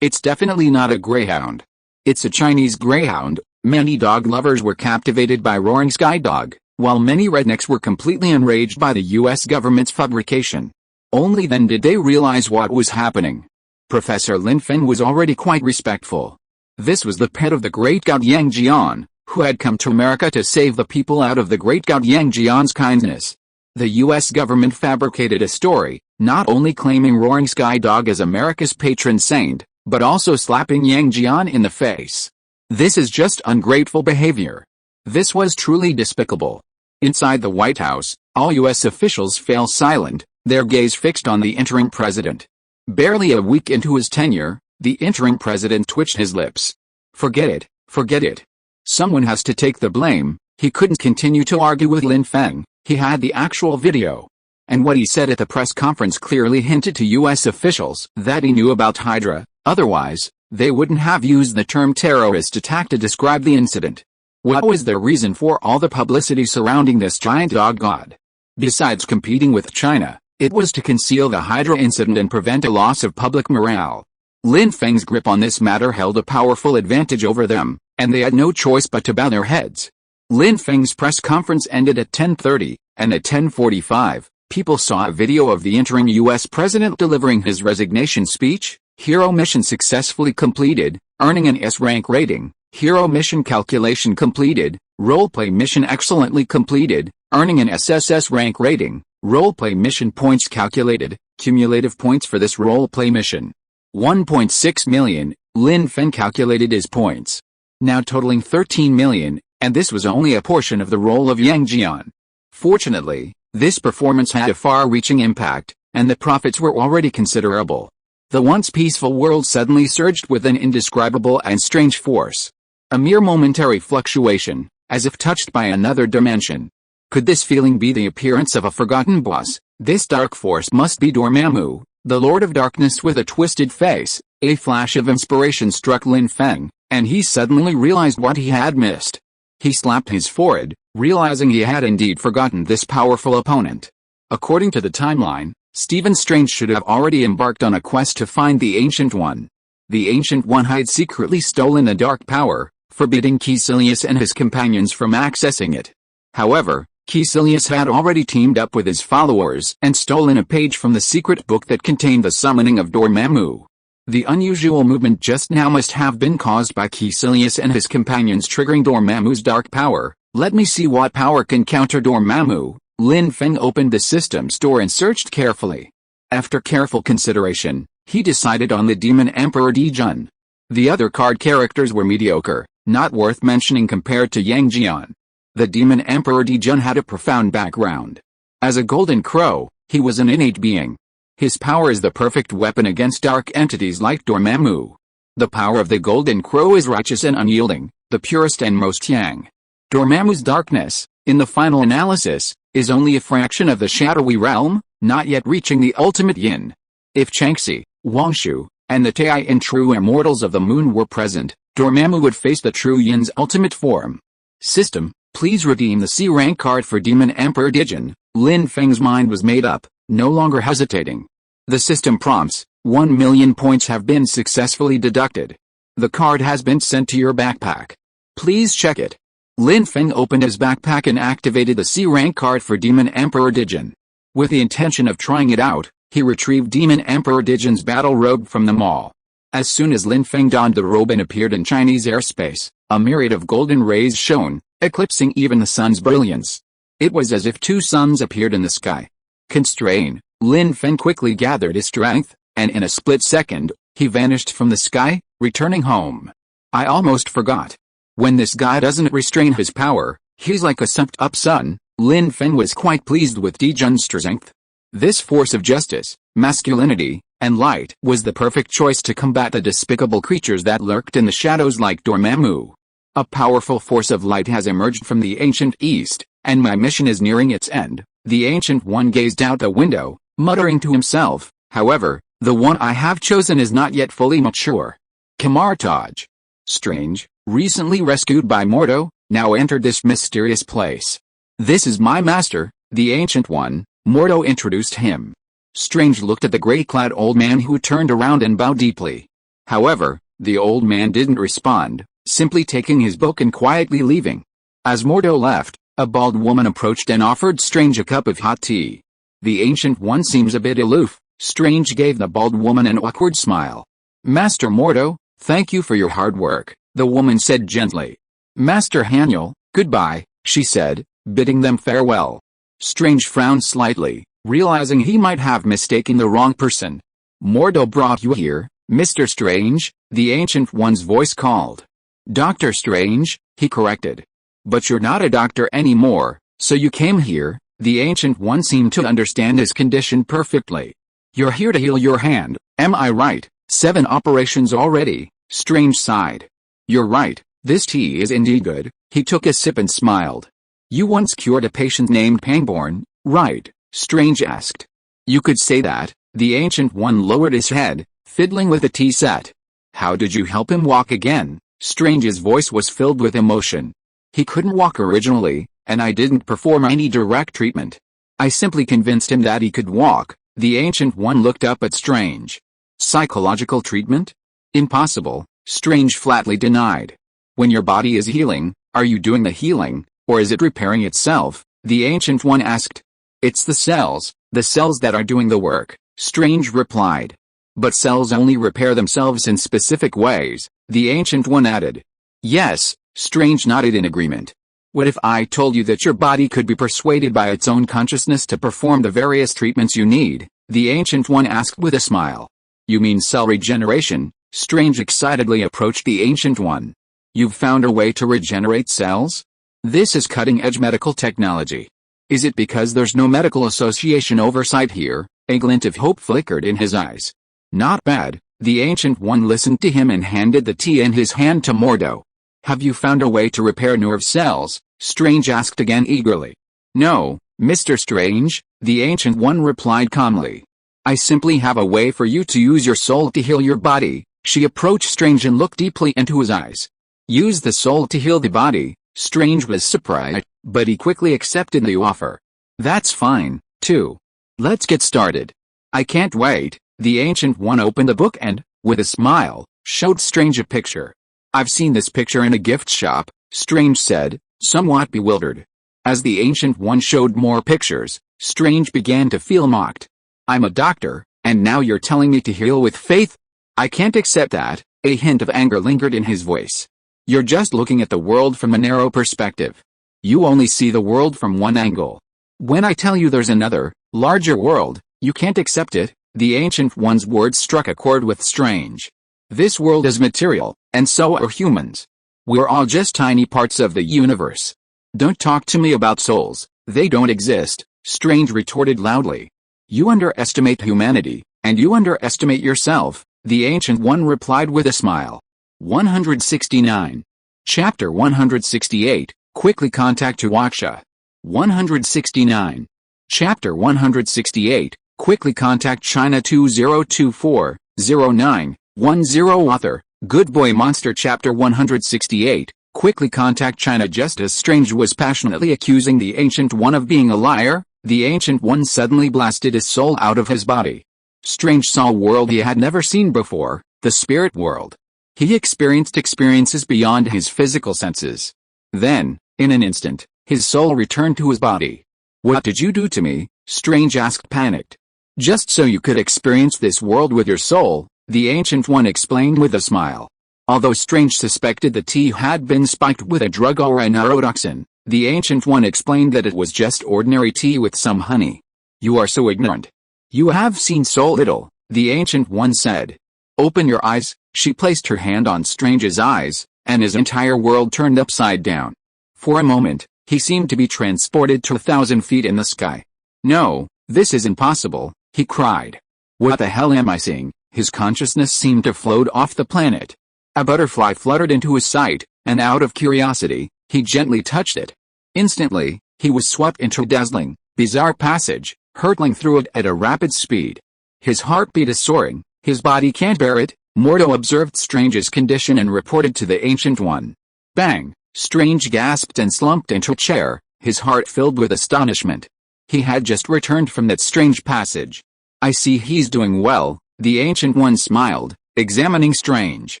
it's definitely not a greyhound. It's a Chinese greyhound. Many dog lovers were captivated by roaring sky dog, while many rednecks were completely enraged by the US government's fabrication. Only then did they realize what was happening. Professor Lin Feng was already quite respectful. This was the pet of the great god Yang Jian, who had come to America to save the people out of the great god Yang Jian's kindness. The US government fabricated a story, not only claiming roaring sky dog as America's patron saint, but also slapping Yang Jian in the face. This is just ungrateful behavior. This was truly despicable. Inside the White House, all US officials fell silent, their gaze fixed on the interim president. Barely a week into his tenure, the interim president twitched his lips. Forget it. Someone has to take the blame. He couldn't continue to argue with Lin Feng. He had the actual video. And what he said at the press conference clearly hinted to US officials that he knew about Hydra, otherwise, they wouldn't have used the term terrorist attack to describe the incident. What was the reason for all the publicity surrounding this giant dog god? Besides competing with China, it was to conceal the Hydra incident and prevent a loss of public morale. Lin Feng's grip on this matter held a powerful advantage over them, and they had no choice but to bow their heads. Lin Feng's press conference ended at 10:30, and at 10:45, people saw a video of the interim US president delivering his resignation speech. Hero mission successfully completed, earning an S rank rating. Hero mission calculation completed, roleplay mission excellently completed, earning an SSS rank rating. Roleplay mission points calculated, cumulative points for this roleplay mission. 1.6 million, Lin Feng calculated his points. Now totaling 13 million, and this was only a portion of the role of Yang Jian. Fortunately, This performance had a far-reaching impact, and the profits were already considerable. The once peaceful world suddenly surged with an indescribable and strange force. A mere momentary fluctuation, as if touched by another dimension. Could this feeling be the appearance of a forgotten boss? This dark force must be Dormammu, the Lord of Darkness with a twisted face. A flash of inspiration struck Lin Feng, and he suddenly realized what he had missed. He slapped his forehead, realizing he had indeed forgotten this powerful opponent. According to the timeline, Stephen Strange should have already embarked on a quest to find the Ancient One. The Ancient One had secretly stolen a dark power, forbidding Caecilius and his companions from accessing it. However, Caecilius had already teamed up with his followers and stolen a page from the secret book that contained the summoning of Dormammu. The unusual movement just now must have been caused by Caecilius and his companions triggering Dormammu's dark power. Let me see what power can counter Dormammu. Lin Feng opened the system store and searched carefully. After careful consideration, he decided on the Demon Emperor Dijun. The other card characters were mediocre, not worth mentioning compared to Yang Jian. The Demon Emperor Dijun had a profound background. As a golden crow, he was an innate being. His power is the perfect weapon against dark entities like Dormammu. The power of the golden crow is righteous and unyielding, the purest and most yang. Dormammu's darkness, in the final analysis, is only a fraction of the shadowy realm, not yet reaching the ultimate yin. If Changxi, Wangshu, and the Tai true immortals of the moon were present, Dormammu would face the true yin's ultimate form. System, please redeem the C rank card for Demon Emperor Dijun. Lin Feng's mind was made up, no longer hesitating. The system prompts, 1 million points have been successfully deducted. The card has been sent to your backpack. Please check it. Lin Feng opened his backpack and activated the C rank card for Demon Emperor Dijun. With the intention of trying it out, he retrieved Demon Emperor Dijun's battle robe from the mall. As soon as Lin Feng donned the robe and appeared in Chinese airspace, a myriad of golden rays shone, eclipsing even the sun's brilliance. It was as if two suns appeared in the sky. Constrained, Lin Feng quickly gathered his strength, and in a split second, he vanished from the sky, returning home. I almost forgot. When this guy doesn't restrain his power, he's like a sumped-up sun. Lin Feng was quite pleased with Dijun's strength. This force of justice, masculinity, and light was the perfect choice to combat the despicable creatures that lurked in the shadows like Dormammu. A powerful force of light has emerged from the ancient East, and my mission is nearing its end. The Ancient One gazed out the window, muttering to himself, however, the one I have chosen is not yet fully mature. Camartage. Strange, recently rescued by Mordo, now entered this mysterious place. This is my master, the Ancient One, Mordo introduced him. Strange looked at the gray-clad old man who turned around and bowed deeply. However, the old man didn't respond, simply taking his book and quietly leaving. As Mordo left, a bald woman approached and offered Strange a cup of hot tea. The Ancient One seems a bit aloof. Strange gave the bald woman an awkward smile. Master Mordo, thank you for your hard work, the woman said gently. Master Haniel, goodbye, she said, bidding them farewell. Strange frowned slightly, realizing he might have mistaken the wrong person. Mordo brought you here, Mr. Strange, the Ancient One's voice called. Dr. Strange, he corrected. But you're not a doctor anymore, so you came here. The Ancient One seemed to understand his condition perfectly. You're here to heal your hand, am I right? 7 operations already, Strange sighed. You're right, this tea is indeed good. He took a sip and smiled. You once cured a patient named Pangborn, right? Strange asked. You could say that. The Ancient One lowered his head, fiddling with the tea set. How did you help him walk again? Strange's voice was filled with emotion. He couldn't walk originally, and I didn't perform any direct treatment. I simply convinced him that he could walk. The Ancient One looked up at Strange. Psychological treatment? Impossible, Strange flatly denied. When your body is healing, are you doing the healing, or is it repairing itself? The Ancient One asked. It's the cells that are doing the work, Strange replied. But cells only repair themselves in specific ways, the Ancient One added. Yes, Strange nodded in agreement. What if I told you that your body could be persuaded by its own consciousness to perform the various treatments you need? The Ancient One asked with a smile. You mean cell regeneration? Strange excitedly approached the Ancient One. You've found a way to regenerate cells? This is cutting-edge medical technology. Is it because there's no medical association oversight here? A glint of hope flickered in his eyes. Not bad. The Ancient One listened to him and handed the tea in his hand to Mordo. Have you found a way to repair nerve cells? Strange asked again eagerly. No, Mr. Strange, the Ancient One replied calmly. I simply have a way for you to use your soul to heal your body. She approached Strange and looked deeply into his eyes. Use the soul to heal the body. Strange was surprised, but he quickly accepted the offer. That's fine, too. Let's get started. I can't wait. The Ancient One opened the book and, with a smile, showed Strange a picture. I've seen this picture in a gift shop, Strange said, somewhat bewildered. As the Ancient One showed more pictures, Strange began to feel mocked. I'm a doctor, and now you're telling me to heal with faith? I can't accept that. A hint of anger lingered in his voice. You're just looking at the world from a narrow perspective. You only see the world from one angle. When I tell you there's another, larger world, you can't accept it. The Ancient One's words struck a chord with Strange. This world is material, and so are humans. We're all just tiny parts of the universe. Don't talk to me about souls, they don't exist, Strange retorted loudly. You underestimate humanity, and you underestimate yourself, the Ancient One replied with a smile. 169. Chapter 168, Quickly Contact Tuaksha. 169. Chapter 168, Quickly Contact China 2024-09-10 Author, Good Boy Monster. Chapter 168, Quickly Contact China. Just as Strange was passionately accusing the Ancient One of being a liar, the Ancient One suddenly blasted his soul out of his body. Strange saw a world he had never seen before, the spirit world. He experienced experiences beyond his physical senses. Then, in an instant, his soul returned to his body. What did you do to me? Strange asked, panicked. Just so you could experience this world with your soul, the Ancient One explained with a smile. Although Strange suspected the tea had been spiked with a drug or a neurotoxin, the Ancient One explained that it was just ordinary tea with some honey. You are so ignorant. You have seen so little, the Ancient One said. Open your eyes. She placed her hand on Strange's eyes, and his entire world turned upside down. For a moment, he seemed to be transported to 1,000 feet in the sky. No, this is impossible, he cried. What the hell am I seeing? His consciousness seemed to float off the planet. A butterfly fluttered into his sight, and out of curiosity, he gently touched it. Instantly, he was swept into a dazzling, bizarre passage, hurtling through it at a rapid speed. His heartbeat is soaring, his body can't bear it. Mordo observed Strange's condition and reported to the Ancient One. Bang! Strange gasped and slumped into a chair, his heart filled with astonishment. He had just returned from that strange passage. I see he's doing well, the Ancient One smiled, examining Strange.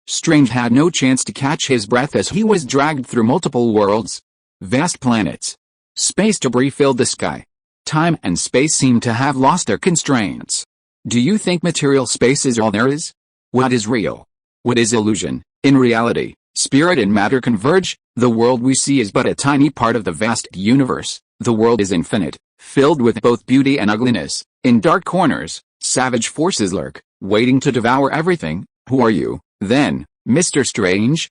Strange had no chance to catch his breath as he was dragged through multiple worlds. Vast planets. Space debris filled the sky. Time and space seemed to have lost their constraints. Do you think material space is all there is? What is real? What is illusion? In reality, spirit and matter converge. The world we see is but a tiny part of the vast universe. The world is infinite, filled with both beauty and ugliness. In dark corners, savage forces lurk, waiting to devour everything. Who are you, then, Mr. Strange?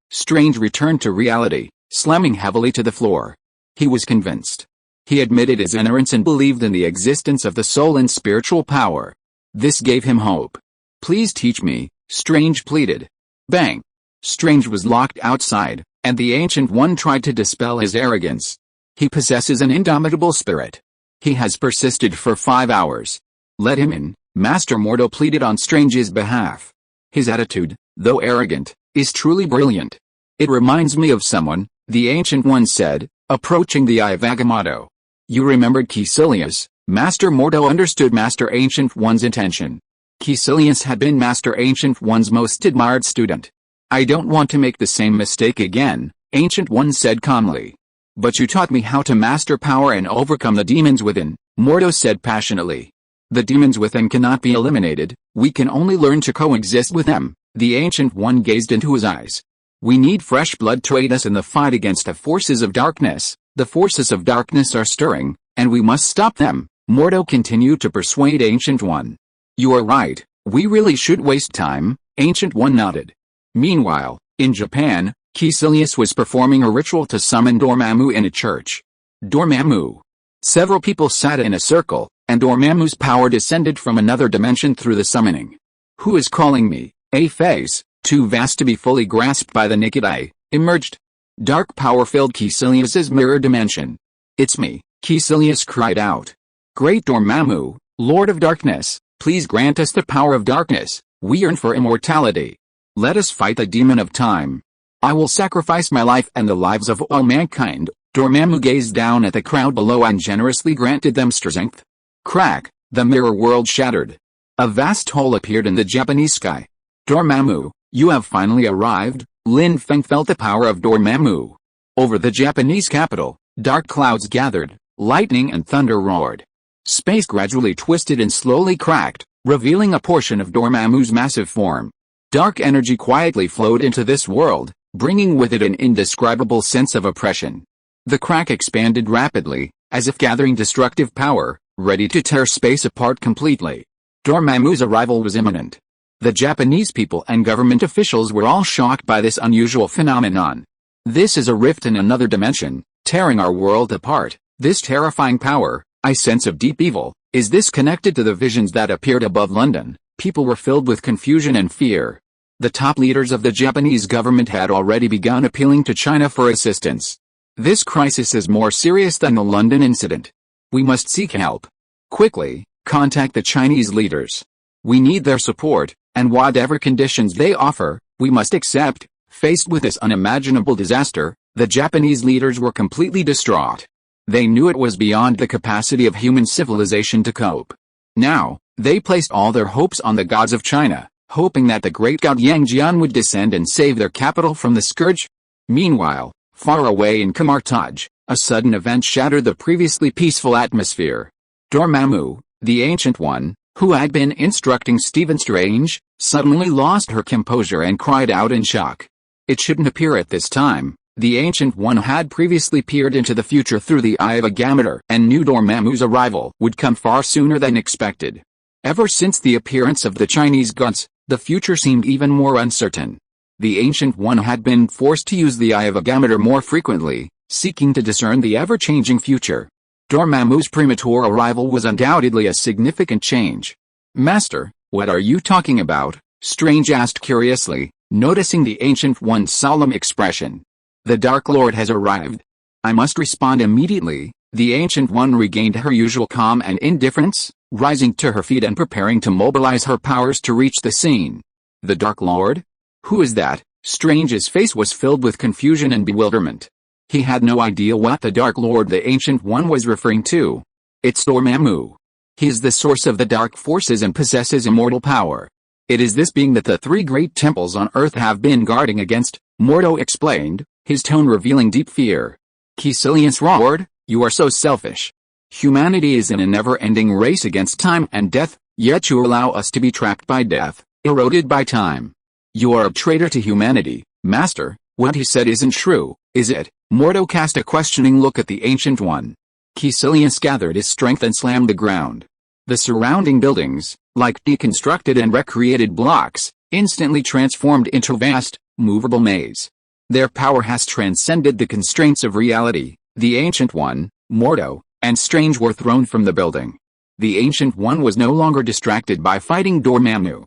Strange returned to reality, slamming heavily to the floor. He was convinced. He admitted his ignorance and believed in the existence of the soul and spiritual power. This gave him hope. Please teach me, Strange pleaded. Bang! Strange was locked outside, and the Ancient One tried to dispel his arrogance. He possesses an indomitable spirit. He has persisted for 5 hours. Let him in, Master Mordo pleaded on Strange's behalf. His attitude, though arrogant, is truly brilliant. It reminds me of someone, the Ancient One said, approaching the eye of Agamotto. You remembered Caecilius. Master Mordo understood Master Ancient One's intention. Caecilius had been Master Ancient One's most admired student. I don't want to make the same mistake again, Ancient One said calmly. But you taught me how to master power and overcome the demons within, Mordo said passionately. The demons within cannot be eliminated, we can only learn to coexist with them, the Ancient One gazed into his eyes. We need fresh blood to aid us in the fight against the forces of darkness. The forces of darkness are stirring, and we must stop them, Mordo continued to persuade Ancient One. You are right, we really should waste time, Ancient One nodded. Meanwhile, in Japan, Caecilius was performing a ritual to summon Dormammu in a church. Dormammu, Several people sat in a circle, and Dormammu's power descended from another dimension through the summoning. Who is calling me? A face, too vast to be fully grasped by the naked eye, emerged. Dark power filled Caecilius's mirror dimension. It's me, Caecilius cried out. Great Dormammu, Lord of Darkness, please grant us the power of darkness, we yearn for immortality. Let us fight the demon of time. I will sacrifice my life and the lives of all mankind. Dormammu gazed down at the crowd below and generously granted them strength. Crack, the mirror world shattered. A vast hole appeared in the Japanese sky. Dormammu, you have finally arrived. Lin Feng felt the power of Dormammu. Over the Japanese capital, dark clouds gathered, lightning and thunder roared. Space gradually twisted and slowly cracked, revealing a portion of Dormammu's massive form. Dark energy quietly flowed into this world, bringing with it an indescribable sense of oppression. The crack expanded rapidly, as if gathering destructive power, ready to tear space apart completely. Dormammu's arrival was imminent. The Japanese people and government officials were all shocked by this unusual phenomenon. This is a rift in another dimension, tearing our world apart. This terrifying power, I sense of deep evil, is this connected to the visions that appeared above London? People were filled with confusion and fear. The top leaders of the Japanese government had already begun appealing to China for assistance. This crisis is more serious than the London incident. We must seek help. Quickly, contact the Chinese leaders. We need their support, and whatever conditions they offer, we must accept. Faced with this unimaginable disaster, the Japanese leaders were completely distraught. They knew it was beyond the capacity of human civilization to cope. Now, they placed all their hopes on the gods of China, hoping that the great god Yangjian would descend and save their capital from the scourge. Meanwhile, far away in Kamartaj, a sudden event shattered the previously peaceful atmosphere. Dormammu, the Ancient One, who had been instructing Stephen Strange, suddenly lost her composure and cried out in shock. It shouldn't appear at this time. The Ancient One had previously peered into the future through the eye of a gameter and knew Dormammu's arrival would come far sooner than expected. Ever since the appearance of the Chinese gods, the future seemed even more uncertain. The Ancient One had been forced to use the eye of a gameter more frequently, seeking to discern the ever-changing future. Dormammu's premature arrival was undoubtedly a significant change. Master, what are you talking about? Strange asked curiously, noticing the Ancient One's solemn expression. The Dark Lord has arrived. I must respond immediately. The Ancient One regained her usual calm and indifference, rising to her feet and preparing to mobilize her powers to reach the scene. The Dark Lord? Who is that? Strange's face was filled with confusion and bewilderment. He had no idea what the Dark Lord the Ancient One was referring to. It's Dormammu. He is the source of the dark forces and possesses immortal power. It is this being that the three great temples on Earth have been guarding against, Mordo explained, his tone revealing deep fear. Caecilius roared, you are so selfish. Humanity is in a never-ending race against time and death, yet you allow us to be trapped by death, eroded by time. You are a traitor to humanity, Master. What he said isn't true, is it? Mordo cast a questioning look at the Ancient One. Caecilius gathered his strength and slammed the ground. The surrounding buildings, like deconstructed and recreated blocks, instantly transformed into a vast, movable maze. Their power has transcended the constraints of reality. The Ancient One, Mordo, and Strange were thrown from the building. The Ancient One was no longer distracted by fighting Dormammu.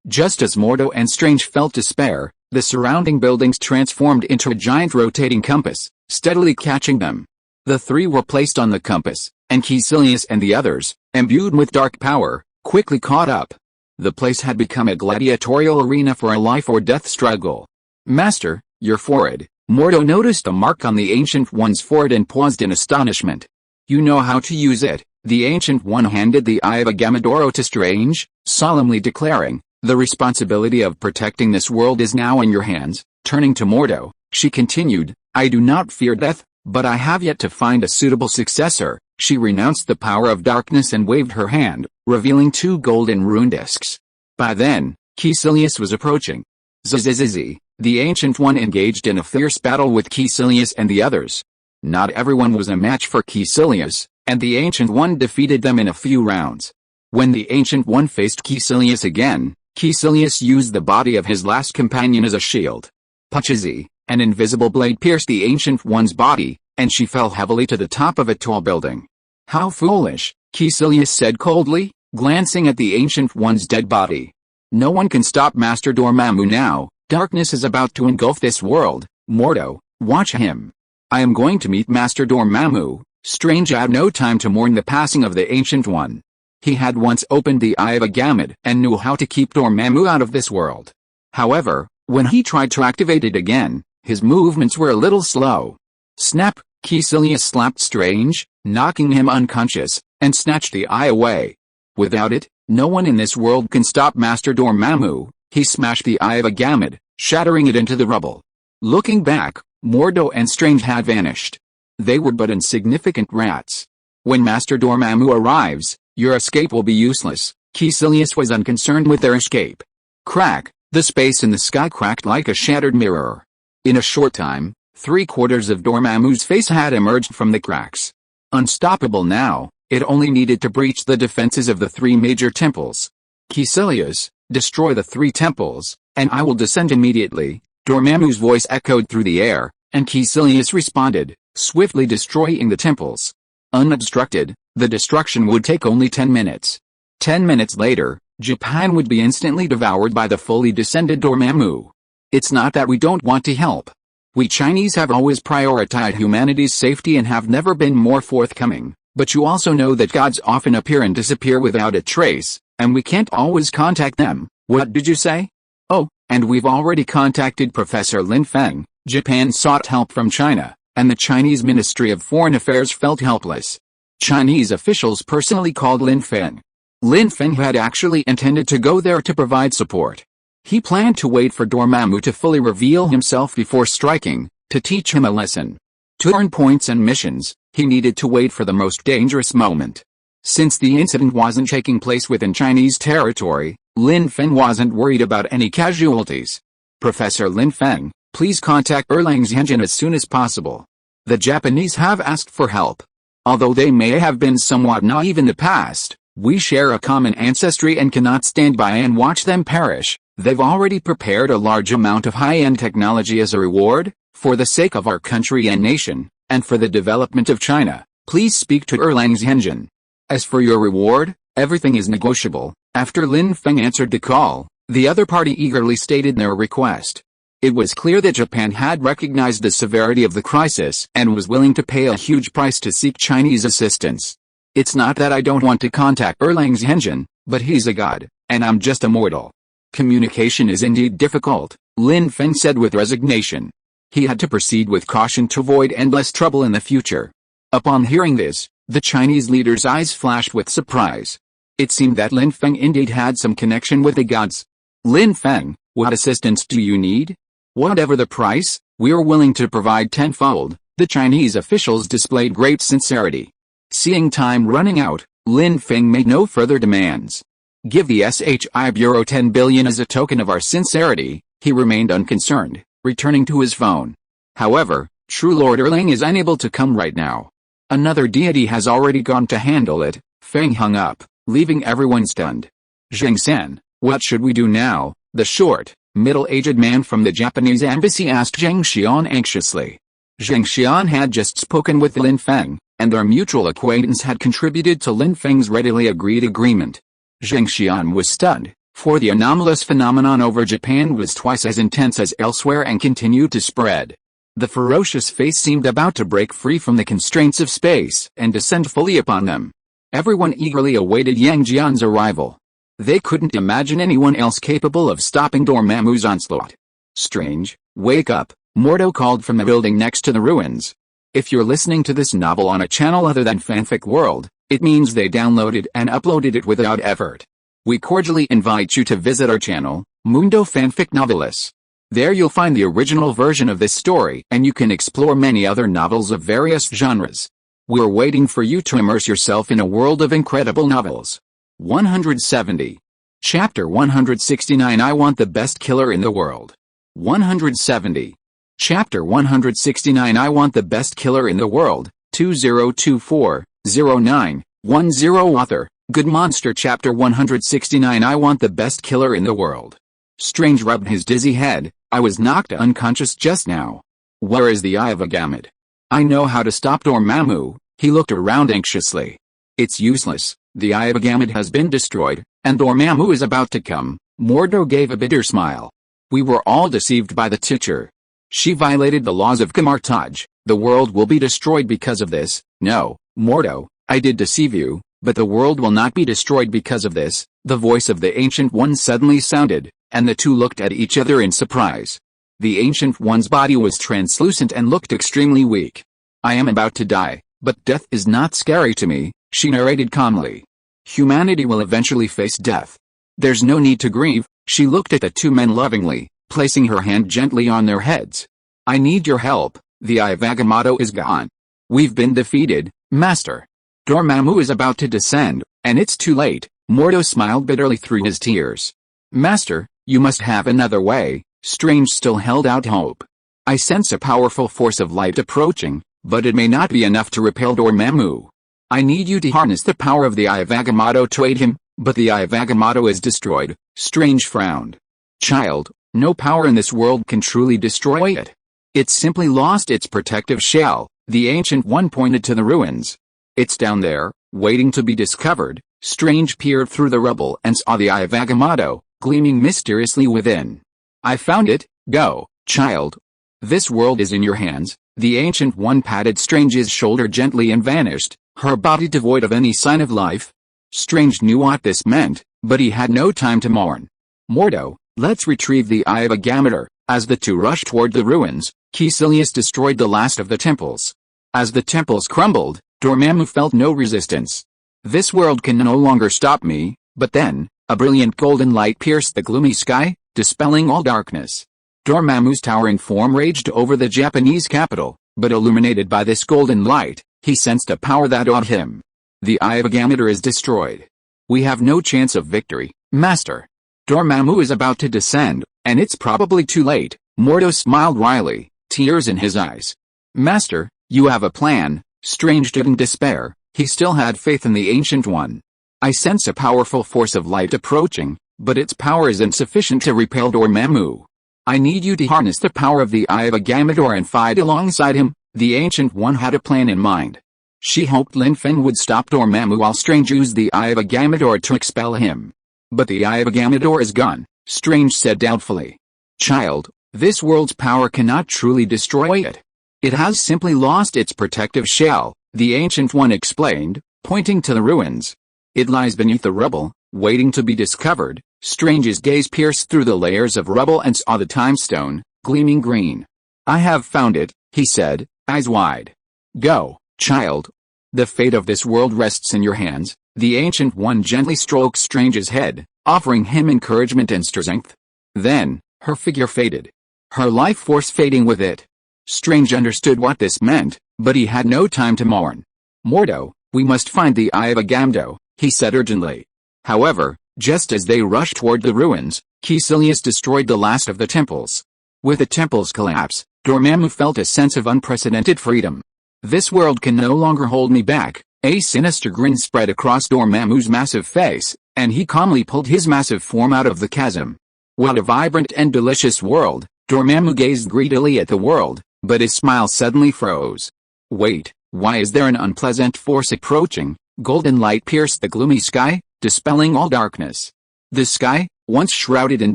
Just as Mordo and Strange felt despair, the surrounding buildings transformed into a giant rotating compass, steadily catching them. The three were placed on the compass, and Caecilius and the others, imbued with dark power, quickly caught up. The place had become a gladiatorial arena for a life-or-death struggle. Master, your forehead. Mordo noticed a mark on the Ancient One's forehead and paused in astonishment. You know how to use it. The Ancient One handed the Eye of Agamotto to Strange, solemnly declaring, the responsibility of protecting this world is now in your hands. Turning to Mordo, she continued, I do not fear death, but I have yet to find a suitable successor. She renounced the power of darkness and waved her hand, revealing two golden rune discs. By then, Caecilius was approaching. Zzz. The Ancient One engaged in a fierce battle with Caecilius and the others. Not everyone was a match for Caecilius, and the Ancient One defeated them in a few rounds. When the Ancient One faced Caecilius again, Caecilius used the body of his last companion as a shield. Puchzy, an invisible blade pierced the Ancient One's body, and she fell heavily to the top of a tall building. "How foolish," Caecilius said coldly, glancing at the Ancient One's dead body. "No one can stop Master Dormammu now. Darkness is about to engulf this world. Mordo, watch him. I am going to meet Master Dormammu." Strange had no time to mourn the passing of the Ancient One. He had once opened the Eye of Agamid and knew how to keep Dormammu out of this world. However, when he tried to activate it again, his movements were a little slow. Snap! Caecilius slapped Strange, knocking him unconscious, and snatched the eye away. Without it, no one in this world can stop Master Dormammu. He smashed the Eye of Agamid, shattering it into the rubble. Looking back, Mordo and Strange had vanished. They were but insignificant rats. When Master Dormammu arrives, your escape will be useless. Caecilius was unconcerned with their escape. Crack! The space in the sky cracked like a shattered mirror. In a short time, 3/4 of Dormammu's face had emerged from the cracks. Unstoppable now, it only needed to breach the defenses of the 3 major temples. "Caecilius, destroy the 3 temples, and I will descend immediately." Dormammu's voice echoed through the air, and Caecilius responded, swiftly destroying the temples. Unobstructed, the destruction would take only 10 minutes. 10 minutes later, Japan would be instantly devoured by the fully descended Dormammu. It's not that we don't want to help. We Chinese have always prioritized humanity's safety and have never been more forthcoming, but you also know that gods often appear and disappear without a trace, and we can't always contact them. What did you say? Oh, and we've already contacted Professor Lin Feng. Japan sought help from China, and the Chinese Ministry of Foreign Affairs felt helpless. Chinese officials personally called Lin Feng. Lin Feng had actually intended to go there to provide support. He planned to wait for Dormammu to fully reveal himself before striking, to teach him a lesson. To earn points and missions, he needed to wait for the most dangerous moment. Since the incident wasn't taking place within Chinese territory, Lin Feng wasn't worried about any casualties. "Professor Lin Feng, please contact Erlangen as soon as possible. The Japanese have asked for help. Although they may have been somewhat naive in the past, we share a common ancestry and cannot stand by and watch them perish. They've already prepared a large amount of high-end technology as a reward, for the sake of our country and nation, and for the development of China. Please speak to Erlangen. As for your reward, everything is negotiable." After Lin Feng answered the call, the other party eagerly stated their request. It was clear that Japan had recognized the severity of the crisis and was willing to pay a huge price to seek Chinese assistance. "It's not that I don't want to contact Erlangen, but he's a god, and I'm just a mortal. Communication is indeed difficult," Lin Feng said with resignation. He had to proceed with caution to avoid endless trouble in the future. Upon hearing this, the Chinese leader's eyes flashed with surprise. It seemed that Lin Feng indeed had some connection with the gods. "Lin Feng, what assistance do you need?" "Whatever the price, we're willing to provide tenfold." The Chinese officials displayed great sincerity. Seeing time running out, Lin Feng made no further demands. "Give the SHI Bureau 10 billion as a token of our sincerity." He remained unconcerned, returning to his phone. However, True Lord Erlang is unable to come right now. Another deity has already gone to handle it. Feng hung up, leaving everyone stunned. "Zheng San, what should we do now?" the short, middle-aged man from the Japanese embassy asked Zheng Xian anxiously. Zheng Xian had just spoken with Lin Feng, and their mutual acquaintance had contributed to Lin Feng's readily agreed agreement. Zheng Xian was stunned, for the anomalous phenomenon over Japan was twice as intense as elsewhere and continued to spread. The ferocious face seemed about to break free from the constraints of space and descend fully upon them. Everyone eagerly awaited Yang Jian's arrival. They couldn't imagine anyone else capable of stopping Dormammu's onslaught. "Strange, wake up," Mordo called from the building next to the ruins. If you're listening to this novel on a channel other than Fanfic World, it means they downloaded and uploaded it without effort. We cordially invite you to visit our channel, Mundo Fanfic Novelis. There you'll find the original version of this story and you can explore many other novels of various genres. We're waiting for you to immerse yourself in a world of incredible novels. 170. Chapter 169 I Want the Best Killer in the World. 170. Chapter 169 I Want the Best Killer in the World. 2024-09-10 Author, Good Monster. Chapter 169 I Want the Best Killer in the World. Strange rubbed his dizzy head. "I was knocked unconscious just now. Where is the Eye of Agamid?" I know how to stop Dormammu. He looked around anxiously. It's useless. The Eye of Agamemnon has been destroyed, and Dormammu is about to come. Mordo gave a bitter smile. We were all deceived by the teacher. She violated the laws of Camartage. The world will be destroyed because of this. No, Mordo, I did deceive you, but the world will not be destroyed because of this. The voice of the Ancient One suddenly sounded, and the two looked at each other in surprise. The Ancient One's body was translucent and looked extremely weak. I am about to die, but death is not scary to me, she narrated calmly. Humanity will eventually face death. There's no need to grieve. She looked at the two men lovingly, placing her hand gently on their heads. I need your help. The Eye of Agamotto is gone. We've been defeated, Master. Dormammu is about to descend, and it's too late. Mordo smiled bitterly through his tears. Master, you must have another way. Strange still held out hope. I sense a powerful force of light approaching, but it may not be enough to repel Dormammu. I need you to harness the power of the Eye of Agamotto to aid him, but the Eye of Agamotto is destroyed. Strange frowned. Child, no power in this world can truly destroy it. It's simply lost its protective shell. The Ancient One pointed to the ruins. It's down there, waiting to be discovered. Strange peered through the rubble and saw the Eye of Agamotto, gleaming mysteriously within. I found it. Go, child. This world is in your hands. The Ancient One patted Strange's shoulder gently and vanished, her body devoid of any sign of life. Strange knew what this meant, but he had no time to mourn. Mordo, let's retrieve the Eye of Agamotto. As the two rushed toward the ruins, Caecilius destroyed the last of the temples. As the temples crumbled, Dormammu felt no resistance. This world can no longer stop me. But then, a brilliant golden light pierced the gloomy sky, dispelling all darkness. Dormammu's towering form raged over the Japanese capital, but illuminated by this golden light, he sensed a power that awed him. The Eye of Agamotto is destroyed. We have no chance of victory, Master. Dormammu is about to descend, and it's probably too late. Mordo smiled wryly, tears in his eyes. Master, you have a plan. Strange didn't despair. He still had faith in the Ancient One. I sense a powerful force of light approaching, but its power is insufficient to repel Dormammu. I need you to harness the power of the Eye of Agamotto and fight alongside him. The Ancient One had a plan in mind. She hoped Lin Feng would stop Dormammu while Strange used the Eye of Agamotto to expel him. But the Eye of Agamotto is gone, Strange said doubtfully. Child, this world's power cannot truly destroy it. It has simply lost its protective shell, the Ancient One explained, pointing to the ruins. It lies beneath the rubble, waiting to be discovered. Strange's gaze pierced through the layers of rubble and saw the time stone, gleaming green. I have found it, he said, eyes wide. Go, child. The fate of this world rests in your hands. The Ancient One gently stroked Strange's head, offering him encouragement and strength. Then, her figure faded. Her life force fading with it. Strange understood what this meant, but he had no time to mourn. Mordo, we must find the Eye of Agamotto, he said urgently. However, just as they rushed toward the ruins, Caecilius destroyed the last of the temples. With the temple's collapse, Dormammu felt a sense of unprecedented freedom. This world can no longer hold me back. A sinister grin spread across Dormammu's massive face, and he calmly pulled his massive form out of the chasm. What a vibrant and delicious world! Dormammu gazed greedily at the world, but his smile suddenly froze. Wait, why is there an unpleasant force approaching? Golden light pierced the gloomy sky, dispelling all darkness. The sky, once shrouded in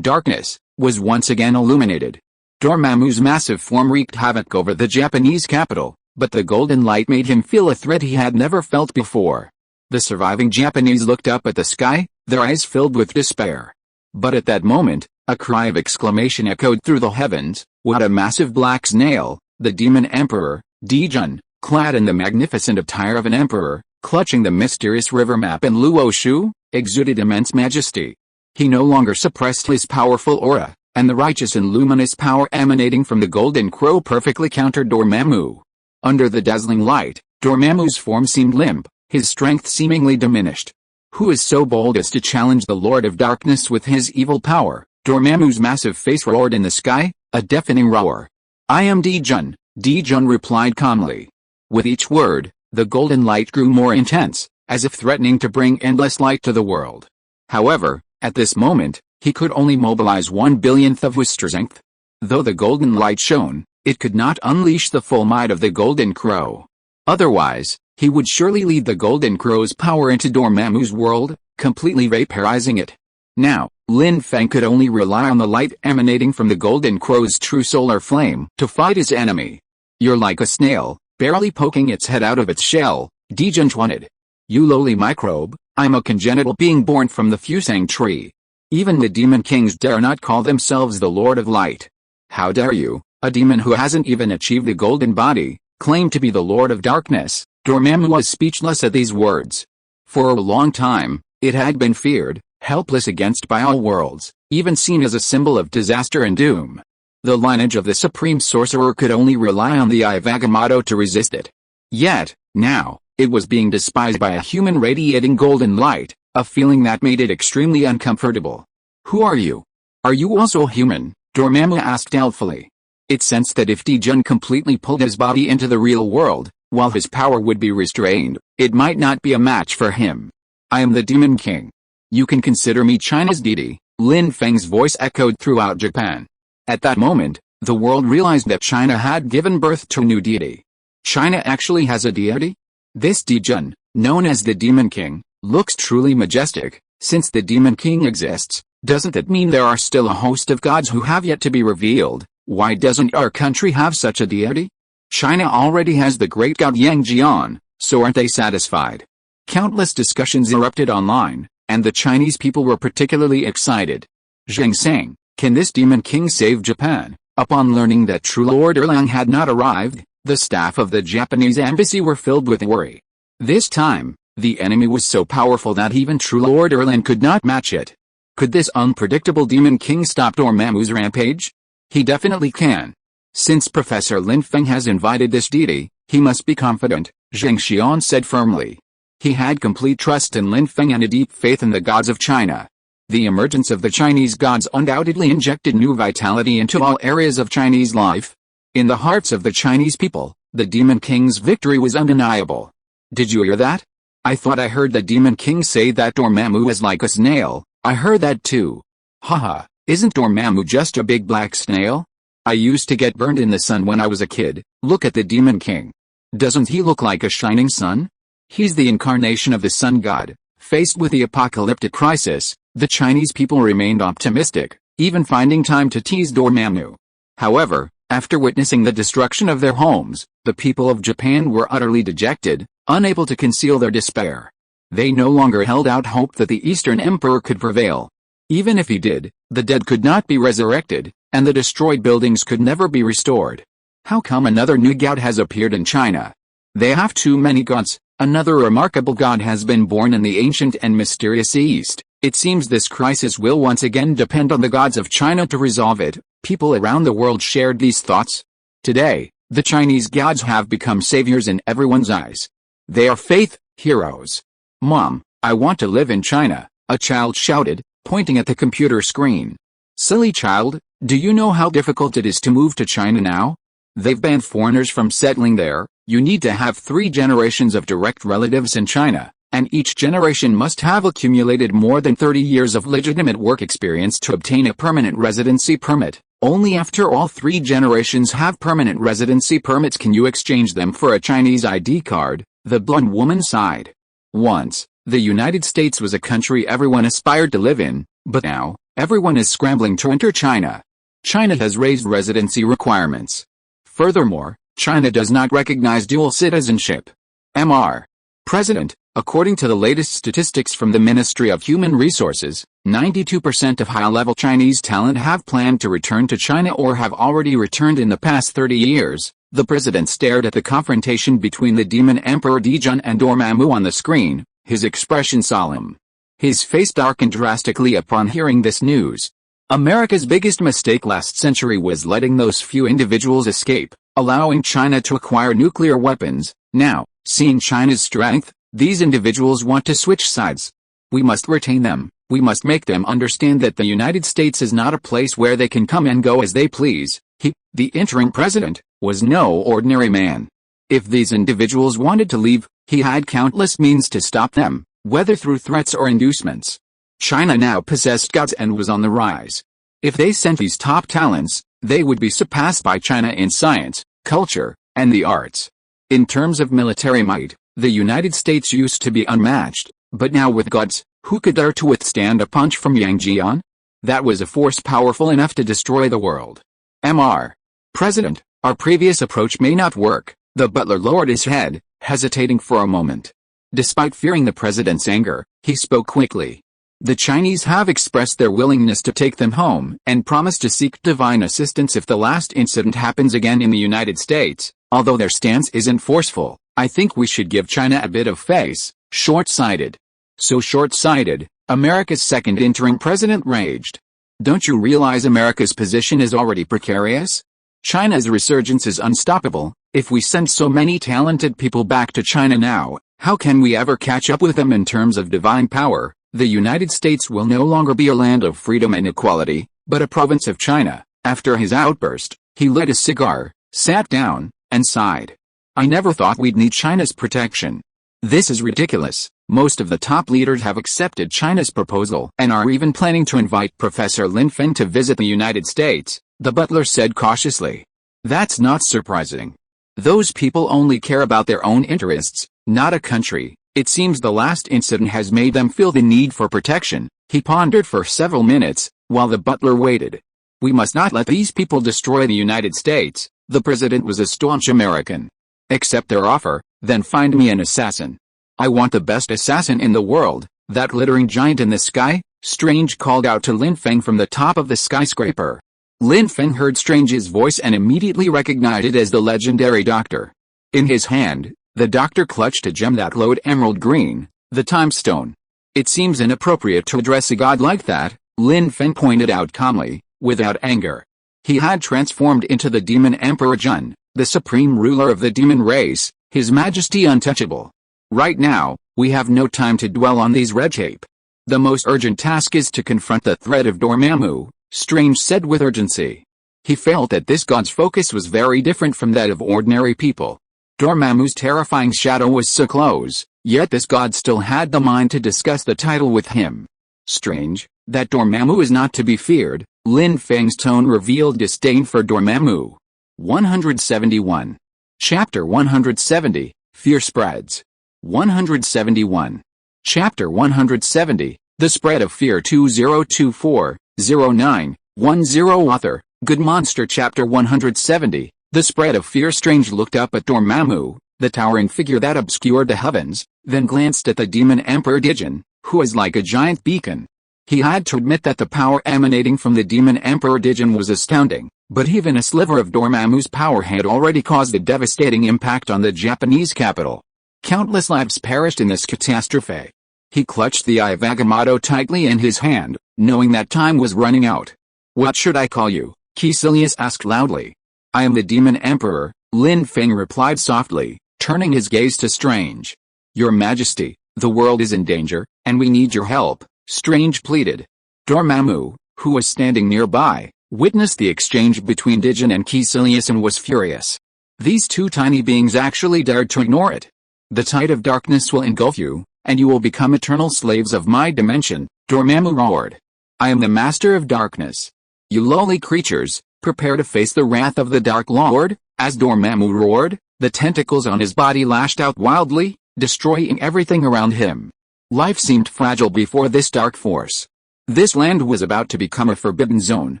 darkness, was once again illuminated. Dormammu's massive form wreaked havoc over the Japanese capital, but the golden light made him feel a threat he had never felt before. The surviving Japanese looked up at the sky, their eyes filled with despair. But at that moment, a cry of exclamation echoed through the heavens. What a massive black snail! The demon emperor, Dijun, clad in the magnificent attire of an emperor, clutching the mysterious river map in Luoshu, exuded immense majesty. He no longer suppressed his powerful aura, and the righteous and luminous power emanating from the golden crow perfectly countered Dormammu. Under the dazzling light, Dormammu's form seemed limp, his strength seemingly diminished. Who is so bold as to challenge the Lord of Darkness with his evil power? Dormammu's massive face roared in the sky, a deafening roar. I am Dijun, Dijun replied calmly. With each word, the golden light grew more intense, as if threatening to bring endless light to the world. However, at this moment, he could only mobilize 1/1000th of his strength. Though the golden light shone, It could not unleash the full might of the Golden Crow. Otherwise, he would surely lead the Golden Crow's power into Dormammu's world, completely vaporizing it. Now, Lin Feng could only rely on the light emanating from the Golden Crow's true solar flame to fight his enemy. "You're like a snail, barely poking its head out of its shell," Dijun twined. "You lowly microbe, I'm a congenital being born from the Fusang tree. Even the Demon Kings dare not call themselves the Lord of Light. How dare you, a demon who hasn't even achieved the golden body, claim to be the Lord of Darkness?" Dormammu was speechless at these words. For a long time, it had been feared, helpless against by all worlds, even seen as a symbol of disaster and doom. The lineage of the supreme sorcerer could only rely on the Eye of Agamotto to resist it. Yet, now, it was being despised by a human radiating golden light, a feeling that made it extremely uncomfortable. "Who are you? Are you also human?" Dormammu asked doubtfully. It sensed that if Dijun completely pulled his body into the real world, while his power would be restrained, it might not be a match for him. "I am the Demon King. You can consider me China's deity," Lin Feng's voice echoed throughout Japan. At that moment, the world realized that China had given birth to a new deity. China actually has a deity? This Dijun, known as the Demon King, looks truly majestic. Since the Demon King exists, doesn't that mean there are still a host of gods who have yet to be revealed? Why doesn't our country have such a deity? China already has the great god Yang Jian, so aren't they satisfied? Countless discussions erupted online, and the Chinese people were particularly excited. Zheng sang, "Can this Demon King save Japan?" Upon learning that true Lord Erlang had not arrived, the staff of the Japanese embassy were filled with worry. This time, the enemy was so powerful that even true Lord Erlang could not match it. Could this unpredictable Demon King stop Dormammu's rampage? He definitely can. Since Professor Lin Feng has invited this deity, he must be confident, Zheng Xian said firmly. He had complete trust in Lin Feng and a deep faith in the gods of China. The emergence of the Chinese gods undoubtedly injected new vitality into all areas of Chinese life. In the hearts of the Chinese people, the Demon King's victory was undeniable. "Did you hear that? I thought I heard the Demon King say that Dormammu was like a snail." "I heard that too. Haha, isn't Dormammu just a big black snail? I used to get burned in the sun when I was a kid. Look at the Demon King. Doesn't he look like a shining sun? He's the incarnation of the sun god." Faced with the apocalyptic crisis, the Chinese people remained optimistic, even finding time to tease Dormammu. However, after witnessing the destruction of their homes, the people of Japan were utterly dejected, unable to conceal their despair. They no longer held out hope that the Eastern Emperor could prevail. Even if he did, the dead could not be resurrected, and the destroyed buildings could never be restored. How come another new god has appeared in China? They have too many gods. Another remarkable god has been born in the ancient and mysterious East. It seems this crisis will once again depend on the gods of China to resolve it. People around the world shared these thoughts. Today, the Chinese gods have become saviors in everyone's eyes. They are faith heroes. "Mom, I want to live in China," a child shouted, pointing at the computer screen. "Silly child, do you know how difficult it is to move to China now? They've banned foreigners from settling there. You need to have 3 generations of direct relatives in China, and each generation must have accumulated more than 30 years of legitimate work experience to obtain a permanent residency permit. Only after all 3 generations have permanent residency permits can you exchange them for a Chinese ID card," the blonde woman sighed. Once, the United States was a country everyone aspired to live in, but now, everyone is scrambling to enter China. China has raised residency requirements. Furthermore, China does not recognize dual citizenship. Mr. President, according to the latest statistics from the Ministry of Human Resources, 92% of high-level Chinese talent have planned to return to China or have already returned in the past 30 years. The president stared at the confrontation between the Demon Emperor Dijun and Dormammu on the screen, his expression solemn. His face darkened drastically upon hearing this news. America's biggest mistake last century was letting those few individuals escape, allowing China to acquire nuclear weapons. Now, seeing China's strength, these individuals want to switch sides. We must retain them. We must make them understand that the United States is not a place where they can come and go as they please. He, the interim president, was no ordinary man. If these individuals wanted to leave, he had countless means to stop them, whether through threats or inducements. China now possessed gods and was on the rise. If they sent these top talents, They would be surpassed by China in science, culture, and the arts. In terms of military might, the United States used to be unmatched, but now with gods, who could dare to withstand a punch from Yang Jian? That was a force powerful enough to destroy the world. Mr. President, our previous approach may not work. The butler lowered his head, hesitating for a moment. Despite fearing the president's anger, he spoke quickly. The Chinese have expressed their willingness to take them home and promised to seek divine assistance if the last incident happens again in the United States. Although their stance isn't forceful, I think we should give China a bit of face. Short-sighted. So short-sighted, America's second interim president raged. Don't you realize America's position is already precarious? China's resurgence is unstoppable. If we send so many talented people back to China now, how can we ever catch up with them in terms of divine power? The United States will no longer be a land of freedom and equality, but a province of China. After his outburst, he lit a cigar, sat down, and sighed. I never thought we'd need China's protection. This is ridiculous. Most of the top leaders have accepted China's proposal and are even planning to invite Professor Lin Feng to visit the United States, the butler said cautiously. That's not surprising. Those people only care about their own interests, not a country. It seems the last incident has made them feel the need for protection. He pondered for several minutes, while the butler waited. We must not let these people destroy the United States. The president was a staunch American. Accept their offer, then find me an assassin. I want the best assassin in the world, that glittering giant in the sky. Strange called out to Lin Feng from the top of the skyscraper. Lin Feng heard Strange's voice and immediately recognized it as the legendary doctor. In his hand, the doctor clutched a gem that glowed emerald green, the time stone. It seems inappropriate to address a god like that, Lin Feng pointed out calmly, without anger. He had transformed into the demon Emperor Jun, the supreme ruler of the demon race, His Majesty untouchable. Right now, we have no time to dwell on these red tape. The most urgent task is to confront the threat of Dormammu, Strange said with urgency. He felt that this god's focus was very different from that of ordinary people. Dormammu's terrifying shadow was so close, yet this god still had the mind to discuss the title with him. Strange, that Dormammu is not to be feared. Lin Feng's tone revealed disdain for Dormammu. 171. Chapter 170, Fear Spreads. 171. Chapter 170, The Spread of Fear 2024-09-10 Author, Good Monster Chapter 170, The Spread of Fear. Strange looked up at Dormammu, the towering figure that obscured the heavens, then glanced at the demon Emperor Dijin, who was like a giant beacon. He had to admit that the power emanating from the demon Emperor Dijin was astounding, but even a sliver of Dormammu's power had already caused a devastating impact on the Japanese capital. Countless lives perished in this catastrophe. He clutched the Eye of Agamotto tightly in his hand, knowing that time was running out. What should I call you? Caecilius asked loudly. I am the demon emperor, Lin Feng replied softly, turning his gaze to Strange. Your Majesty, the world is in danger, and we need your help, Strange pleaded. Dormammu, who was standing nearby, witnessed the exchange between Dijin and Caecilius and was furious. These two tiny beings actually dared to ignore it. The tide of darkness will engulf you, and you will become eternal slaves of my dimension, Dormammu roared. I am the master of darkness. You lowly creatures, prepare to face the wrath of the Dark Lord. As Dormammu roared, the tentacles on his body lashed out wildly, destroying everything around him. Life seemed fragile before this dark force. This land was about to become a forbidden zone,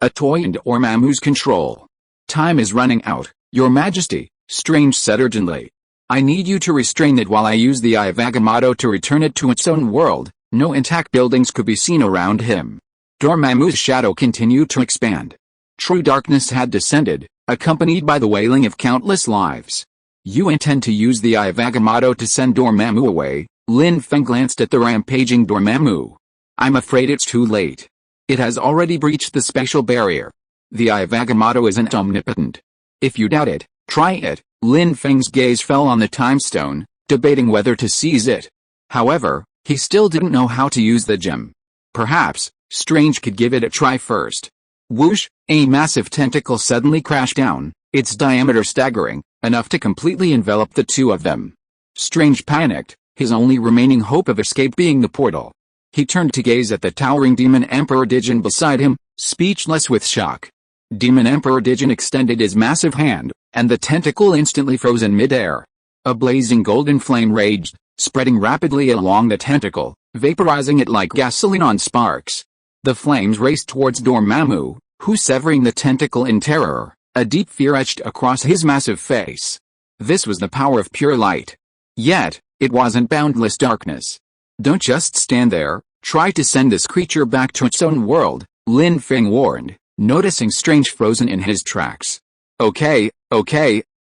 a toy in Dormammu's control. Time is running out, Your Majesty, Strange said urgently. I need you to restrain it while I use the Eye of Agamotto to return it to its own world. No intact buildings could be seen around him. Dormammu's shadow continued to expand. True darkness had descended, accompanied by the wailing of countless lives. You intend to use the Eye of Agamotto to send Dormammu away? Lin Feng glanced at the rampaging Dormammu. I'm afraid it's too late. It has already breached the spatial barrier. The Eye of Agamotto isn't omnipotent. If you doubt it, try it. Lin Feng's gaze fell on the time stone, debating whether to seize it. However, he still didn't know how to use the gem. Perhaps, Strange could give it a try first. Whoosh, a massive tentacle suddenly crashed down, its diameter staggering, enough to completely envelop the two of them. Strange panicked, his only remaining hope of escape being the portal. He turned to gaze at the towering demon Emperor Dijin beside him, speechless with shock. Demon Emperor Dijin extended his massive hand, and the tentacle instantly froze in midair. A blazing golden flame raged, spreading rapidly along the tentacle, vaporizing it like gasoline on sparks. The flames raced towards Dormammu, who, severing the tentacle in terror, a deep fear etched across his massive face. This was the power of pure light. Yet, it wasn't boundless darkness. Don't just stand there, try to send this creature back to its own world, Lin Feng warned, noticing Strange frozen in his tracks. Okay,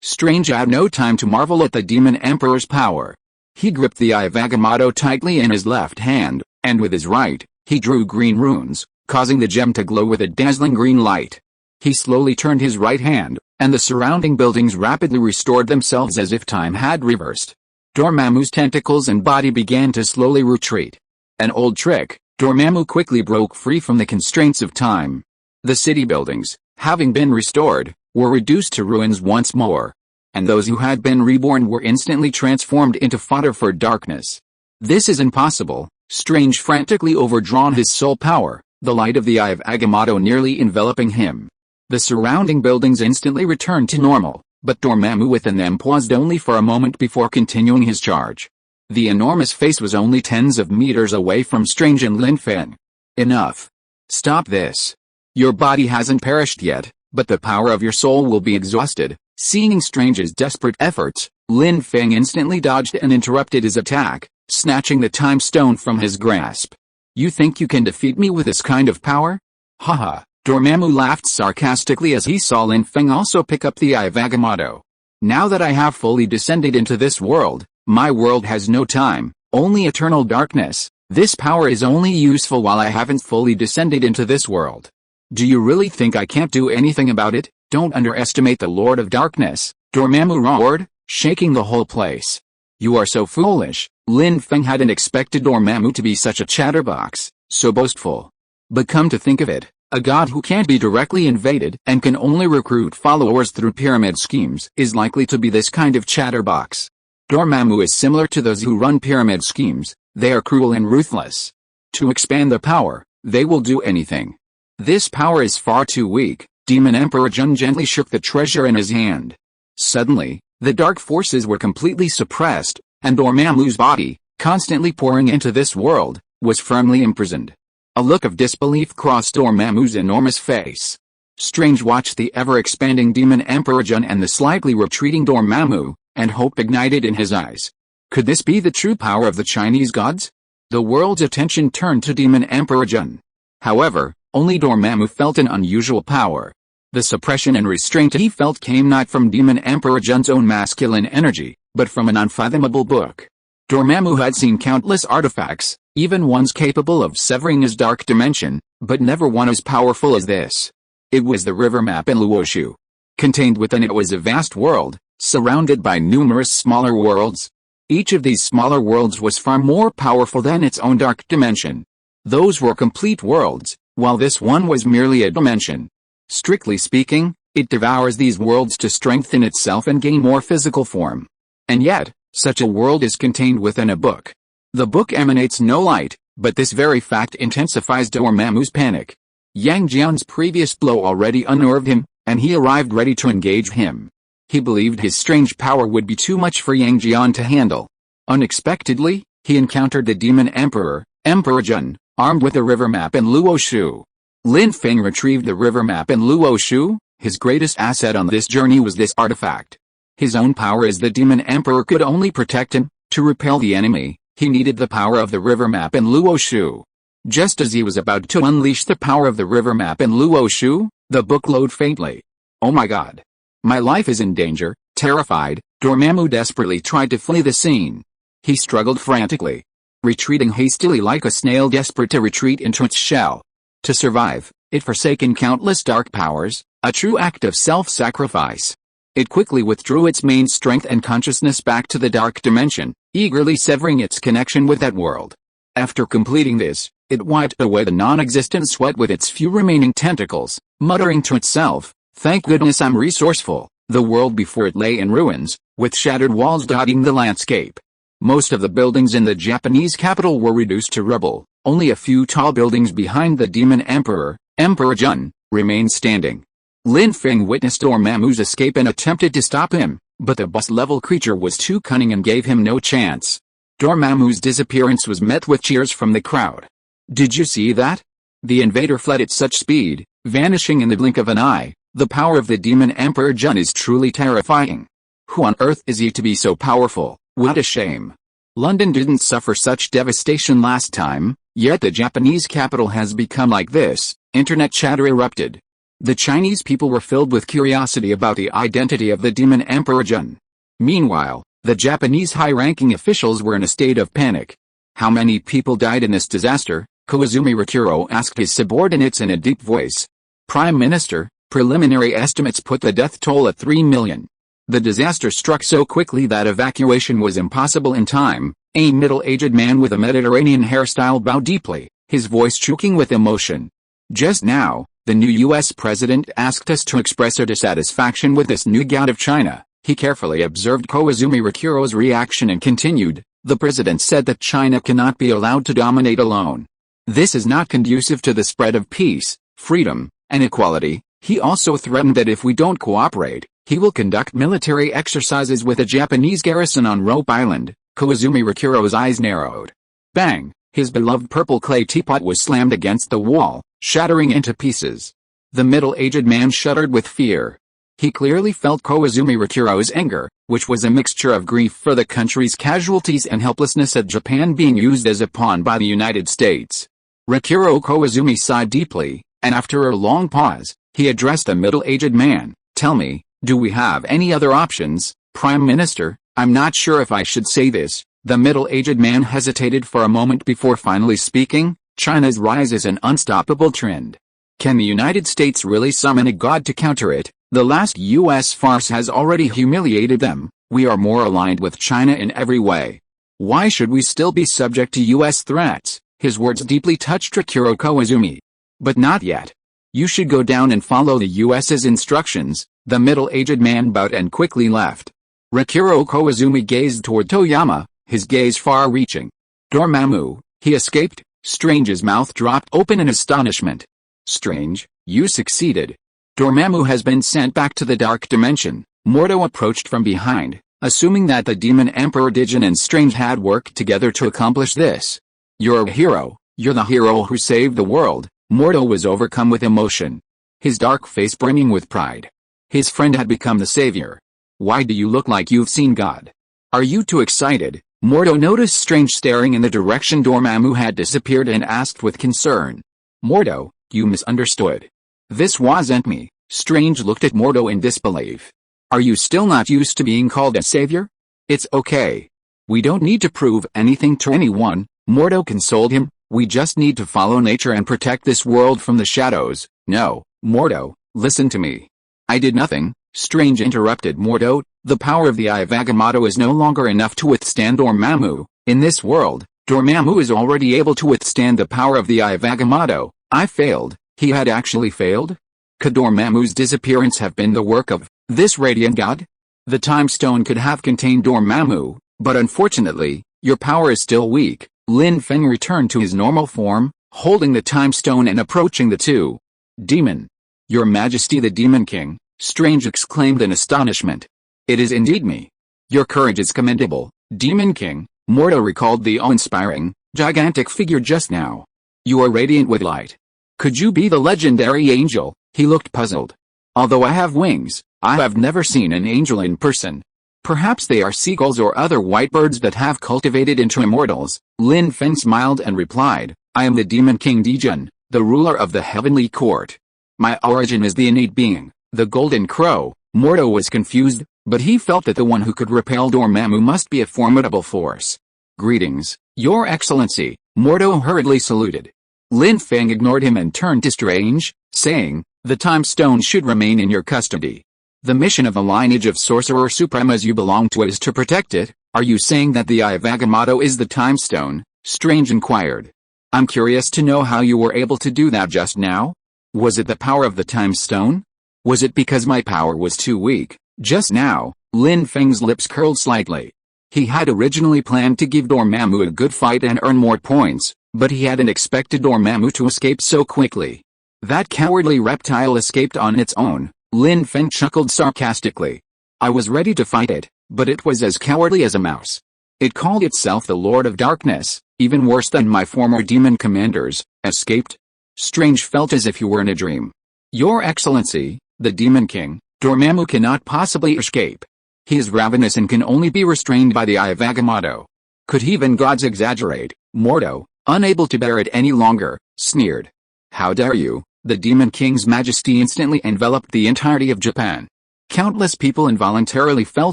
Strange had no time to marvel at the Demon Emperor's power. He gripped the Eye of Agamotto tightly in his left hand, and with his right, he drew green runes, causing the gem to glow with a dazzling green light. He slowly turned his right hand, and the surrounding buildings rapidly restored themselves as if time had reversed. Dormammu's tentacles and body began to slowly retreat. An old trick, Dormammu quickly broke free from the constraints of time. The city buildings, having been restored, were reduced to ruins once more. And those who had been reborn were instantly transformed into fodder for darkness. This is impossible. Strange frantically overdrawn his soul power, the light of the Eye of Agamotto nearly enveloping him. The surrounding buildings instantly returned to normal, but Dormammu within them paused only for a moment before continuing his charge. The enormous face was only tens of meters away from Strange and Lin Feng. Enough. Stop this. Your body hasn't perished yet, but the power of your soul will be exhausted. Seeing Strange's desperate efforts, Lin Feng instantly dodged and interrupted his attack, snatching the time stone from his grasp. You think you can defeat me with this kind of power? Haha. Dormammu laughed sarcastically as he saw Lin Feng also pick up the Eye of Agamotto. Now that I have fully descended into this world, my world has no time, only eternal darkness. This power is only useful while I haven't fully descended into this world. Do you really think I can't do anything about it? Don't underestimate the Lord of Darkness, Dormammu roared, shaking the whole place. You are so foolish. Lin Feng hadn't expected Dormammu to be such a chatterbox, so boastful. But come to think of it, a god who can't be directly invaded and can only recruit followers through pyramid schemes is likely to be this kind of chatterbox. Dormammu is similar to those who run pyramid schemes. They are cruel and ruthless. To expand their power, they will do anything. This power is far too weak. Demon Emperor Jun gently shook the treasure in his hand. Suddenly, the dark forces were completely suppressed, and Dormammu's body, constantly pouring into this world, was firmly imprisoned. A look of disbelief crossed Dormammu's enormous face. Strange watched the ever-expanding Demon Emperor Jun and the slightly retreating Dormammu, and hope ignited in his eyes. Could this be the true power of the Chinese gods? The world's attention turned to Demon Emperor Jun. However, only Dormammu felt an unusual power. The suppression and restraint he felt came not from Demon Emperor Jun's own masculine energy, but from an unfathomable book. Dormammu had seen countless artifacts, even ones capable of severing his dark dimension, but never one as powerful as this. It was the river map in Luoshu. Contained within it was a vast world, surrounded by numerous smaller worlds. Each of these smaller worlds was far more powerful than its own dark dimension. Those were complete worlds, while this one was merely a dimension. Strictly speaking, it devours these worlds to strengthen itself and gain more physical form. And yet, such a world is contained within a book. The book emanates no light, but this very fact intensifies Dormammu's panic. Yang Jian's previous blow already unnerved him, and he arrived ready to engage him. He believed his strange power would be too much for Yang Jian to handle. Unexpectedly, he encountered the Demon Emperor, Emperor Jun, armed with a river map in Luoshu. Lin Feng retrieved the river map in Luoshu. His greatest asset on this journey was this artifact. His own power as the Demon Emperor could only protect him. To repel the enemy, he needed the power of the river map in Luoshu. Just as he was about to unleash the power of the river map in Luoshu, the book glowed faintly. Oh my god. My life is in danger. Terrified, Dormammu desperately tried to flee the scene. He struggled frantically, retreating hastily like a snail desperate to retreat into its shell. To survive, it forsaken countless dark powers, a true act of self-sacrifice. It quickly withdrew its main strength and consciousness back to the dark dimension, eagerly severing its connection with that world. After completing this, it wiped away the non-existent sweat with its few remaining tentacles, muttering to itself, "Thank goodness I'm resourceful." The world before it lay in ruins, with shattered walls dotting the landscape. Most of the buildings in the Japanese capital were reduced to rubble. Only a few tall buildings behind the Demon Emperor, Emperor Jun, remained standing. Lin Feng witnessed Dormammu's escape and attempted to stop him, but the boss-level creature was too cunning and gave him no chance. Dormammu's disappearance was met with cheers from the crowd. Did you see that? The invader fled at such speed, vanishing in the blink of an eye. The power of the demon Emperor Jun is truly terrifying. Who on earth is he to be so powerful? What a shame. London didn't suffer such devastation last time, yet the Japanese capital has become like this. Internet chatter erupted. The Chinese people were filled with curiosity about the identity of the demon Emperor Jun. Meanwhile, the Japanese high-ranking officials were in a state of panic. How many people died in this disaster? Koizumi Rikuro asked his subordinates in a deep voice. Prime Minister, preliminary estimates put the death toll at 3 million. The disaster struck so quickly that evacuation was impossible in time. A middle-aged man with a Mediterranean hairstyle bowed deeply, his voice choking with emotion. Just now, the new U.S. president asked us to express our dissatisfaction with this new god of China. He carefully observed Koizumi Rikuro's reaction and continued, the president said that China cannot be allowed to dominate alone. This is not conducive to the spread of peace, freedom, and equality. He also threatened that if we don't cooperate, he will conduct military exercises with a Japanese garrison on Rope Island. Koizumi Rikuro's eyes narrowed. Bang! His beloved purple clay teapot was slammed against the wall, shattering into pieces. The middle-aged man shuddered with fear. He clearly felt Koizumi Rikuro's anger, which was a mixture of grief for the country's casualties and helplessness at Japan being used as a pawn by the United States. Rikuro Koizumi sighed deeply, and after a long pause, he addressed the middle-aged man. Tell me, do we have any other options, Prime Minister? I'm not sure if I should say this. The middle-aged man hesitated for a moment before finally speaking. China's rise is an unstoppable trend. Can the United States really summon a god to counter it? The last U.S. farce has already humiliated them. We are more aligned with China in every way. Why should we still be subject to U.S. threats? His words deeply touched Rikuro Koizumi. But not yet. You should go down and follow the U.S.'s instructions. The middle-aged man bowed and quickly left. Rikuro Koizumi gazed toward Toyama, his gaze far-reaching. Dormammu, he escaped? Strange's mouth dropped open in astonishment. Strange, you succeeded. Dormammu has been sent back to the Dark Dimension. Mordo approached from behind, assuming that the Demon Emperor Dijin and Strange had worked together to accomplish this. You're a hero. You're the hero who saved the world. Mordo was overcome with emotion, his dark face brimming with pride. His friend had become the savior. Why do you look like you've seen God? Are you too excited? Mordo noticed Strange staring in the direction Dormammu had disappeared and asked with concern. Mordo, you misunderstood. This wasn't me. Strange looked at Mordo in disbelief. Are you still not used to being called a savior? It's okay. We don't need to prove anything to anyone, Mordo consoled him. We just need to follow nature and protect this world from the shadows. No, Mordo, listen to me. I did nothing, Strange interrupted Mordo. The power of the Eye of Agamotto is no longer enough to withstand Dormammu. In this world, Dormammu is already able to withstand the power of the Eye of Agamotto. I failed. He had actually failed? Could Dormammu's disappearance have been the work of this radiant god? The time stone could have contained Dormammu, but unfortunately, your power is still weak. Lin Feng returned to his normal form, holding the time stone and approaching the two. Demon! Your Majesty the Demon King, Strange exclaimed in astonishment. It is indeed me. Your courage is commendable, Demon King. Mordo recalled the awe-inspiring, gigantic figure just now. You are radiant with light. Could you be the legendary angel? He looked puzzled. Although I have wings, I have never seen an angel in person. Perhaps they are seagulls or other white birds that have cultivated into immortals. Lin Feng smiled and replied, I am the Demon King Dijin, the ruler of the heavenly court. My origin is the innate being, the golden crow. Mordo was confused, but he felt that the one who could repel Dormammu must be a formidable force. Greetings, Your Excellency, Mordo hurriedly saluted. Lin Feng ignored him and turned to Strange, saying, the time stone should remain in your custody. The mission of the lineage of Sorcerer Supremas you belong to is to protect it. Are you saying that the Eye of Agamotto is the time stone? Strange inquired. I'm curious to know how you were able to do that just now. Was it the power of the time stone? Was it because my power was too weak? Just now, Lin Feng's lips curled slightly. He had originally planned to give Dormammu a good fight and earn more points, but he hadn't expected Dormammu to escape so quickly. That cowardly reptile escaped on its own, Lin Feng chuckled sarcastically. I was ready to fight it, but it was as cowardly as a mouse. It called itself the Lord of Darkness, even worse than my former demon commanders, escaped. Strange felt as if he were in a dream. Your Excellency, the Demon King, Dormammu cannot possibly escape. He is ravenous and can only be restrained by the Eye of Agamotto. Could heathen gods exaggerate? Mordo, unable to bear it any longer, sneered. How dare you? The Demon King's majesty instantly enveloped the entirety of Japan. Countless people involuntarily fell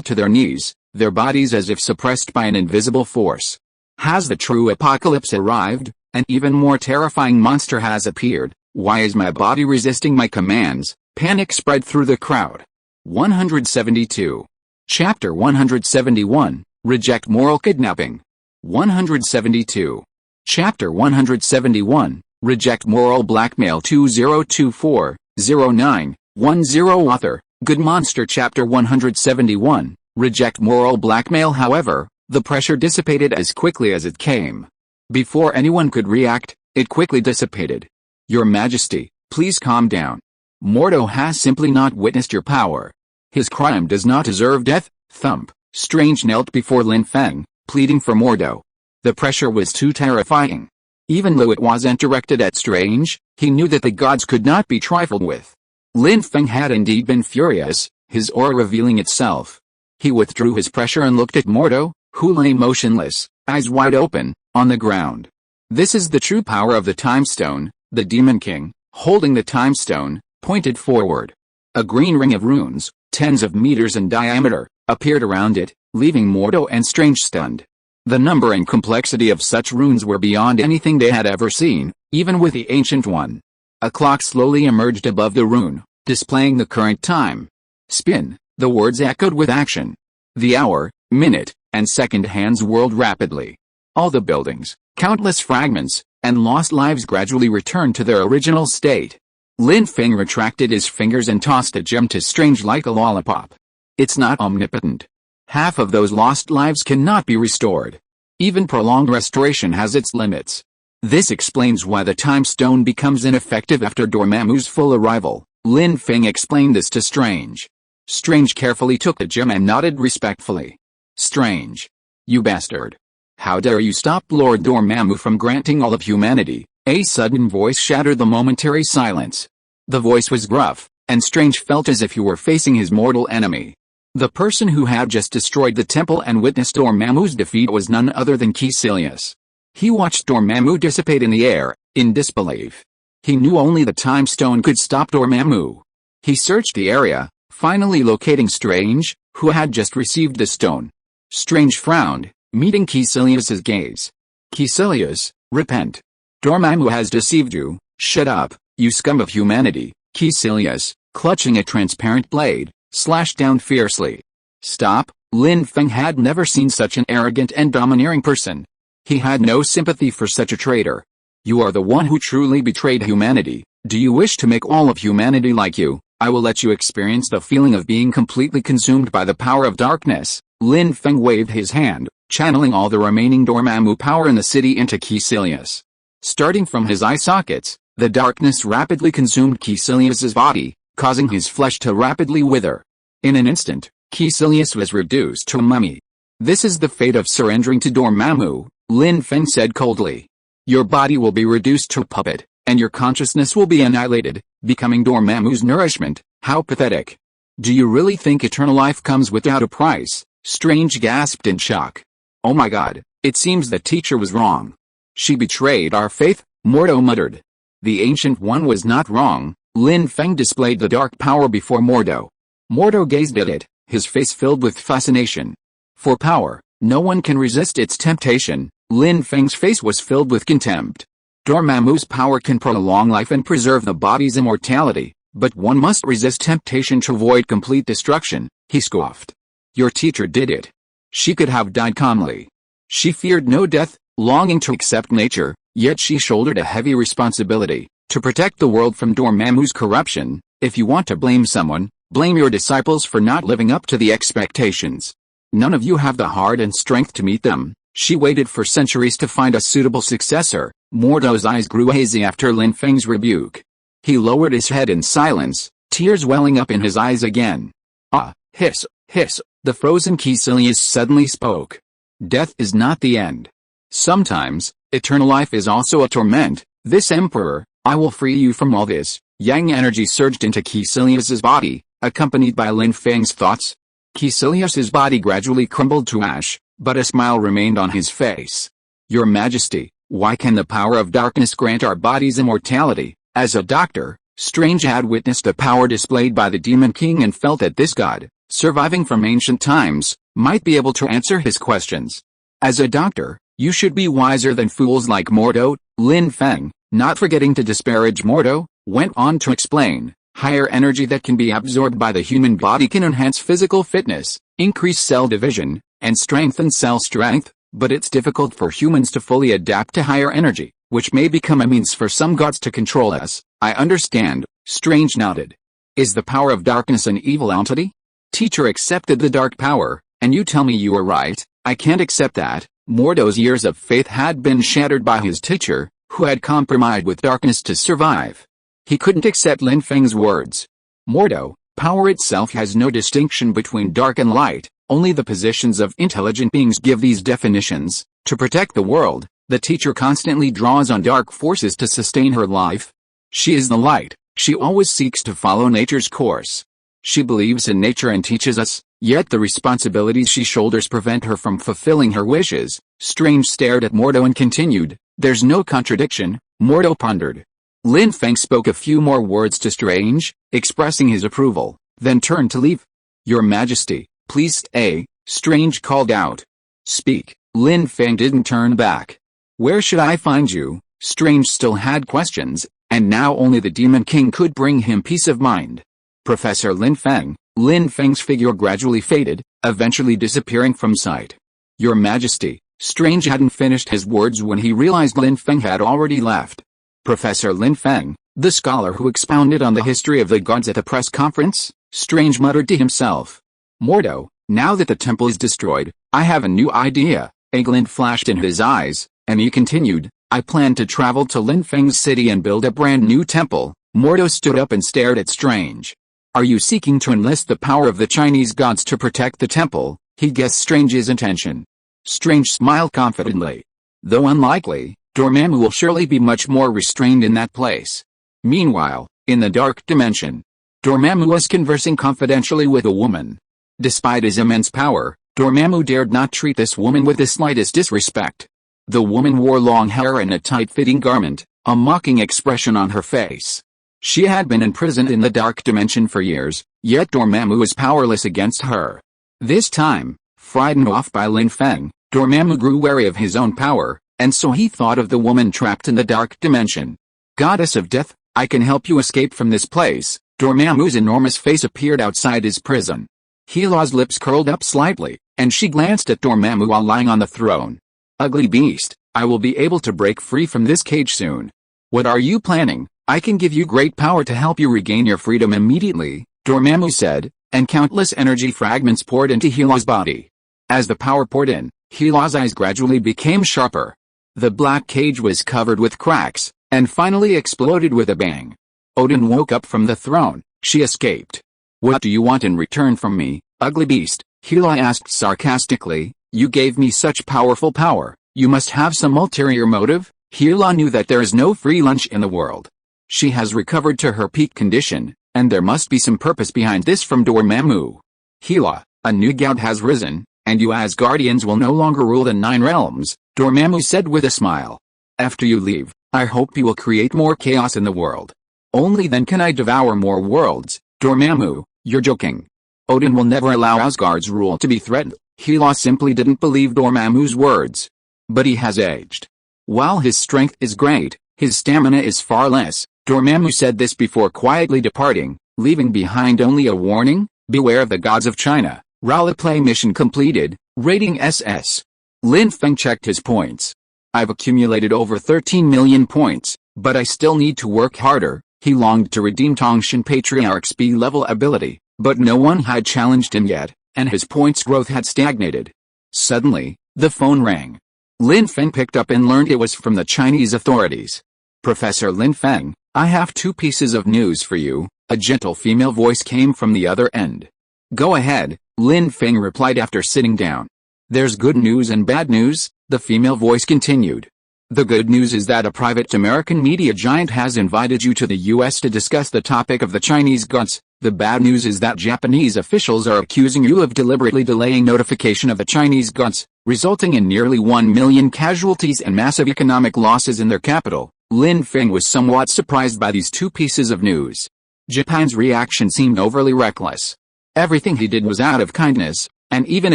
to their knees, their bodies as if suppressed by an invisible force. Has the true apocalypse arrived? An even more terrifying monster has appeared. Why is my body resisting my commands? Panic spread through the crowd. 172. Chapter 171, Reject Moral Kidnapping. 172. Chapter 171, Reject Moral Blackmail. 2024-09-10 Author, Good Monster. Chapter 171, Reject Moral Blackmail. However, the pressure dissipated as quickly as it came. Before anyone could react, it quickly dissipated. Your Majesty, please calm down. Mordo has simply not witnessed your power. His crime does not deserve death. Thump. Strange knelt before Lin Feng, pleading for Mordo. The pressure was too terrifying. Even though it wasn't directed at Strange, he knew that the gods could not be trifled with. Lin Feng had indeed been furious, his aura revealing itself. He withdrew his pressure and looked at Mordo, who lay motionless, eyes wide open, on the ground. This is the true power of the Time Stone. The Demon King, holding the Time Stone, pointed forward. A green ring of runes, tens of meters in diameter, appeared around it, leaving Mordo and Strange stunned. The number and complexity of such runes were beyond anything they had ever seen, even with the Ancient One. A clock slowly emerged above the rune, displaying the current time. Spin, the words echoed with action. The hour, minute, and second hands whirled rapidly. All the buildings, countless fragments, and lost lives gradually returned to their original state. Lin Feng retracted his fingers and tossed a gem to Strange like a lollipop. It's not omnipotent. Half of those lost lives cannot be restored. Even prolonged restoration has its limits. This explains why the Time Stone becomes ineffective after Dormammu's full arrival. Lin Feng explained this to Strange. Strange carefully took the gem and nodded respectfully. Strange. You bastard. How dare you stop Lord Dormammu from granting all of humanity? A sudden voice shattered the momentary silence. The voice was gruff, and Strange felt as if he were facing his mortal enemy. The person who had just destroyed the temple and witnessed Dormammu's defeat was none other than Caecilius. He watched Dormammu dissipate in the air, in disbelief. He knew only the Time Stone could stop Dormammu. He searched the area, finally locating Strange, who had just received the stone. Strange frowned, meeting Caecilius's gaze. Caecilius, repent. Dormammu has deceived you. Shut up, you scum of humanity. Caecilius, clutching a transparent blade, slashed down fiercely. Stop. Lin Feng had never seen such an arrogant and domineering person. He had no sympathy for such a traitor. You are the one who truly betrayed humanity. Do you wish to make all of humanity like you? I will let you experience the feeling of being completely consumed by the power of darkness. Lin Feng waved his hand, channeling all the remaining Dormammu power in the city into Caecilius. Starting from his eye sockets, the darkness rapidly consumed Caecilius's body, causing his flesh to rapidly wither. In an instant, Caecilius was reduced to a mummy. This is the fate of surrendering to Dormammu, Lin Feng said coldly. Your body will be reduced to a puppet, and your consciousness will be annihilated, becoming Dormammu's nourishment. How pathetic. Do you really think eternal life comes without a price? Strange gasped in shock. Oh my god, it seems the teacher was wrong. She betrayed our faith, Mordo muttered. The Ancient One was not wrong. Lin Feng displayed the dark power before Mordo. Mordo gazed at it, his face filled with fascination. For power, no one can resist its temptation. Lin Feng's face was filled with contempt. Dormammu's power can prolong life and preserve the body's immortality, but one must resist temptation to avoid complete destruction, he scoffed. Your teacher did it. She could have died calmly. She feared no death, longing to accept nature, yet she shouldered a heavy responsibility, to protect the world from Dormammu's corruption. If you want to blame someone, blame your disciples for not living up to the expectations. None of you have the heart and strength to meet them. She waited for centuries to find a suitable successor. Mordo's eyes grew hazy after Lin Feng's rebuke. He lowered his head in silence, tears welling up in his eyes again. Ah, hiss, hiss, the frozen Caecilius suddenly spoke. Death is not the end. Sometimes, eternal life is also a torment. This emperor, I will free you from all this. Yang energy surged into Caecilius's body, accompanied by Lin Feng's thoughts. Caecilius's body gradually crumbled to ash, but a smile remained on his face. Your Majesty, why can the power of darkness grant our bodies immortality? As a doctor, Strange had witnessed the power displayed by the Demon King and felt that this god, surviving from ancient times, might be able to answer his questions. As a doctor, you should be wiser than fools like Mordo. Lin Feng, not forgetting to disparage Mordo, went on to explain. Higher energy that can be absorbed by the human body can enhance physical fitness, increase cell division, and strengthen cell strength, but it's difficult for humans to fully adapt to higher energy, which may become a means for some gods to control us. I understand, Strange nodded. Is the power of darkness an evil entity? Teacher accepted the dark power, and you tell me you are right. I can't accept that. Mordo's years of faith had been shattered by his teacher, who had compromised with darkness to survive. He couldn't accept Lin Feng's words. Mordo, power itself has no distinction between dark and light, only the positions of intelligent beings give these definitions. To protect the world, the teacher constantly draws on dark forces to sustain her life. She is the light, she always seeks to follow nature's course. She believes in nature and teaches us, yet the responsibilities she shoulders prevent her from fulfilling her wishes. Strange stared at Mordo and continued, there's no contradiction. Mordo pondered. Lin Feng spoke a few more words to Strange, expressing his approval, then turned to leave. Your Majesty, please stay, Strange called out. Speak. Lin Feng didn't turn back. Where should I find you? Strange still had questions, and now only the Demon King could bring him peace of mind. Professor Lin Feng. Lin Feng's figure gradually faded, eventually disappearing from sight. Your Majesty. Strange hadn't finished his words when he realized Lin Feng had already left. Professor Lin Feng, the scholar who expounded on the history of the gods at the press conference? Strange muttered to himself. Mordo, now that the temple is destroyed, I have a new idea. A glint flashed in his eyes, and he continued, I plan to travel to Lin Feng's city and build a brand new temple. Mordo stood up and stared at Strange. Are you seeking to enlist the power of the Chinese gods to protect the temple? He guessed Strange's intention. Strange smiled confidently. Though unlikely, Dormammu will surely be much more restrained in that place. Meanwhile, in the dark dimension, Dormammu was conversing confidentially with a woman. Despite his immense power, Dormammu dared not treat this woman with the slightest disrespect. The woman wore long hair and a tight-fitting garment, a mocking expression on her face. She had been imprisoned in the dark dimension for years, yet Dormammu was powerless against her. This time, frightened off by Lin Feng, Dormammu grew wary of his own power, and so he thought of the woman trapped in the dark dimension. Goddess of death, I can help you escape from this place. Dormammu's enormous face appeared outside his prison. Hila's lips curled up slightly, and she glanced at Dormammu while lying on the throne. Ugly beast, I will be able to break free from this cage soon. What are you planning? I can give you great power to help you regain your freedom immediately, Dormammu said, and countless energy fragments poured into Hila's body. As the power poured in, Hila's eyes gradually became sharper. The black cage was covered with cracks, and finally exploded with a bang. Odin woke up from the throne. She escaped. What do you want in return from me, ugly beast? Hila asked sarcastically. You gave me such powerful power, you must have some ulterior motive? Hila knew that there is no free lunch in the world. She has recovered to her peak condition, and there must be some purpose behind this from Dormammu. Hila, a new god has risen, and you Asgardians will no longer rule the 9 realms, Dormammu said with a smile. After you leave, I hope you will create more chaos in the world. Only then can I devour more worlds. Dormammu, you're joking. Odin will never allow Asgard's rule to be threatened. Hela simply didn't believe Dormammu's words. But he has aged. While his strength is great, his stamina is far less. Dormammu said this before quietly departing, leaving behind only a warning, beware of the gods of China. Roleplay mission completed, rating SS. Lin Feng checked his points. I've accumulated over 13 million points, but I still need to work harder. He longed to redeem Tongshan Patriarch's B-level ability, but no one had challenged him yet, and his points growth had stagnated. Suddenly, the phone rang. Lin Feng picked up and learned it was from the Chinese authorities. Professor Lin Feng, I have two pieces of news for you, a gentle female voice came from the other end. Go ahead, Lin Feng replied after sitting down. There's good news and bad news, the female voice continued. The good news is that a private American media giant has invited you to the US to discuss the topic of the Chinese gods. The bad news is that Japanese officials are accusing you of deliberately delaying notification of the Chinese gods, resulting in nearly 1 million casualties and massive economic losses in their capital. Lin Feng was somewhat surprised by these two pieces of news. Japan's reaction seemed overly reckless. Everything he did was out of kindness, and even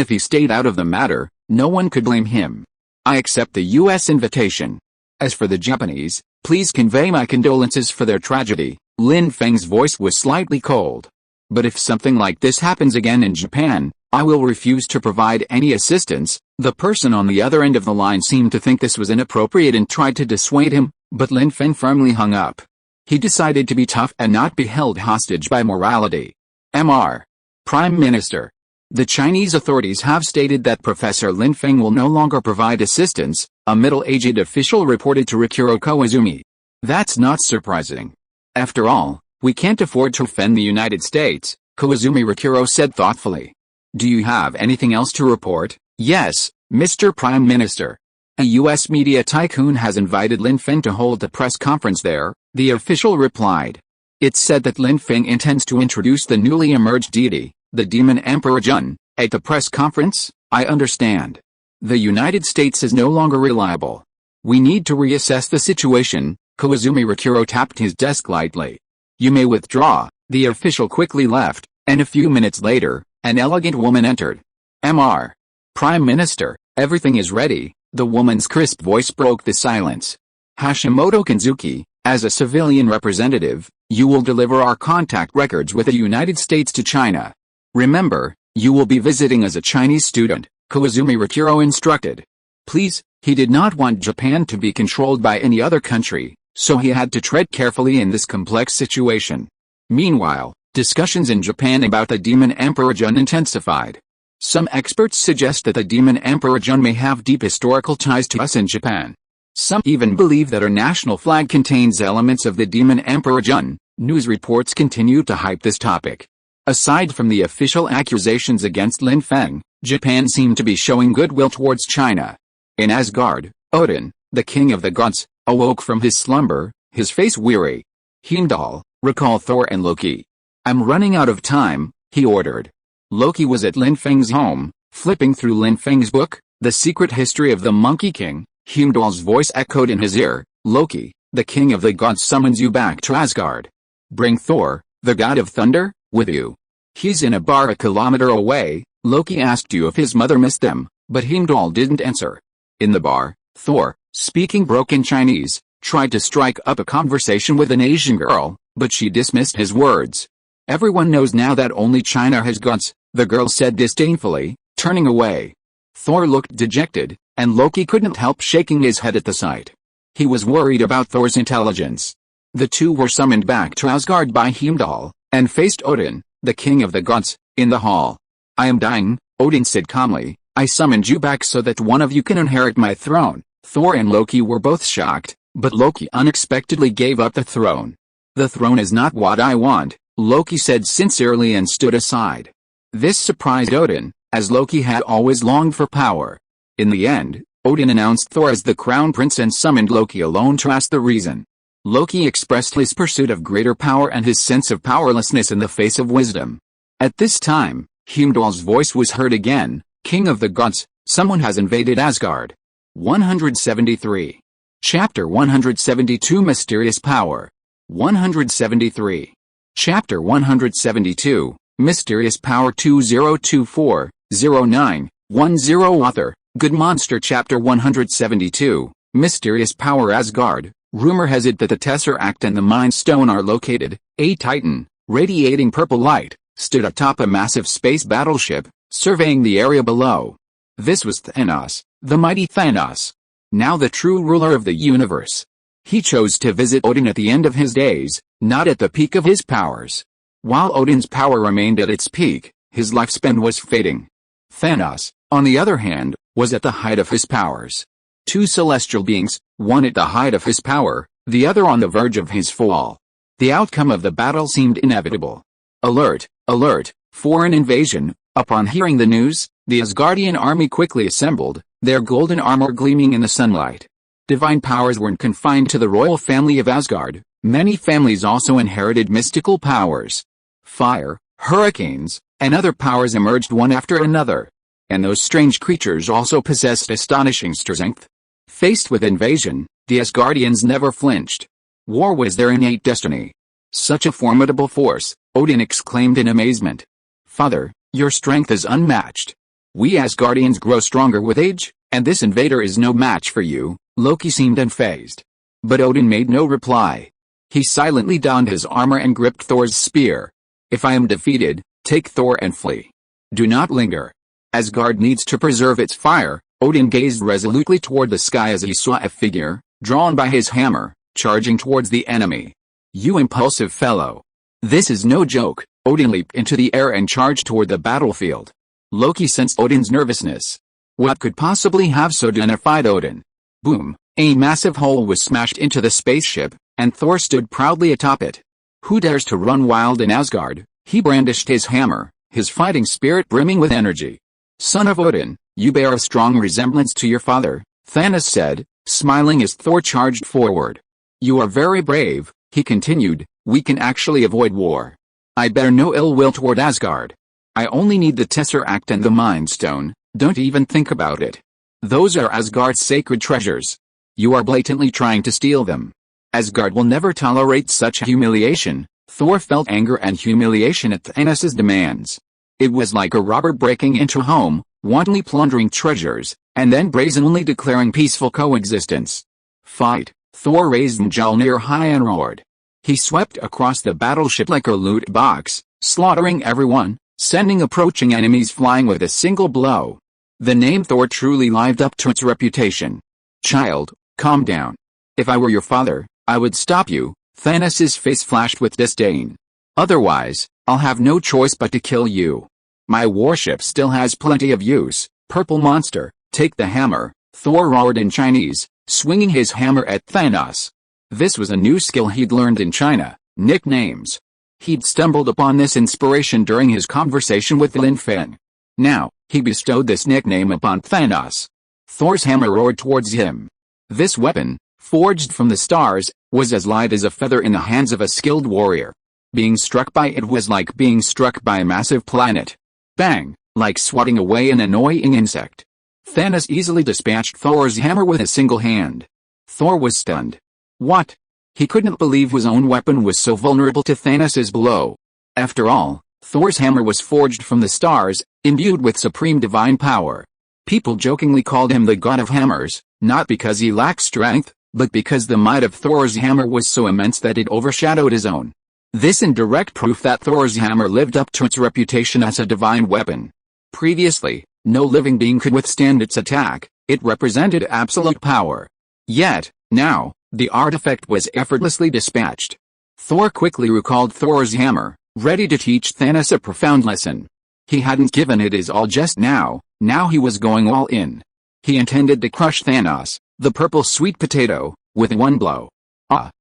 if he stayed out of the matter, no one could blame him. I accept the U.S. invitation. As for the Japanese, please convey my condolences for their tragedy. Lin Feng's voice was slightly cold. But if something like this happens again in Japan, I will refuse to provide any assistance. The person on the other end of the line seemed to think this was inappropriate and tried to dissuade him, but Lin Feng firmly hung up. He decided to be tough and not be held hostage by morality. Mr. Prime Minister. The Chinese authorities have stated that Professor Lin Feng will no longer provide assistance, a middle-aged official reported to Rikuro Koizumi. That's not surprising. After all, we can't afford to offend the United States, Koizumi Rikuro said thoughtfully. Do you have anything else to report? Yes, Mr. Prime Minister. A U.S. media tycoon has invited Lin Feng to hold a press conference there, the official replied. It's said that Lin Feng intends to introduce the newly emerged deity, the demon Emperor Jun, at the press conference. I understand. The United States is no longer reliable. We need to reassess the situation. Koizumi Rikuro tapped his desk lightly. You may withdraw. The official quickly left, and a few minutes later, an elegant woman entered. Mr. Prime Minister, everything is ready. The woman's crisp voice broke the silence. Hashimoto Kanzuki, as a civilian representative, you will deliver our contact records with the United States to China. Remember, you will be visiting as a Chinese student, Koizumi Rikuro instructed. Please, he did not want Japan to be controlled by any other country, so he had to tread carefully in this complex situation. Meanwhile, discussions in Japan about the demon Emperor Jun intensified. Some experts suggest that the demon Emperor Jun may have deep historical ties to us in Japan. Some even believe that our national flag contains elements of the demon Emperor Jun. News reports continue to hype this topic. Aside from the official accusations against Lin Feng, Japan seemed to be showing goodwill towards China. In Asgard, Odin, the king of the gods, awoke from his slumber, his face weary. Heimdall, recall Thor and Loki. I'm running out of time, he ordered. Loki was at Lin Feng's home, flipping through Lin Feng's book, The Secret History of the Monkey King. Heimdall's voice echoed in his ear. Loki, the king of the gods summons you back to Asgard. Bring Thor, the god of thunder, with you. He's in a bar a kilometer away. Loki asked you if his mother missed them, but Heimdall didn't answer. In the bar, Thor, speaking broken Chinese, tried to strike up a conversation with an Asian girl, but she dismissed his words. Everyone knows now that only China has gods, the girl said disdainfully, turning away. Thor looked dejected, and Loki couldn't help shaking his head at the sight. He was worried about Thor's intelligence. The two were summoned back to Asgard by Heimdall, and faced Odin, the king of the gods, in the hall. I am dying, Odin said calmly. I summoned you back so that one of you can inherit my throne. Thor and Loki were both shocked, but Loki unexpectedly gave up the throne. The throne is not what I want, Loki said sincerely and stood aside. This surprised Odin, as Loki had always longed for power. In the end, Odin announced Thor as the crown prince and summoned Loki alone to ask the reason. Loki expressed his pursuit of greater power and his sense of powerlessness in the face of wisdom. At this time, Heimdall's voice was heard again. King of the gods, someone has invaded Asgard. 173. Chapter 172 Mysterious Power. 173. Chapter 172, Mysterious Power 2024-09-10 Author, Good Monster Chapter 172, Mysterious Power Asgard. Rumor has it that the Tesseract and the Mind Stone are located. A Titan, radiating purple light, stood atop a massive space battleship, surveying the area below. This was Thanos, the mighty Thanos. Now the true ruler of the universe. He chose to visit Odin at the end of his days, not at the peak of his powers. While Odin's power remained at its peak, his lifespan was fading. Thanos, on the other hand, was at the height of his powers. Two celestial beings, one at the height of his power, the other on the verge of his fall. The outcome of the battle seemed inevitable. Alert, alert, foreign invasion. Upon hearing the news, the Asgardian army quickly assembled, their golden armor gleaming in the sunlight. Divine powers weren't confined to the royal family of Asgard. Many families also inherited mystical powers. Fire, hurricanes, and other powers emerged one after another. And those strange creatures also possessed astonishing strength. Faced with invasion, the Asgardians never flinched. War was their innate destiny. Such a formidable force, Odin exclaimed in amazement. Father, your strength is unmatched. We Asgardians grow stronger with age, and this invader is no match for you. Loki seemed unfazed. But Odin made no reply. He silently donned his armor and gripped Thor's spear. If I am defeated, take Thor and flee. Do not linger. Asgard needs to preserve its fire. Odin gazed resolutely toward the sky as he saw a figure, drawn by his hammer, charging towards the enemy. You impulsive fellow. This is no joke. Odin leaped into the air and charged toward the battlefield. Loki sensed Odin's nervousness. What could possibly have so defied Odin? Boom! A massive hole was smashed into the spaceship, and Thor stood proudly atop it. Who dares to run wild in Asgard? He brandished his hammer, his fighting spirit brimming with energy. Son of Odin, you bear a strong resemblance to your father, Thanos said, smiling as Thor charged forward. You are very brave, he continued. We can actually avoid war. I bear no ill will toward Asgard. I only need the Tesseract and the Mind Stone. Don't even think about it. Those are Asgard's sacred treasures. You are blatantly trying to steal them. Asgard will never tolerate such humiliation. Thor felt anger and humiliation at Thanos' demands. It was like a robber breaking into a home, wantonly plundering treasures, and then brazenly declaring peaceful coexistence. Fight! Thor raised Mjolnir high and roared. He swept across the battleship like a loot box, slaughtering everyone, sending approaching enemies flying with a single blow. The name Thor truly lived up to its reputation. Child, calm down. If I were your father, I would stop you. Thanos' face flashed with disdain. Otherwise, I'll have no choice but to kill you. My warship still has plenty of use. Purple monster, take the hammer, Thor roared in Chinese, swinging his hammer at Thanos. This was a new skill he'd learned in China, nicknames. He'd stumbled upon this inspiration during his conversation with Lin Feng. Now, he bestowed this nickname upon Thanos. Thor's hammer roared towards him. This weapon, forged from the stars, was as light as a feather in the hands of a skilled warrior. Being struck by it was like being struck by a massive planet. Bang, like swatting away an annoying insect. Thanos easily dispatched Thor's hammer with a single hand. Thor was stunned. What? He couldn't believe his own weapon was so vulnerable to Thanos' blow. After all, Thor's hammer was forged from the stars, imbued with supreme divine power. People jokingly called him the god of hammers, not because he lacked strength, but because the might of Thor's hammer was so immense that it overshadowed his own. This indirect proof that Thor's hammer lived up to its reputation as a divine weapon. Previously, no living being could withstand its attack. It represented absolute power. Yet, now, the artifact was effortlessly dispatched. Thor quickly recalled Thor's hammer, ready to teach Thanos a profound lesson. He hadn't given it his all just now he was going all in. He intended to crush Thanos, the purple sweet potato, with one blow.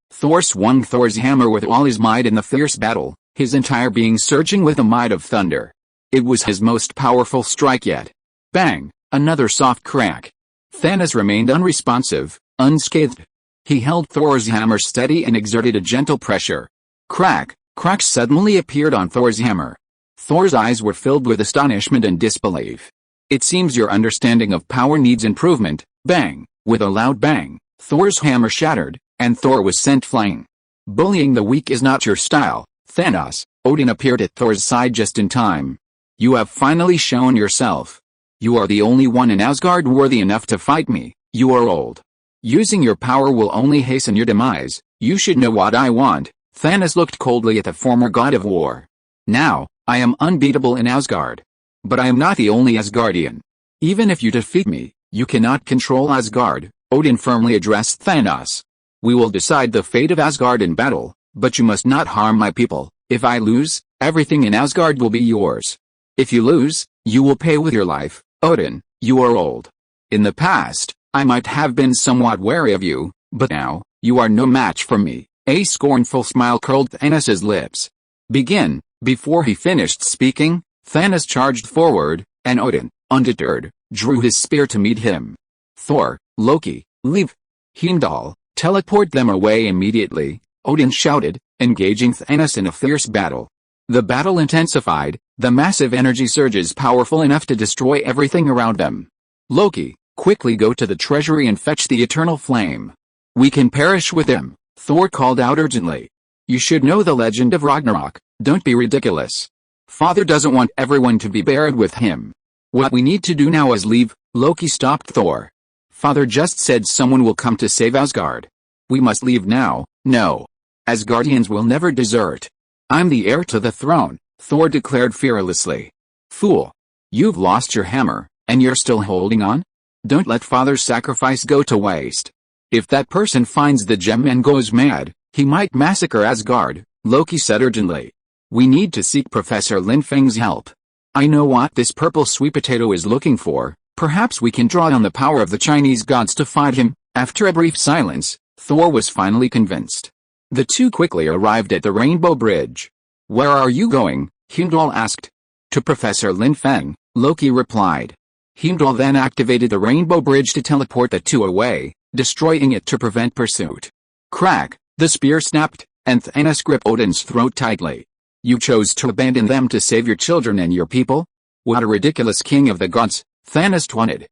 Thor swung Thor's hammer with all his might in the fierce battle, his entire being surging with the might of thunder. It was his most powerful strike yet. Bang! Another soft crack. Thanos remained unresponsive, unscathed. He held Thor's hammer steady and exerted a gentle pressure. Crack! Cracks suddenly appeared on Thor's hammer. Thor's eyes were filled with astonishment and disbelief. It seems your understanding of power needs improvement. Bang! With a loud bang, Thor's hammer shattered, and Thor was sent flying. Bullying the weak is not your style, Thanos. Odin appeared at Thor's side just in time. You have finally shown yourself. You are the only one in Asgard worthy enough to fight me. You are old. Using your power will only hasten your demise. You should know what I want. Thanos looked coldly at the former god of war. Now, I am unbeatable in Asgard. But I am not the only Asgardian. Even if you defeat me, you cannot control Asgard, Odin firmly addressed Thanos. We will decide the fate of Asgard in battle, but you must not harm my people. If I lose, everything in Asgard will be yours. If you lose, you will pay with your life. Odin, you are old. In the past, I might have been somewhat wary of you, but now, You are no match for me." A scornful smile curled Thanos' lips. "Begin." Before he finished speaking, Thanos charged forward, and Odin, undeterred, drew his spear to meet him. "Thor, Loki, leave. Heimdall, teleport them away immediately," Odin shouted, engaging Thanos in a fierce battle. The battle intensified, the massive energy surges powerful enough to destroy everything around them. "Loki, quickly go to the treasury and fetch the eternal flame. We can perish with him," Thor called out urgently. "You should know the legend of Ragnarok, don't be ridiculous. Father doesn't want everyone to be buried with him. What we need to do now is leave." Loki stopped Thor. "Father just said someone will come to save Asgard. We must leave now." "No. Asgardians will never desert. I'm the heir to the throne," Thor declared fearlessly. "Fool. You've lost your hammer, and you're still holding on? Don't let Father's sacrifice go to waste. If that person finds the gem and goes mad, he might massacre Asgard," Loki said urgently. "We need to seek Professor Lin Feng's help. I know what this purple sweet potato is looking for. Perhaps we can draw on the power of the Chinese gods to fight him." After a brief silence, Thor was finally convinced. The two quickly arrived at the Rainbow Bridge. "Where are you going?" Heimdall asked. "To Professor Lin Feng," Loki replied. Heimdall then activated the Rainbow Bridge to teleport the two away, destroying it to prevent pursuit. Crack! The spear snapped, and Thanos gripped Odin's throat tightly. "You chose to abandon them to save your children and your people? What a ridiculous king of the gods," Thanos taunted.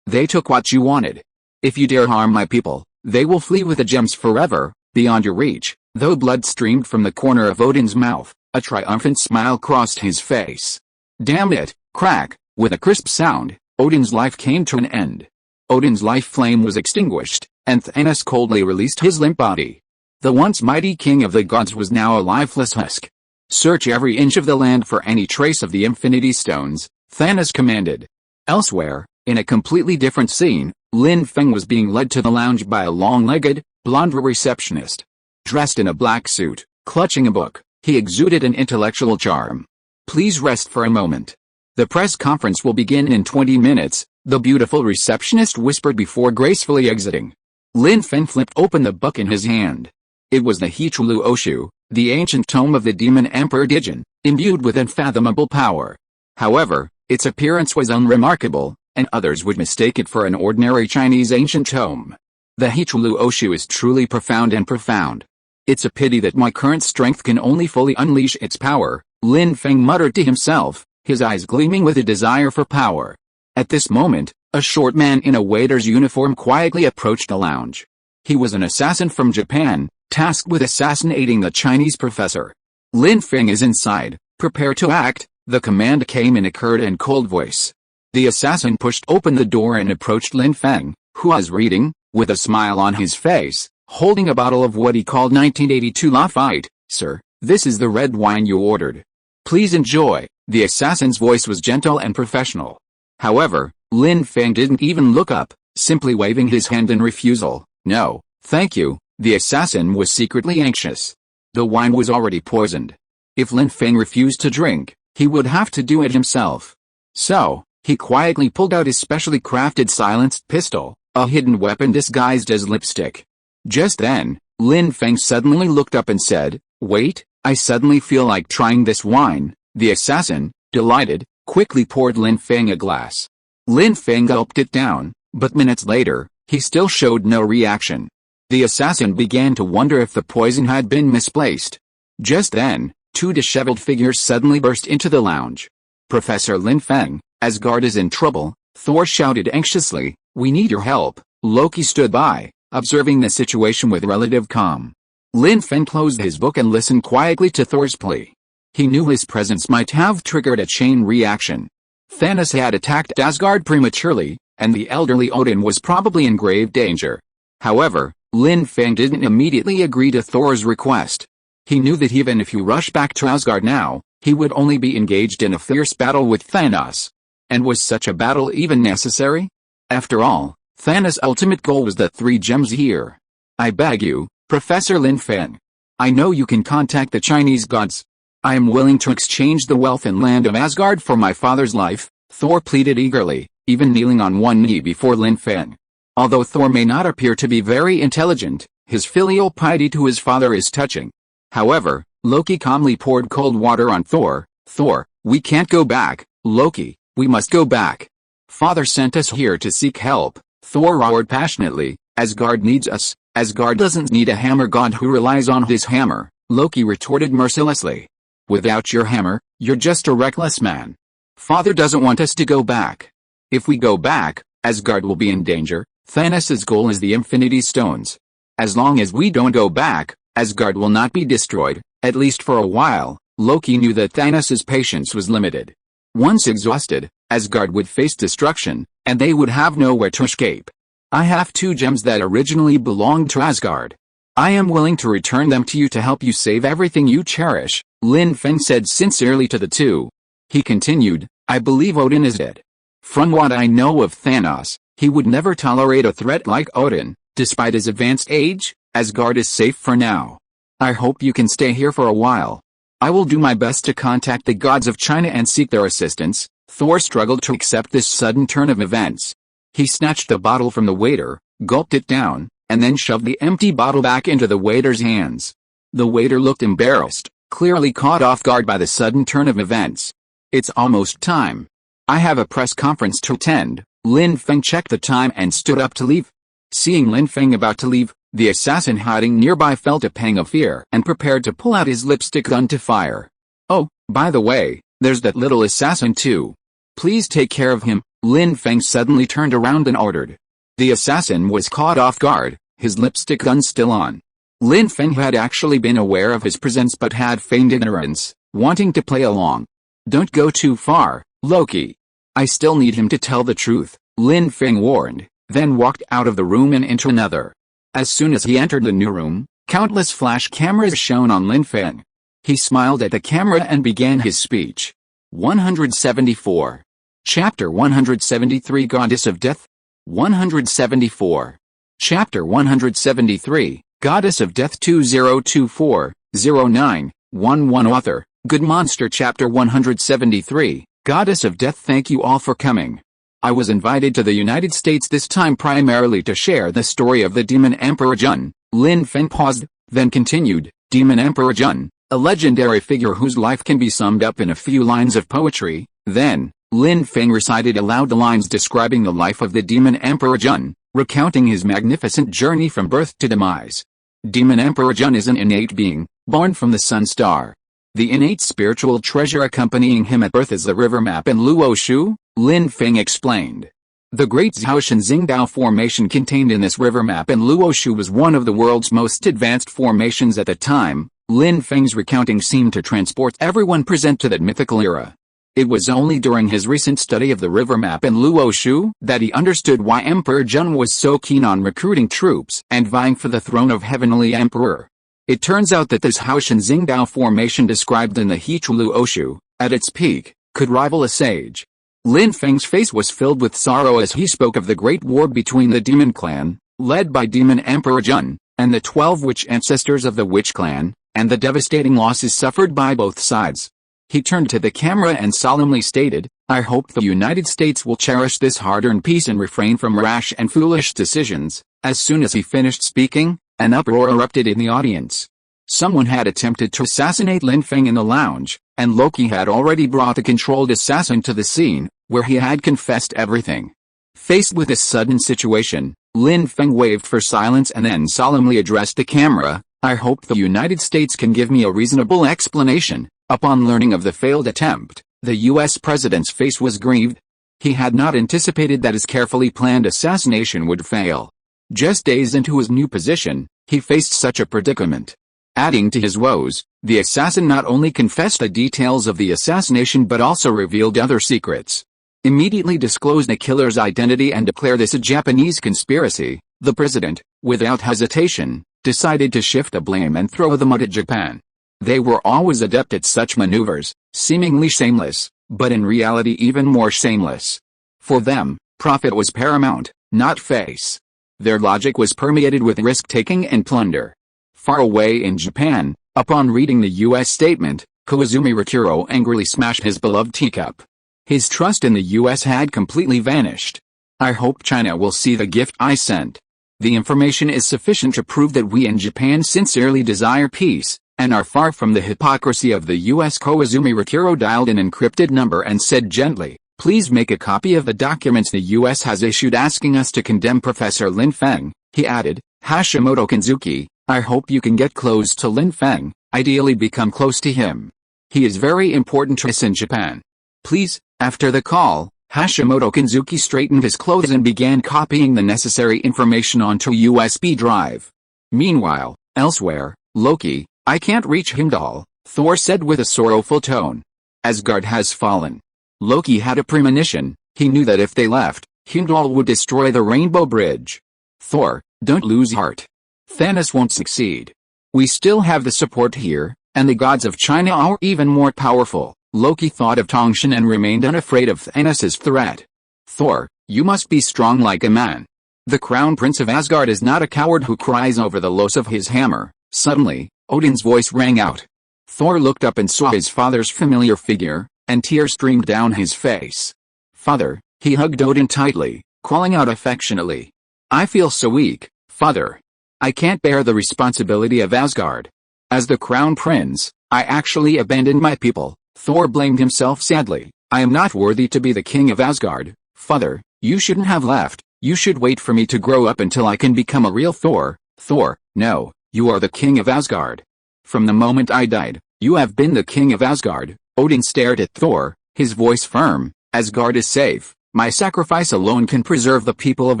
"They took what you wanted. If you dare harm my people, they will flee with the gems forever, beyond your reach." Though blood streamed from the corner of Odin's mouth, a triumphant smile crossed his face. "Damn it!" Crack! With a crisp sound, Odin's life came to an end. Odin's life flame was extinguished, and Thanos coldly released his limp body. The once mighty king of the gods was now a lifeless husk. "Search every inch of the land for any trace of the Infinity Stones," Thanos commanded. Elsewhere, in a completely different scene, Lin Feng was being led to the lounge by a long-legged, blonde receptionist. Dressed in a black suit, clutching a book, he exuded an intellectual charm. "Please rest for a moment. The press conference will begin in 20 minutes, the beautiful receptionist whispered before gracefully exiting. Lin Feng flipped open the book in his hand. It was the Hichulu Oshu, the ancient tome of the demon Emperor Digen, imbued with unfathomable power. However, its appearance was unremarkable, and others would mistake it for an ordinary Chinese ancient tome. The Hichulu Oshu is truly profound and profound. It's a pity that my current strength can only fully unleash its power, Lin Feng muttered to himself, his eyes gleaming with a desire for power. At this moment, a short man in a waiter's uniform quietly approached the lounge. He was an assassin from Japan, tasked with assassinating the Chinese professor. "Lin Feng is inside, prepare to act," the command came in a curt and cold voice. The assassin pushed open the door and approached Lin Feng, who was reading, with a smile on his face, holding a bottle of what he called 1982 Lafite. "Sir, this is the red wine you ordered. Please enjoy." The assassin's voice was gentle and professional. However, Lin Feng didn't even look up, simply waving his hand in refusal. "No, thank you." The assassin was secretly anxious. The wine was already poisoned. If Lin Feng refused to drink, he would have to do it himself. So, he quietly pulled out his specially crafted silenced pistol, a hidden weapon disguised as lipstick. Just then, Lin Feng suddenly looked up and said, "Wait, I suddenly feel like trying this wine." The assassin, delighted, quickly poured Lin Feng a glass. Lin Feng gulped it down, but minutes later, he still showed no reaction. The assassin began to wonder if the poison had been misplaced. Just then, two disheveled figures suddenly burst into the lounge. "Professor Lin Feng, Asgard is in trouble," Thor shouted anxiously. "We need your help." Loki stood by, observing the situation with relative calm. Lin Feng closed his book and listened quietly to Thor's plea. He knew his presence might have triggered a chain reaction. Thanos had attacked Asgard prematurely, and the elderly Odin was probably in grave danger. However, Lin Feng didn't immediately agree to Thor's request. He knew that even if he rushed back to Asgard now, he would only be engaged in a fierce battle with Thanos. And was such a battle even necessary? After all, Thanos' ultimate goal was the 3 gems here. "I beg you, Professor Lin Feng. I know you can contact the Chinese gods. I am willing to exchange the wealth and land of Asgard for my father's life," Thor pleaded eagerly, even kneeling on one knee before Lin Feng. Although Thor may not appear to be very intelligent, His filial piety to his father is touching. However, Loki calmly poured cold water on Thor. Thor, we can't go back. Loki, we must go back. Father sent us here to seek help. Thor roared passionately. Asgard needs us. Asgard doesn't need a hammer god who relies on his hammer. Loki retorted mercilessly. Without your hammer, you're just a reckless man. Father doesn't want us to go back. If we go back, Asgard will be in danger. Thanos' goal is the Infinity Stones. As long as we don't go back, Asgard will not be destroyed, at least for a while. Loki knew that Thanos' patience was limited. Once exhausted, Asgard would face destruction, and they would have nowhere to escape. I have 2 gems that originally belonged to Asgard. I am willing to return them to you to help you save everything you cherish, Lin Feng said sincerely to the 2. He continued, I believe Odin is dead. From what I know of Thanos, he would never tolerate a threat like Odin. Despite his advanced age, Asgard is safe for now. I hope you can stay here for a while. I will do my best to contact the gods of China and seek their assistance. Thor struggled to accept this sudden turn of events. He snatched the bottle from the waiter, gulped it down, and then shoved the empty bottle back into the waiter's hands. The waiter looked embarrassed, clearly caught off guard by the sudden turn of events. It's almost time. I have a press conference to attend. Lin Feng checked the time and stood up to leave. Seeing Lin Feng about to leave, the assassin hiding nearby felt a pang of fear and prepared to pull out his lipstick gun to fire. Oh, by the way, there's that little assassin too. Please take care of him. Lin Feng suddenly turned around and ordered. The assassin was caught off guard, his lipstick gun still on. Lin Feng had actually been aware of his presence but had feigned ignorance, wanting to play along. Don't go too far, Loki. I still need him to tell the truth, Lin Feng warned, then walked out of the room and into another. As soon as he entered the new room, countless flash cameras shone on Lin Feng. He smiled at the camera and began his speech. 174. Chapter 173 Goddess of Death. 174. Chapter 173, Goddess of Death 2024-09-11 Author, Good Monster Chapter 173, Goddess of Death. Thank you all for coming. I was invited to the United States this time primarily to share the story of the Demon Emperor Jun. Lin Feng paused, then continued, Demon Emperor Jun, a legendary figure whose life can be summed up in a few lines of poetry. Then, Lin Feng recited aloud the lines describing the life of the Demon Emperor Jun, recounting his magnificent journey from birth to demise. Demon Emperor Jun is an innate being, born from the sun star. The innate spiritual treasure accompanying him at birth is the river map in Luoshu, Lin Feng explained. The great Zhaoshan Dao formation contained in this river map in Luoshu was one of the world's most advanced formations at the time. Lin Feng's recounting seemed to transport everyone present to that mythical era. It was only during his recent study of the river map in Luoshu that he understood why Emperor Jun was so keen on recruiting troops and vying for the throne of Heavenly Emperor. It turns out that this Zhaoshan Dao formation described in the Hichulu Oshu, at its peak, could rival a sage. Lin Feng's face was filled with sorrow as he spoke of the great war between the Demon Clan, led by Demon Emperor Jun, and the 12 witch ancestors of the Witch Clan, and the devastating losses suffered by both sides. He turned to the camera and solemnly stated, I hope the United States will cherish this hard-earned peace and refrain from rash and foolish decisions. As soon as he finished speaking, an uproar erupted in the audience. Someone had attempted to assassinate Lin Feng in the lounge, and Loki had already brought a controlled assassin to the scene, where he had confessed everything. Faced with this sudden situation, Lin Feng waved for silence and then solemnly addressed the camera, I hope the United States can give me a reasonable explanation. Upon learning of the failed attempt, the U.S. president's face was grieved. He had not anticipated that his carefully planned assassination would fail. Just days into his new position, he faced such a predicament. Adding to his woes, the assassin not only confessed the details of the assassination but also revealed other secrets. Immediately disclosed the killer's identity and declared this a Japanese conspiracy, the president, without hesitation, decided to shift the blame and throw the mud at Japan. They were always adept at such maneuvers, seemingly shameless, but in reality even more shameless. For them, profit was paramount, not face. Their logic was permeated with risk-taking and plunder. Far away in Japan, upon reading the U.S. statement, Koizumi Rikuro angrily smashed his beloved teacup. His trust in the U.S. had completely vanished. I hope China will see the gift I sent. The information is sufficient to prove that we in Japan sincerely desire peace, and are far from the hypocrisy of the U.S. Koizumi Rakuro dialed an encrypted number and said gently, "Please make a copy of the documents the U.S. has issued asking us to condemn Professor Lin Feng." He added, "Hashimoto Kanzuki, I hope you can get close to Lin Feng, ideally become close to him. He is very important to us in Japan. Please." After the call, Hashimoto Kanzuki straightened his clothes and began copying the necessary information onto a USB drive. Meanwhile, elsewhere, Loki, "I can't reach Heimdall," Thor said with a sorrowful tone. "Asgard has fallen." Loki had a premonition. He knew that if they left, Heimdall would destroy the Rainbow Bridge. "Thor, don't lose heart. Thanos won't succeed. We still have the support here, and the gods of China are even more powerful." Loki thought of Tongshin and remained unafraid of Thanos' threat. "Thor, you must be strong like a man. The Crown Prince of Asgard is not a coward who cries over the loss of his hammer." Suddenly, Odin's voice rang out. Thor looked up and saw his father's familiar figure, and tears streamed down his face. "Father," he hugged Odin tightly, calling out affectionately. "I feel so weak, Father. I can't bear the responsibility of Asgard. As the Crown Prince, I actually abandoned my people." Thor blamed himself sadly. "I am not worthy to be the king of Asgard, Father. You shouldn't have left. You should wait for me to grow up until I can become a real Thor." "Thor, no, you are the king of Asgard. From the moment I died, you have been the king of Asgard." Odin stared at Thor, his voice firm. "Asgard is safe. My sacrifice alone can preserve the people of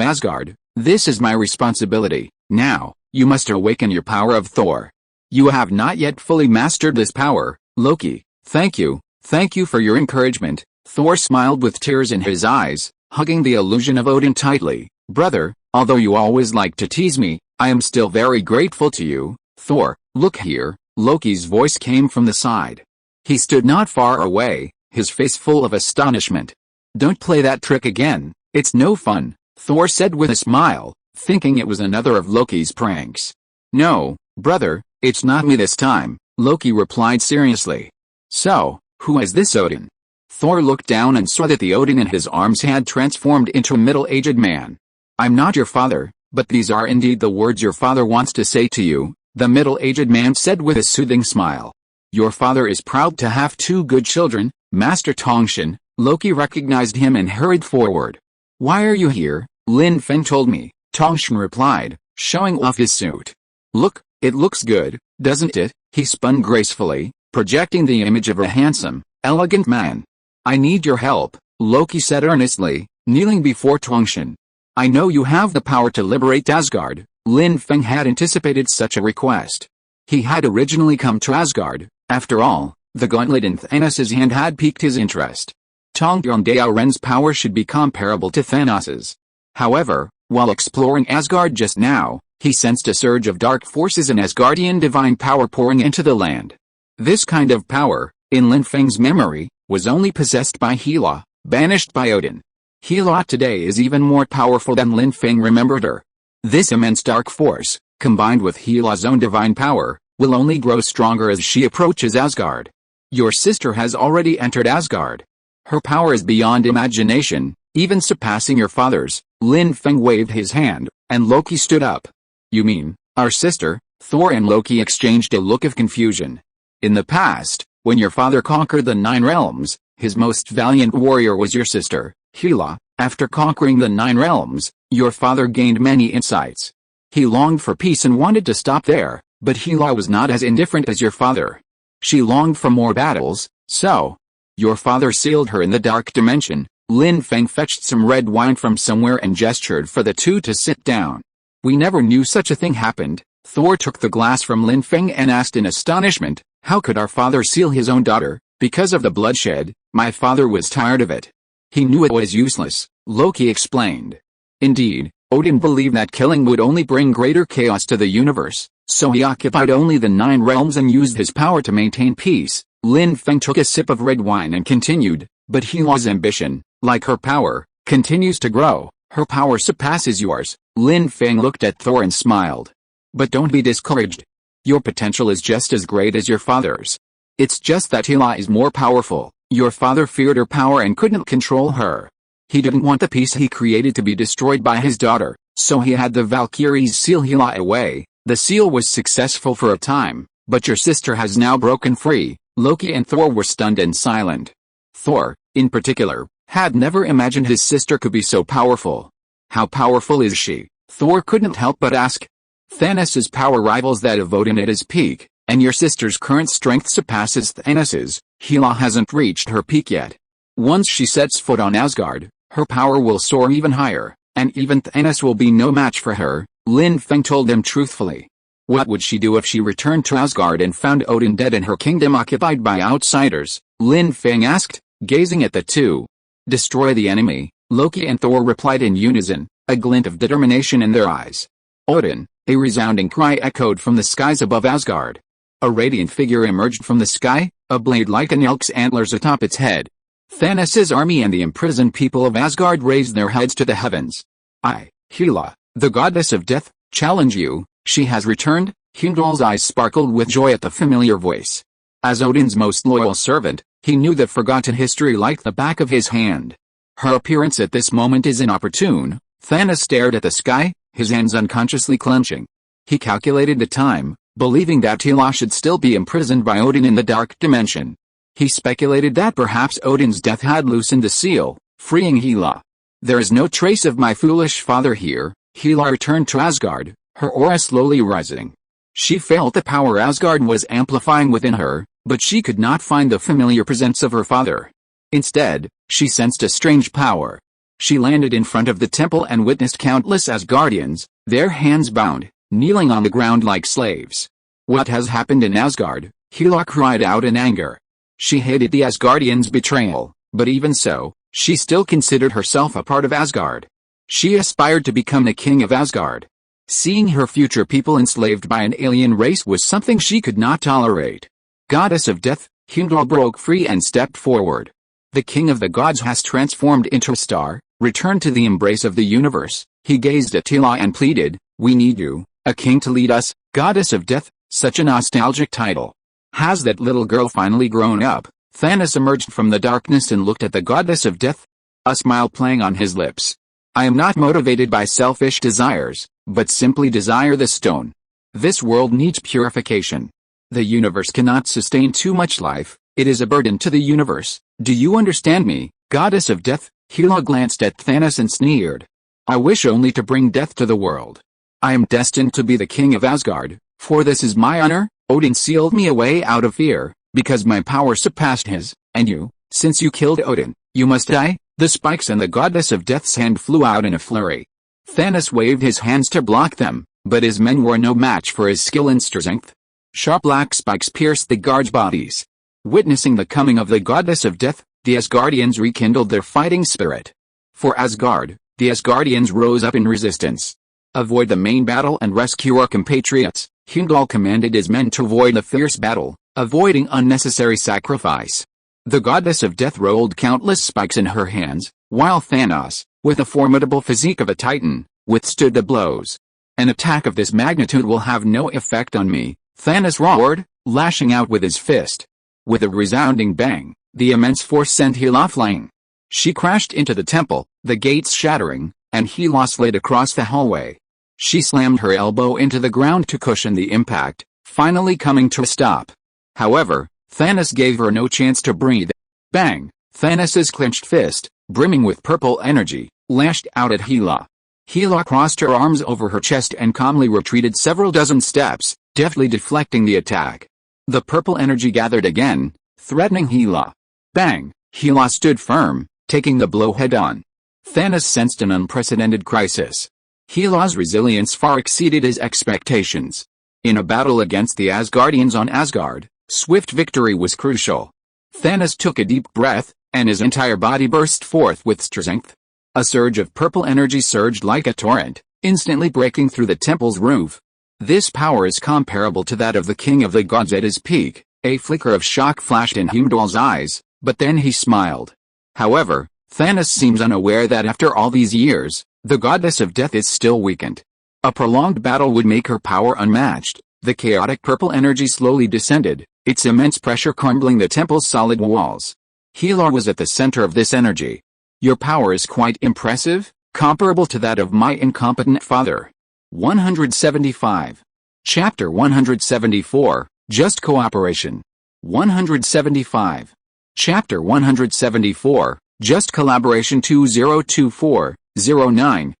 Asgard. This is my responsibility. Now, you must awaken your power of Thor. You have not yet fully mastered this power, Loki." Thank you for your encouragement." Thor smiled with tears in his eyes, hugging the illusion of Odin tightly. "Brother, although you always like to tease me, I am still very grateful to you." "Thor, look here." Loki's voice came from the side. He stood not far away, his face full of astonishment. "Don't play that trick again, it's no fun," Thor said with a smile, thinking it was another of Loki's pranks. "No, brother, it's not me this time," Loki replied seriously. "So, who is this Odin?" Thor looked down and saw that the Odin in his arms had transformed into a middle-aged man. "I'm not your father, but these are indeed the words your father wants to say to you," the middle-aged man said with a soothing smile. "Your father is proud to have two good children, Master Tongshin." Loki recognized him and hurried forward. "Why are you here?" "Lin Feng told me," Tongshin replied, showing off his suit. "Look, it looks good, doesn't it?" He spun gracefully, projecting the image of a handsome, elegant man. "I need your help," Loki said earnestly, kneeling before Tongshin. "I know you have the power to liberate Asgard." Lin Feng had anticipated such a request. He had originally come to Asgard. After all, the gauntlet in Thanos' hand had piqued his interest. Tongyong Dao Ren's power should be comparable to Thanos'. However, while exploring Asgard just now, he sensed a surge of dark forces and Asgardian divine power pouring into the land. This kind of power, in Lin Feng's memory, was only possessed by Hela, banished by Odin. Hela today is even more powerful than Lin Feng remembered her. This immense dark force, combined with Hela's own divine power, will only grow stronger as she approaches Asgard. "Your sister has already entered Asgard. Her power is beyond imagination, even surpassing your father's." Lin Feng waved his hand, and Loki stood up. "You mean, our sister?" Thor and Loki exchanged a look of confusion. "In the past, when your father conquered the 9 realms, his most valiant warrior was your sister, Hela. After conquering the 9 realms, your father gained many insights. He longed for peace and wanted to stop there, but Hela was not as indifferent as your father. She longed for more battles, so your father sealed her in the dark dimension." Lin Feng fetched some red wine from somewhere and gestured for the two to sit down. "We never knew such a thing happened." Thor took the glass from Lin Feng and asked in astonishment, "How could our father seal his own daughter?" "Because of the bloodshed, my father was tired of it. He knew it was useless," Loki explained. Indeed, Odin believed that killing would only bring greater chaos to the universe, so he occupied only the 9 realms and used his power to maintain peace. Lin Feng took a sip of red wine and continued, "But Hela's ambition, like her power, continues to grow. Her power surpasses yours." Lin Feng looked at Thor and smiled. "But don't be discouraged. Your potential is just as great as your father's. It's just that Hela is more powerful. Your father feared her power and couldn't control her. He didn't want the peace he created to be destroyed by his daughter." So he had the Valkyries seal Hela away. The seal was successful for a time, but your sister has now broken free. Loki and Thor were stunned and silent. Thor, in particular, had never imagined his sister could be so powerful. How powerful is she? Thor couldn't help but ask. Thanos' power rivals that of Odin at his peak, and your sister's current strength surpasses Thanos'. Hela hasn't reached her peak yet. Once she sets foot on Asgard, her power will soar even higher, and even Thanos will be no match for her, Lin Feng told them truthfully. What would she do if she returned to Asgard and found Odin dead and her kingdom occupied by outsiders? Lin Feng asked, gazing at the two. Destroy the enemy, Loki and Thor replied in unison, a glint of determination in their eyes. Odin, a resounding cry echoed from the skies above Asgard. A radiant figure emerged from the sky, a blade like an elk's antlers atop its head. Thanos' army and the imprisoned people of Asgard raised their heads to the heavens. I, Hela, the goddess of death, challenge you. She has returned. Heimdall's eyes sparkled with joy at the familiar voice. As Odin's most loyal servant, he knew the forgotten history like the back of his hand. Her appearance at this moment is inopportune. Thanos stared at the sky, his hands unconsciously clenching. He calculated the time, believing that Hela should still be imprisoned by Odin in the dark dimension. He speculated that perhaps Odin's death had loosened the seal, freeing Hela. There is no trace of my foolish father here. Hela returned to Asgard, her aura slowly rising. She felt the power Asgard was amplifying within her, but she could not find the familiar presence of her father. Instead, she sensed a strange power. She landed in front of the temple and witnessed countless Asgardians, their hands bound, kneeling on the ground like slaves. What has happened in Asgard? Hela cried out in anger. She hated the Asgardians' betrayal, but even so, she still considered herself a part of Asgard. She aspired to become the king of Asgard. Seeing her future people enslaved by an alien race was something she could not tolerate. Goddess of death, Heimdall broke free and stepped forward. The king of the gods has transformed into a star, returned to the embrace of the universe. He gazed at Hela and pleaded, we need you, a king to lead us, goddess of death, such a nostalgic title. Has that little girl finally grown up? Thanos emerged from the darkness and looked at the goddess of death, a smile playing on his lips. I am not motivated by selfish desires, but simply desire the stone. This world needs purification. The universe cannot sustain too much life, it is a burden to the universe. Do you understand me, goddess of death? Hela glanced at Thanos and sneered. I wish only to bring death to the world. I am destined to be the king of Asgard, for this is my honor. Odin sealed me away out of fear, because my power surpassed his, and you, since you killed Odin, you must die. The spikes and the goddess of death's hand flew out in a flurry. Thanos waved his hands to block them, but his men were no match for his skill and strength. Sharp black spikes pierced the guards' bodies. Witnessing the coming of the goddess of death, the Asgardians rekindled their fighting spirit. For Asgard, the Asgardians rose up in resistance. Avoid the main battle and rescue our compatriots. Heimdall commanded his men to avoid the fierce battle, avoiding unnecessary sacrifice. The goddess of death rolled countless spikes in her hands, while Thanos, with the formidable physique of a titan, withstood the blows. An attack of this magnitude will have no effect on me, Thanos roared, lashing out with his fist. With a resounding bang, the immense force sent Hela flying. She crashed into the temple, the gates shattering, and Hela slid across the hallway. She slammed her elbow into the ground to cushion the impact, finally coming to a stop. However, Thanos gave her no chance to breathe. Bang! Thanos' clenched fist, brimming with purple energy, lashed out at Hela. Hela crossed her arms over her chest and calmly retreated several dozen steps, deftly deflecting the attack. The purple energy gathered again, threatening Hela. Bang! Hela stood firm, taking the blow head-on. Thanos sensed an unprecedented crisis. Hela's resilience far exceeded his expectations. In a battle against the Asgardians on Asgard, swift victory was crucial. Thanos took a deep breath, and his entire body burst forth with strength. A surge of purple energy surged like a torrent, instantly breaking through the temple's roof. This power is comparable to that of the king of the gods at his peak. A flicker of shock flashed in Heimdall's eyes, but then he smiled. However, Thanos seems unaware that after all these years, the goddess of death is still weakened. A prolonged battle would make her power unmatched. The chaotic purple energy slowly descended, its immense pressure crumbling the temple's solid walls. Hela was at the center of this energy. Your power is quite impressive, comparable to that of my incompetent father. 175. Chapter 174, Just Cooperation. 175. Chapter 174, Just Collaboration. 2024-09-12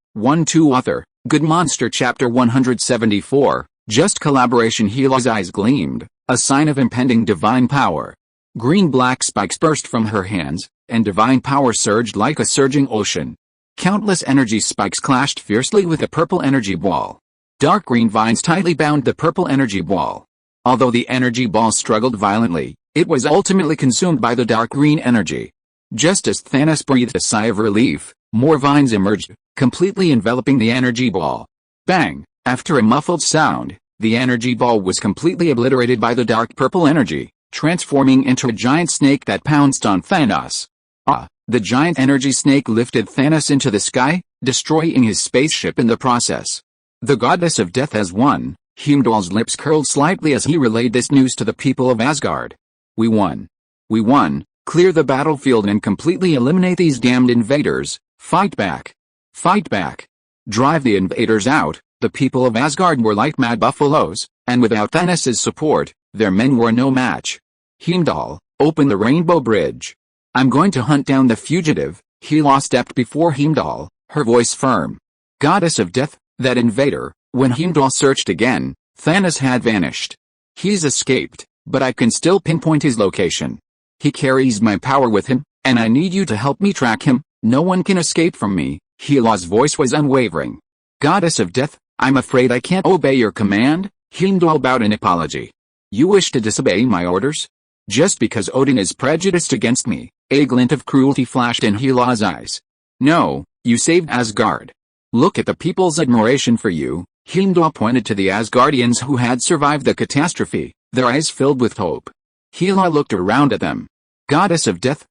Author, Good Monster. Chapter 174, Just Collaboration. Heila's eyes gleamed, a sign of impending divine power. Green-black spikes burst from her hands, and divine power surged like a surging ocean. Countless energy spikes clashed fiercely with a purple energy ball. Dark green vines tightly bound the purple energy ball. Although the energy ball struggled violently, it was ultimately consumed by the dark green energy. Just as Thanos breathed a sigh of relief, more vines emerged, completely enveloping the energy ball. Bang! After a muffled sound, the energy ball was completely obliterated by the dark purple energy, transforming into a giant snake that pounced on Thanos. The giant energy snake lifted Thanos into the sky, destroying his spaceship in the process. The goddess of death has won. Heimdall's lips curled slightly as he relayed this news to the people of Asgard. We won. We won. Clear the battlefield and completely eliminate these damned invaders. Fight back. Fight back. Drive the invaders out. The people of Asgard were like mad buffaloes, and without Thanos' support, their men were no match. Heimdall, open the Rainbow Bridge. I'm going to hunt down the fugitive. Hela stepped before Heimdall, her voice firm. Goddess of death, that invader. When Heimdall searched again, Thanos had vanished. He's escaped, but I can still pinpoint his location. He carries my power with him, and I need you to help me track him. No one can escape from me. Hela's voice was unwavering. Goddess of death, I'm afraid I can't obey your command. Heimdall bowed in apology. You wish to disobey my orders? Just because Odin is prejudiced against me? A glint of cruelty flashed in Hela's eyes. No, you saved Asgard. Look at the people's admiration for you. Heimdall pointed to the Asgardians who had survived the catastrophe, their eyes filled with hope. Hela looked around at them. Goddess of death,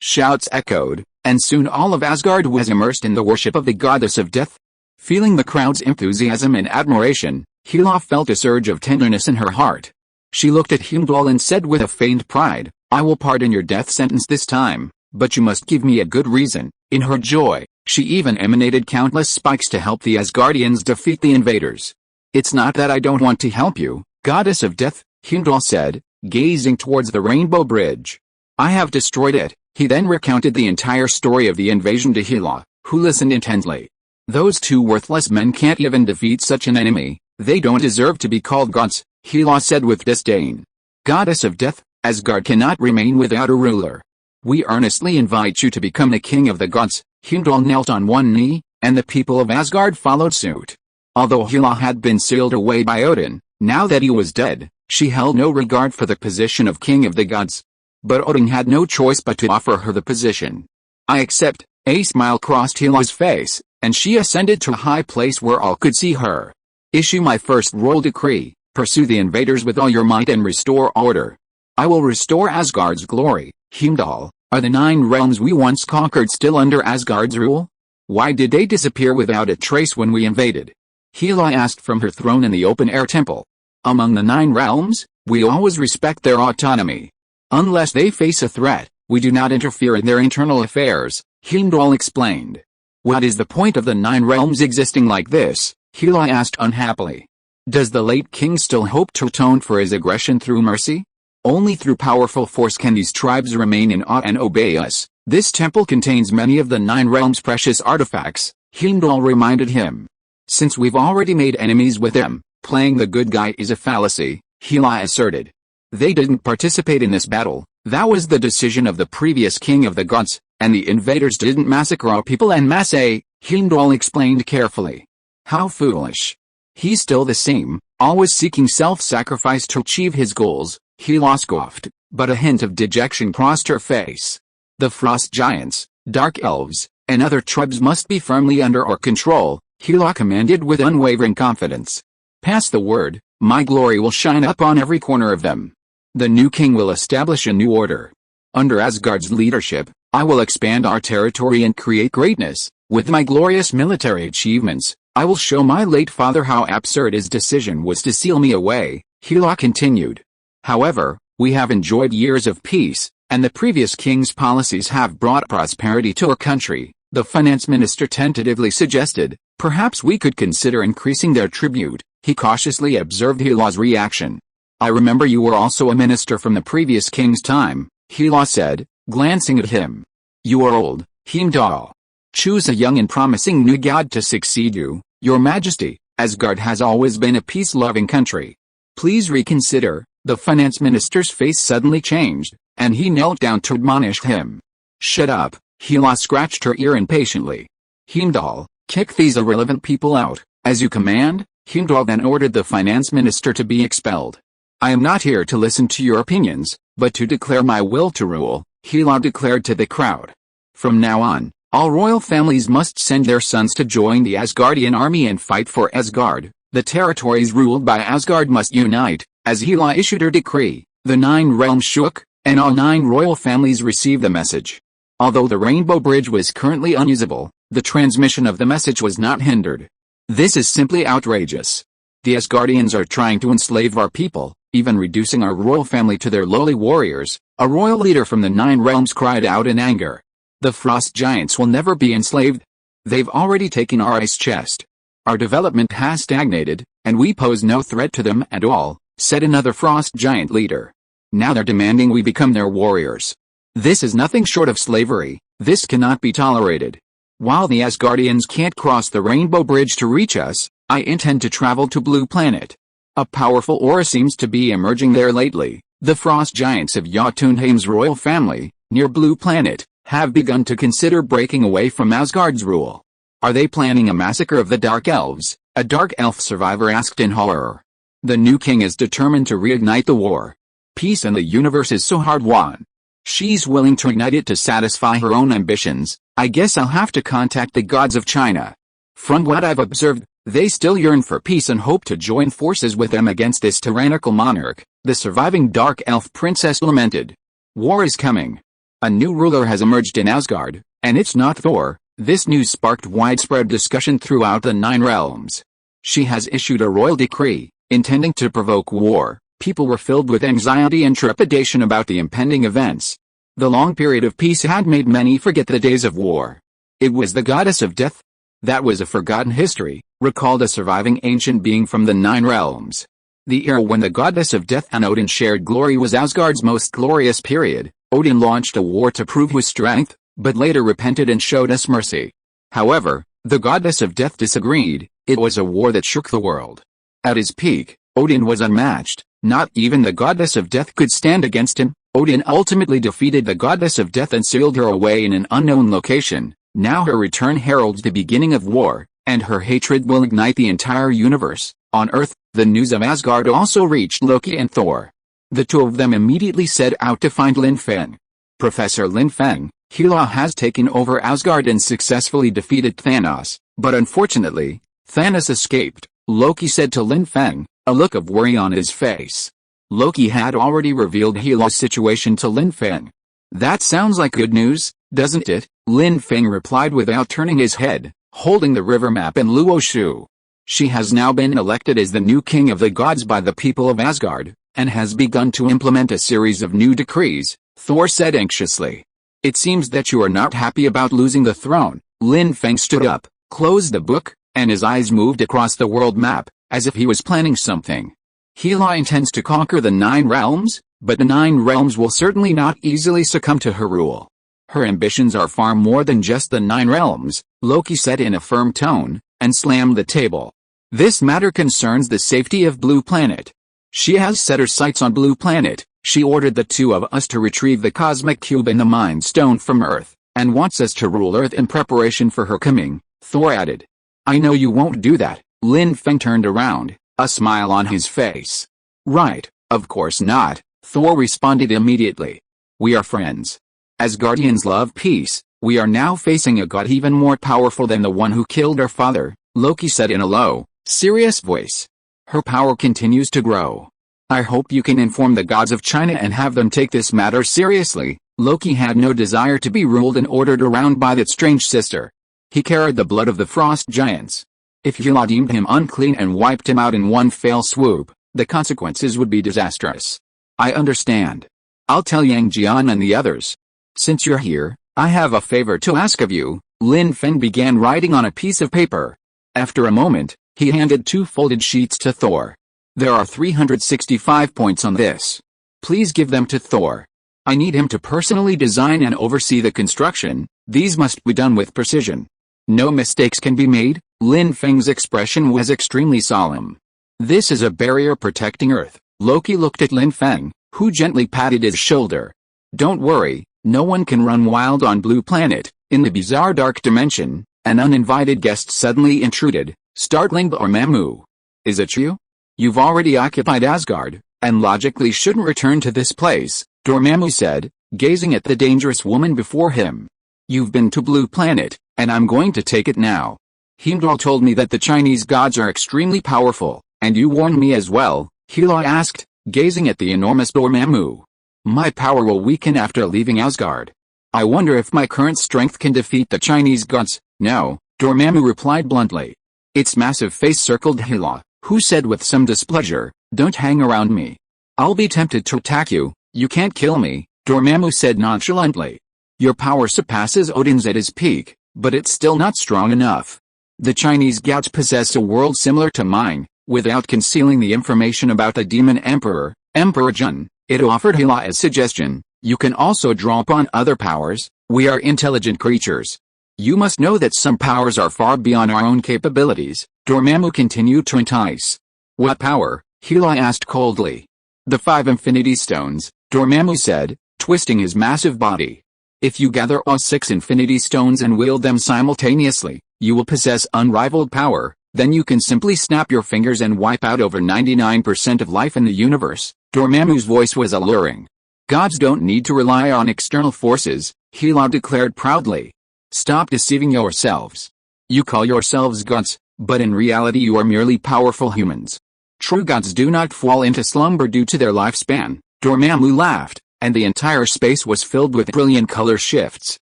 shouts echoed, and soon all of Asgard was immersed in the worship of the goddess of death. Feeling the crowd's enthusiasm and admiration, Hela felt a surge of tenderness in her heart. She looked at Heimdall and said with a feigned pride, I will pardon your death sentence this time, but you must give me a good reason. In her joy, she even emanated countless spikes to help the Asgardians defeat the invaders. It's not that I don't want to help you, goddess of death, Heimdall said, gazing towards the Rainbow Bridge. I have destroyed it. He then recounted the entire story of the invasion to Hela, who listened intently. Those two worthless men can't even defeat such an enemy. They don't deserve to be called gods, Hela said with disdain. Goddess of death, Asgard cannot remain without a ruler. We earnestly invite you to become the king of the gods. Heimdall knelt on one knee, and the people of Asgard followed suit. Although Hela had been sealed away by Odin, now that he was dead, she held no regard for the position of king of the gods. But Odin had no choice but to offer her the position. I accept. A smile crossed Hela's face, and she ascended to a high place where all could see her. Issue my first royal decree. Pursue the invaders with all your might and restore order. I will restore Asgard's glory. Heimdall, are the 9 realms we once conquered still under Asgard's rule? Why did they disappear without a trace when we invaded? Hela asked from her throne in the open-air temple. Among the 9 realms, we always respect their autonomy. Unless they face a threat, we do not interfere in their internal affairs, Heimdall explained. What is the point of the 9 realms existing like this? Hela asked unhappily. Does the late king still hope to atone for his aggression through mercy? Only through powerful force can these tribes remain in awe and obey us. This temple contains many of the 9 realms' precious artifacts, Heimdall reminded him. Since we've already made enemies with them, playing the good guy is a fallacy, Hela asserted. They didn't participate in this battle. That was the decision of the previous king of the gods, and the invaders didn't massacre our people en masse, Heimdall explained carefully. How foolish. He's still the same, always seeking self-sacrifice to achieve his goals, Hela scoffed, but a hint of dejection crossed her face. The frost giants, dark elves, and other tribes must be firmly under our control, Hela commanded with unwavering confidence. Pass the word, my glory will shine up on every corner of them. The new king will establish a new order. Under Asgard's leadership, I will expand our territory and create greatness. With my glorious military achievements, I will show my late father how absurd his decision was to seal me away, Hela continued. However, we have enjoyed years of peace, and the previous king's policies have brought prosperity to our country. The finance minister tentatively suggested, perhaps we could consider increasing their tribute. He cautiously observed Hila's reaction. I remember you were also a minister from the previous king's time, Hila said, glancing at him. You are old, Heimdall. Choose a young and promising new god to succeed you, your majesty. Asgard has always been a peace-loving country. Please reconsider. The finance minister's face suddenly changed, and he knelt down to admonish him. Shut up, Hela scratched her ear impatiently. Heimdall, kick these irrelevant people out, as you command. Heimdall then ordered the finance minister to be expelled. I am not here to listen to your opinions, but to declare my will to rule, Hela declared to the crowd. From now on, all royal families must send their sons to join the Asgardian army and fight for Asgard. The territories ruled by Asgard must unite. As Hela issued her decree, the 9 realms shook, and all 9 royal families received the message. Although the Rainbow Bridge was currently unusable, the transmission of the message was not hindered. This is simply outrageous. The Asgardians are trying to enslave our people, even reducing our royal family to their lowly warriors, a royal leader from the 9 realms cried out in anger. The frost giants will never be enslaved. They've already taken our ice chest. Our development has stagnated, and we pose no threat to them at all, said another frost giant leader. Now they're demanding we become their warriors. This is nothing short of slavery. This cannot be tolerated. While the Asgardians can't cross the Rainbow Bridge to reach us, I intend to travel to Blue Planet. A powerful aura seems to be emerging there lately. The frost giants of Jotunheim's royal family, near Blue Planet, have begun to consider breaking away from Asgard's rule. Are they planning a massacre of the Dark Elves? A Dark Elf survivor asked in horror. The new king is determined to reignite the war. Peace in the universe is so hard won. She's willing to ignite it to satisfy her own ambitions. I guess I'll have to contact the gods of China. From what I've observed, they still yearn for peace and hope to join forces with them against this tyrannical monarch, the surviving Dark Elf princess lamented. War is coming. A new ruler has emerged in Asgard, and it's not Thor. This news sparked widespread discussion throughout the 9 realms. She has issued a royal decree, intending to provoke war. People were filled with anxiety and trepidation about the impending events. The long period of peace had made many forget the days of war. It was the goddess of death. That was a forgotten history, recalled a surviving ancient being from the 9 realms. The era when the goddess of death and Odin shared glory was Asgard's most glorious period. Odin launched a war to prove his strength, but later repented and showed us mercy. However, the goddess of death disagreed. It was a war that shook the world. At his peak, Odin was unmatched. Not even the goddess of death could stand against him. Odin ultimately defeated the goddess of death and sealed her away in an unknown location. Now her return heralds the beginning of war, and her hatred will ignite the entire universe. On Earth, the news of Asgard also reached Loki and Thor. The two of them immediately set out to find Lin Feng. Professor Lin Feng, Hela has taken over Asgard and successfully defeated Thanos, but unfortunately, Thanos escaped, Loki said to Lin Feng, a look of worry on his face. Loki had already revealed Hela's situation to Lin Feng. That sounds like good news, doesn't it? Lin Feng replied without turning his head, holding the river map in Luo Shu. She has now been elected as the new king of the gods by the people of Asgard, and has begun to implement a series of new decrees, Thor said anxiously. It seems that you are not happy about losing the throne. Lin Feng stood up, closed the book, and his eyes moved across the world map, as if he was planning something. Hela intends to conquer the 9 realms, but the 9 realms will certainly not easily succumb to her rule. Her ambitions are far more than just the 9 realms, Loki said in a firm tone, and slammed the table. This matter concerns the safety of Blue Planet. She has set her sights on Blue Planet. She ordered the two of us to retrieve the cosmic cube and the Mind Stone from Earth, and wants us to rule Earth in preparation for her coming, Thor added. I know you won't do that. Lin Feng turned around, a smile on his face. Right, of course not, Thor responded immediately. We are friends. Asgardians love peace. We are now facing a god even more powerful than the one who killed our father, Loki said in a low, serious voice. Her power continues to grow. I hope you can inform the gods of China and have them take this matter seriously. Loki had no desire to be ruled and ordered around by that strange sister. He carried the blood of the frost giants. If Hela deemed him unclean and wiped him out in one fell swoop, the consequences would be disastrous. I understand. I'll tell Yang Jian and the others. Since you're here, I have a favor to ask of you, Lin Feng began writing on a piece of paper. After a moment, he handed 2 folded sheets to Thor. There are 365 points on this. Please give them to Thor. I need him to personally design and oversee the construction. These must be done with precision. No mistakes can be made. Lin Feng's expression was extremely solemn. This is a barrier protecting Earth. Loki looked at Lin Feng, who gently patted his shoulder. Don't worry, no one can run wild on Blue Planet. In the bizarre dark dimension, an uninvited guest suddenly intruded, startling Dormammu. Is it you? You've already occupied Asgard, and logically shouldn't return to this place, Dormammu said, gazing at the dangerous woman before him. You've been to Blue Planet, and I'm going to take it now. Heimdall told me that the Chinese gods are extremely powerful, and you warned me as well, Hela asked, gazing at the enormous Dormammu. My power will weaken after leaving Asgard. I wonder if my current strength can defeat the Chinese gods. No, Dormammu replied bluntly. Its massive face circled Hela, who said with some displeasure, don't hang around me. I'll be tempted to attack you. You can't kill me, Dormammu said nonchalantly. Your power surpasses Odin's at his peak, but it's still not strong enough. The Chinese gods possess a world similar to mine. Without concealing the information about the demon emperor, Emperor Jun, it offered Hela as suggestion. You can also draw upon other powers. We are intelligent creatures. You must know that some powers are far beyond our own capabilities, Dormammu continued to entice. What power? Hela asked coldly. The 5 Infinity Stones, Dormammu said, twisting his massive body. If you gather all 6 Infinity Stones and wield them simultaneously, you will possess unrivaled power. Then you can simply snap your fingers and wipe out over 99% of life in the universe. Dormammu's voice was alluring. Gods don't need to rely on external forces, Hela declared proudly. Stop deceiving yourselves. You call yourselves gods, but in reality you are merely powerful humans. True gods do not fall into slumber due to their lifespan. Dormammu laughed, and the entire space was filled with brilliant color shifts.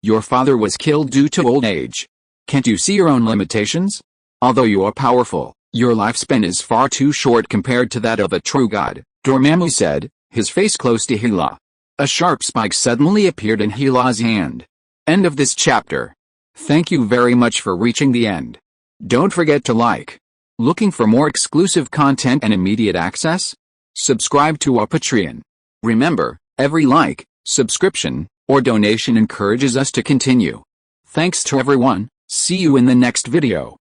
Your father was killed due to old age. Can't you see your own limitations? Although you are powerful, your lifespan is far too short compared to that of a true god, Dormammu said, his face close to Hela. A sharp spike suddenly appeared in Hela's hand. End of this chapter. Thank you very much for reaching the end. Don't forget to like. Looking for more exclusive content and immediate access? Subscribe to our Patreon. Remember, every like, subscription, or donation encourages us to continue. Thanks to everyone. See you in the next video.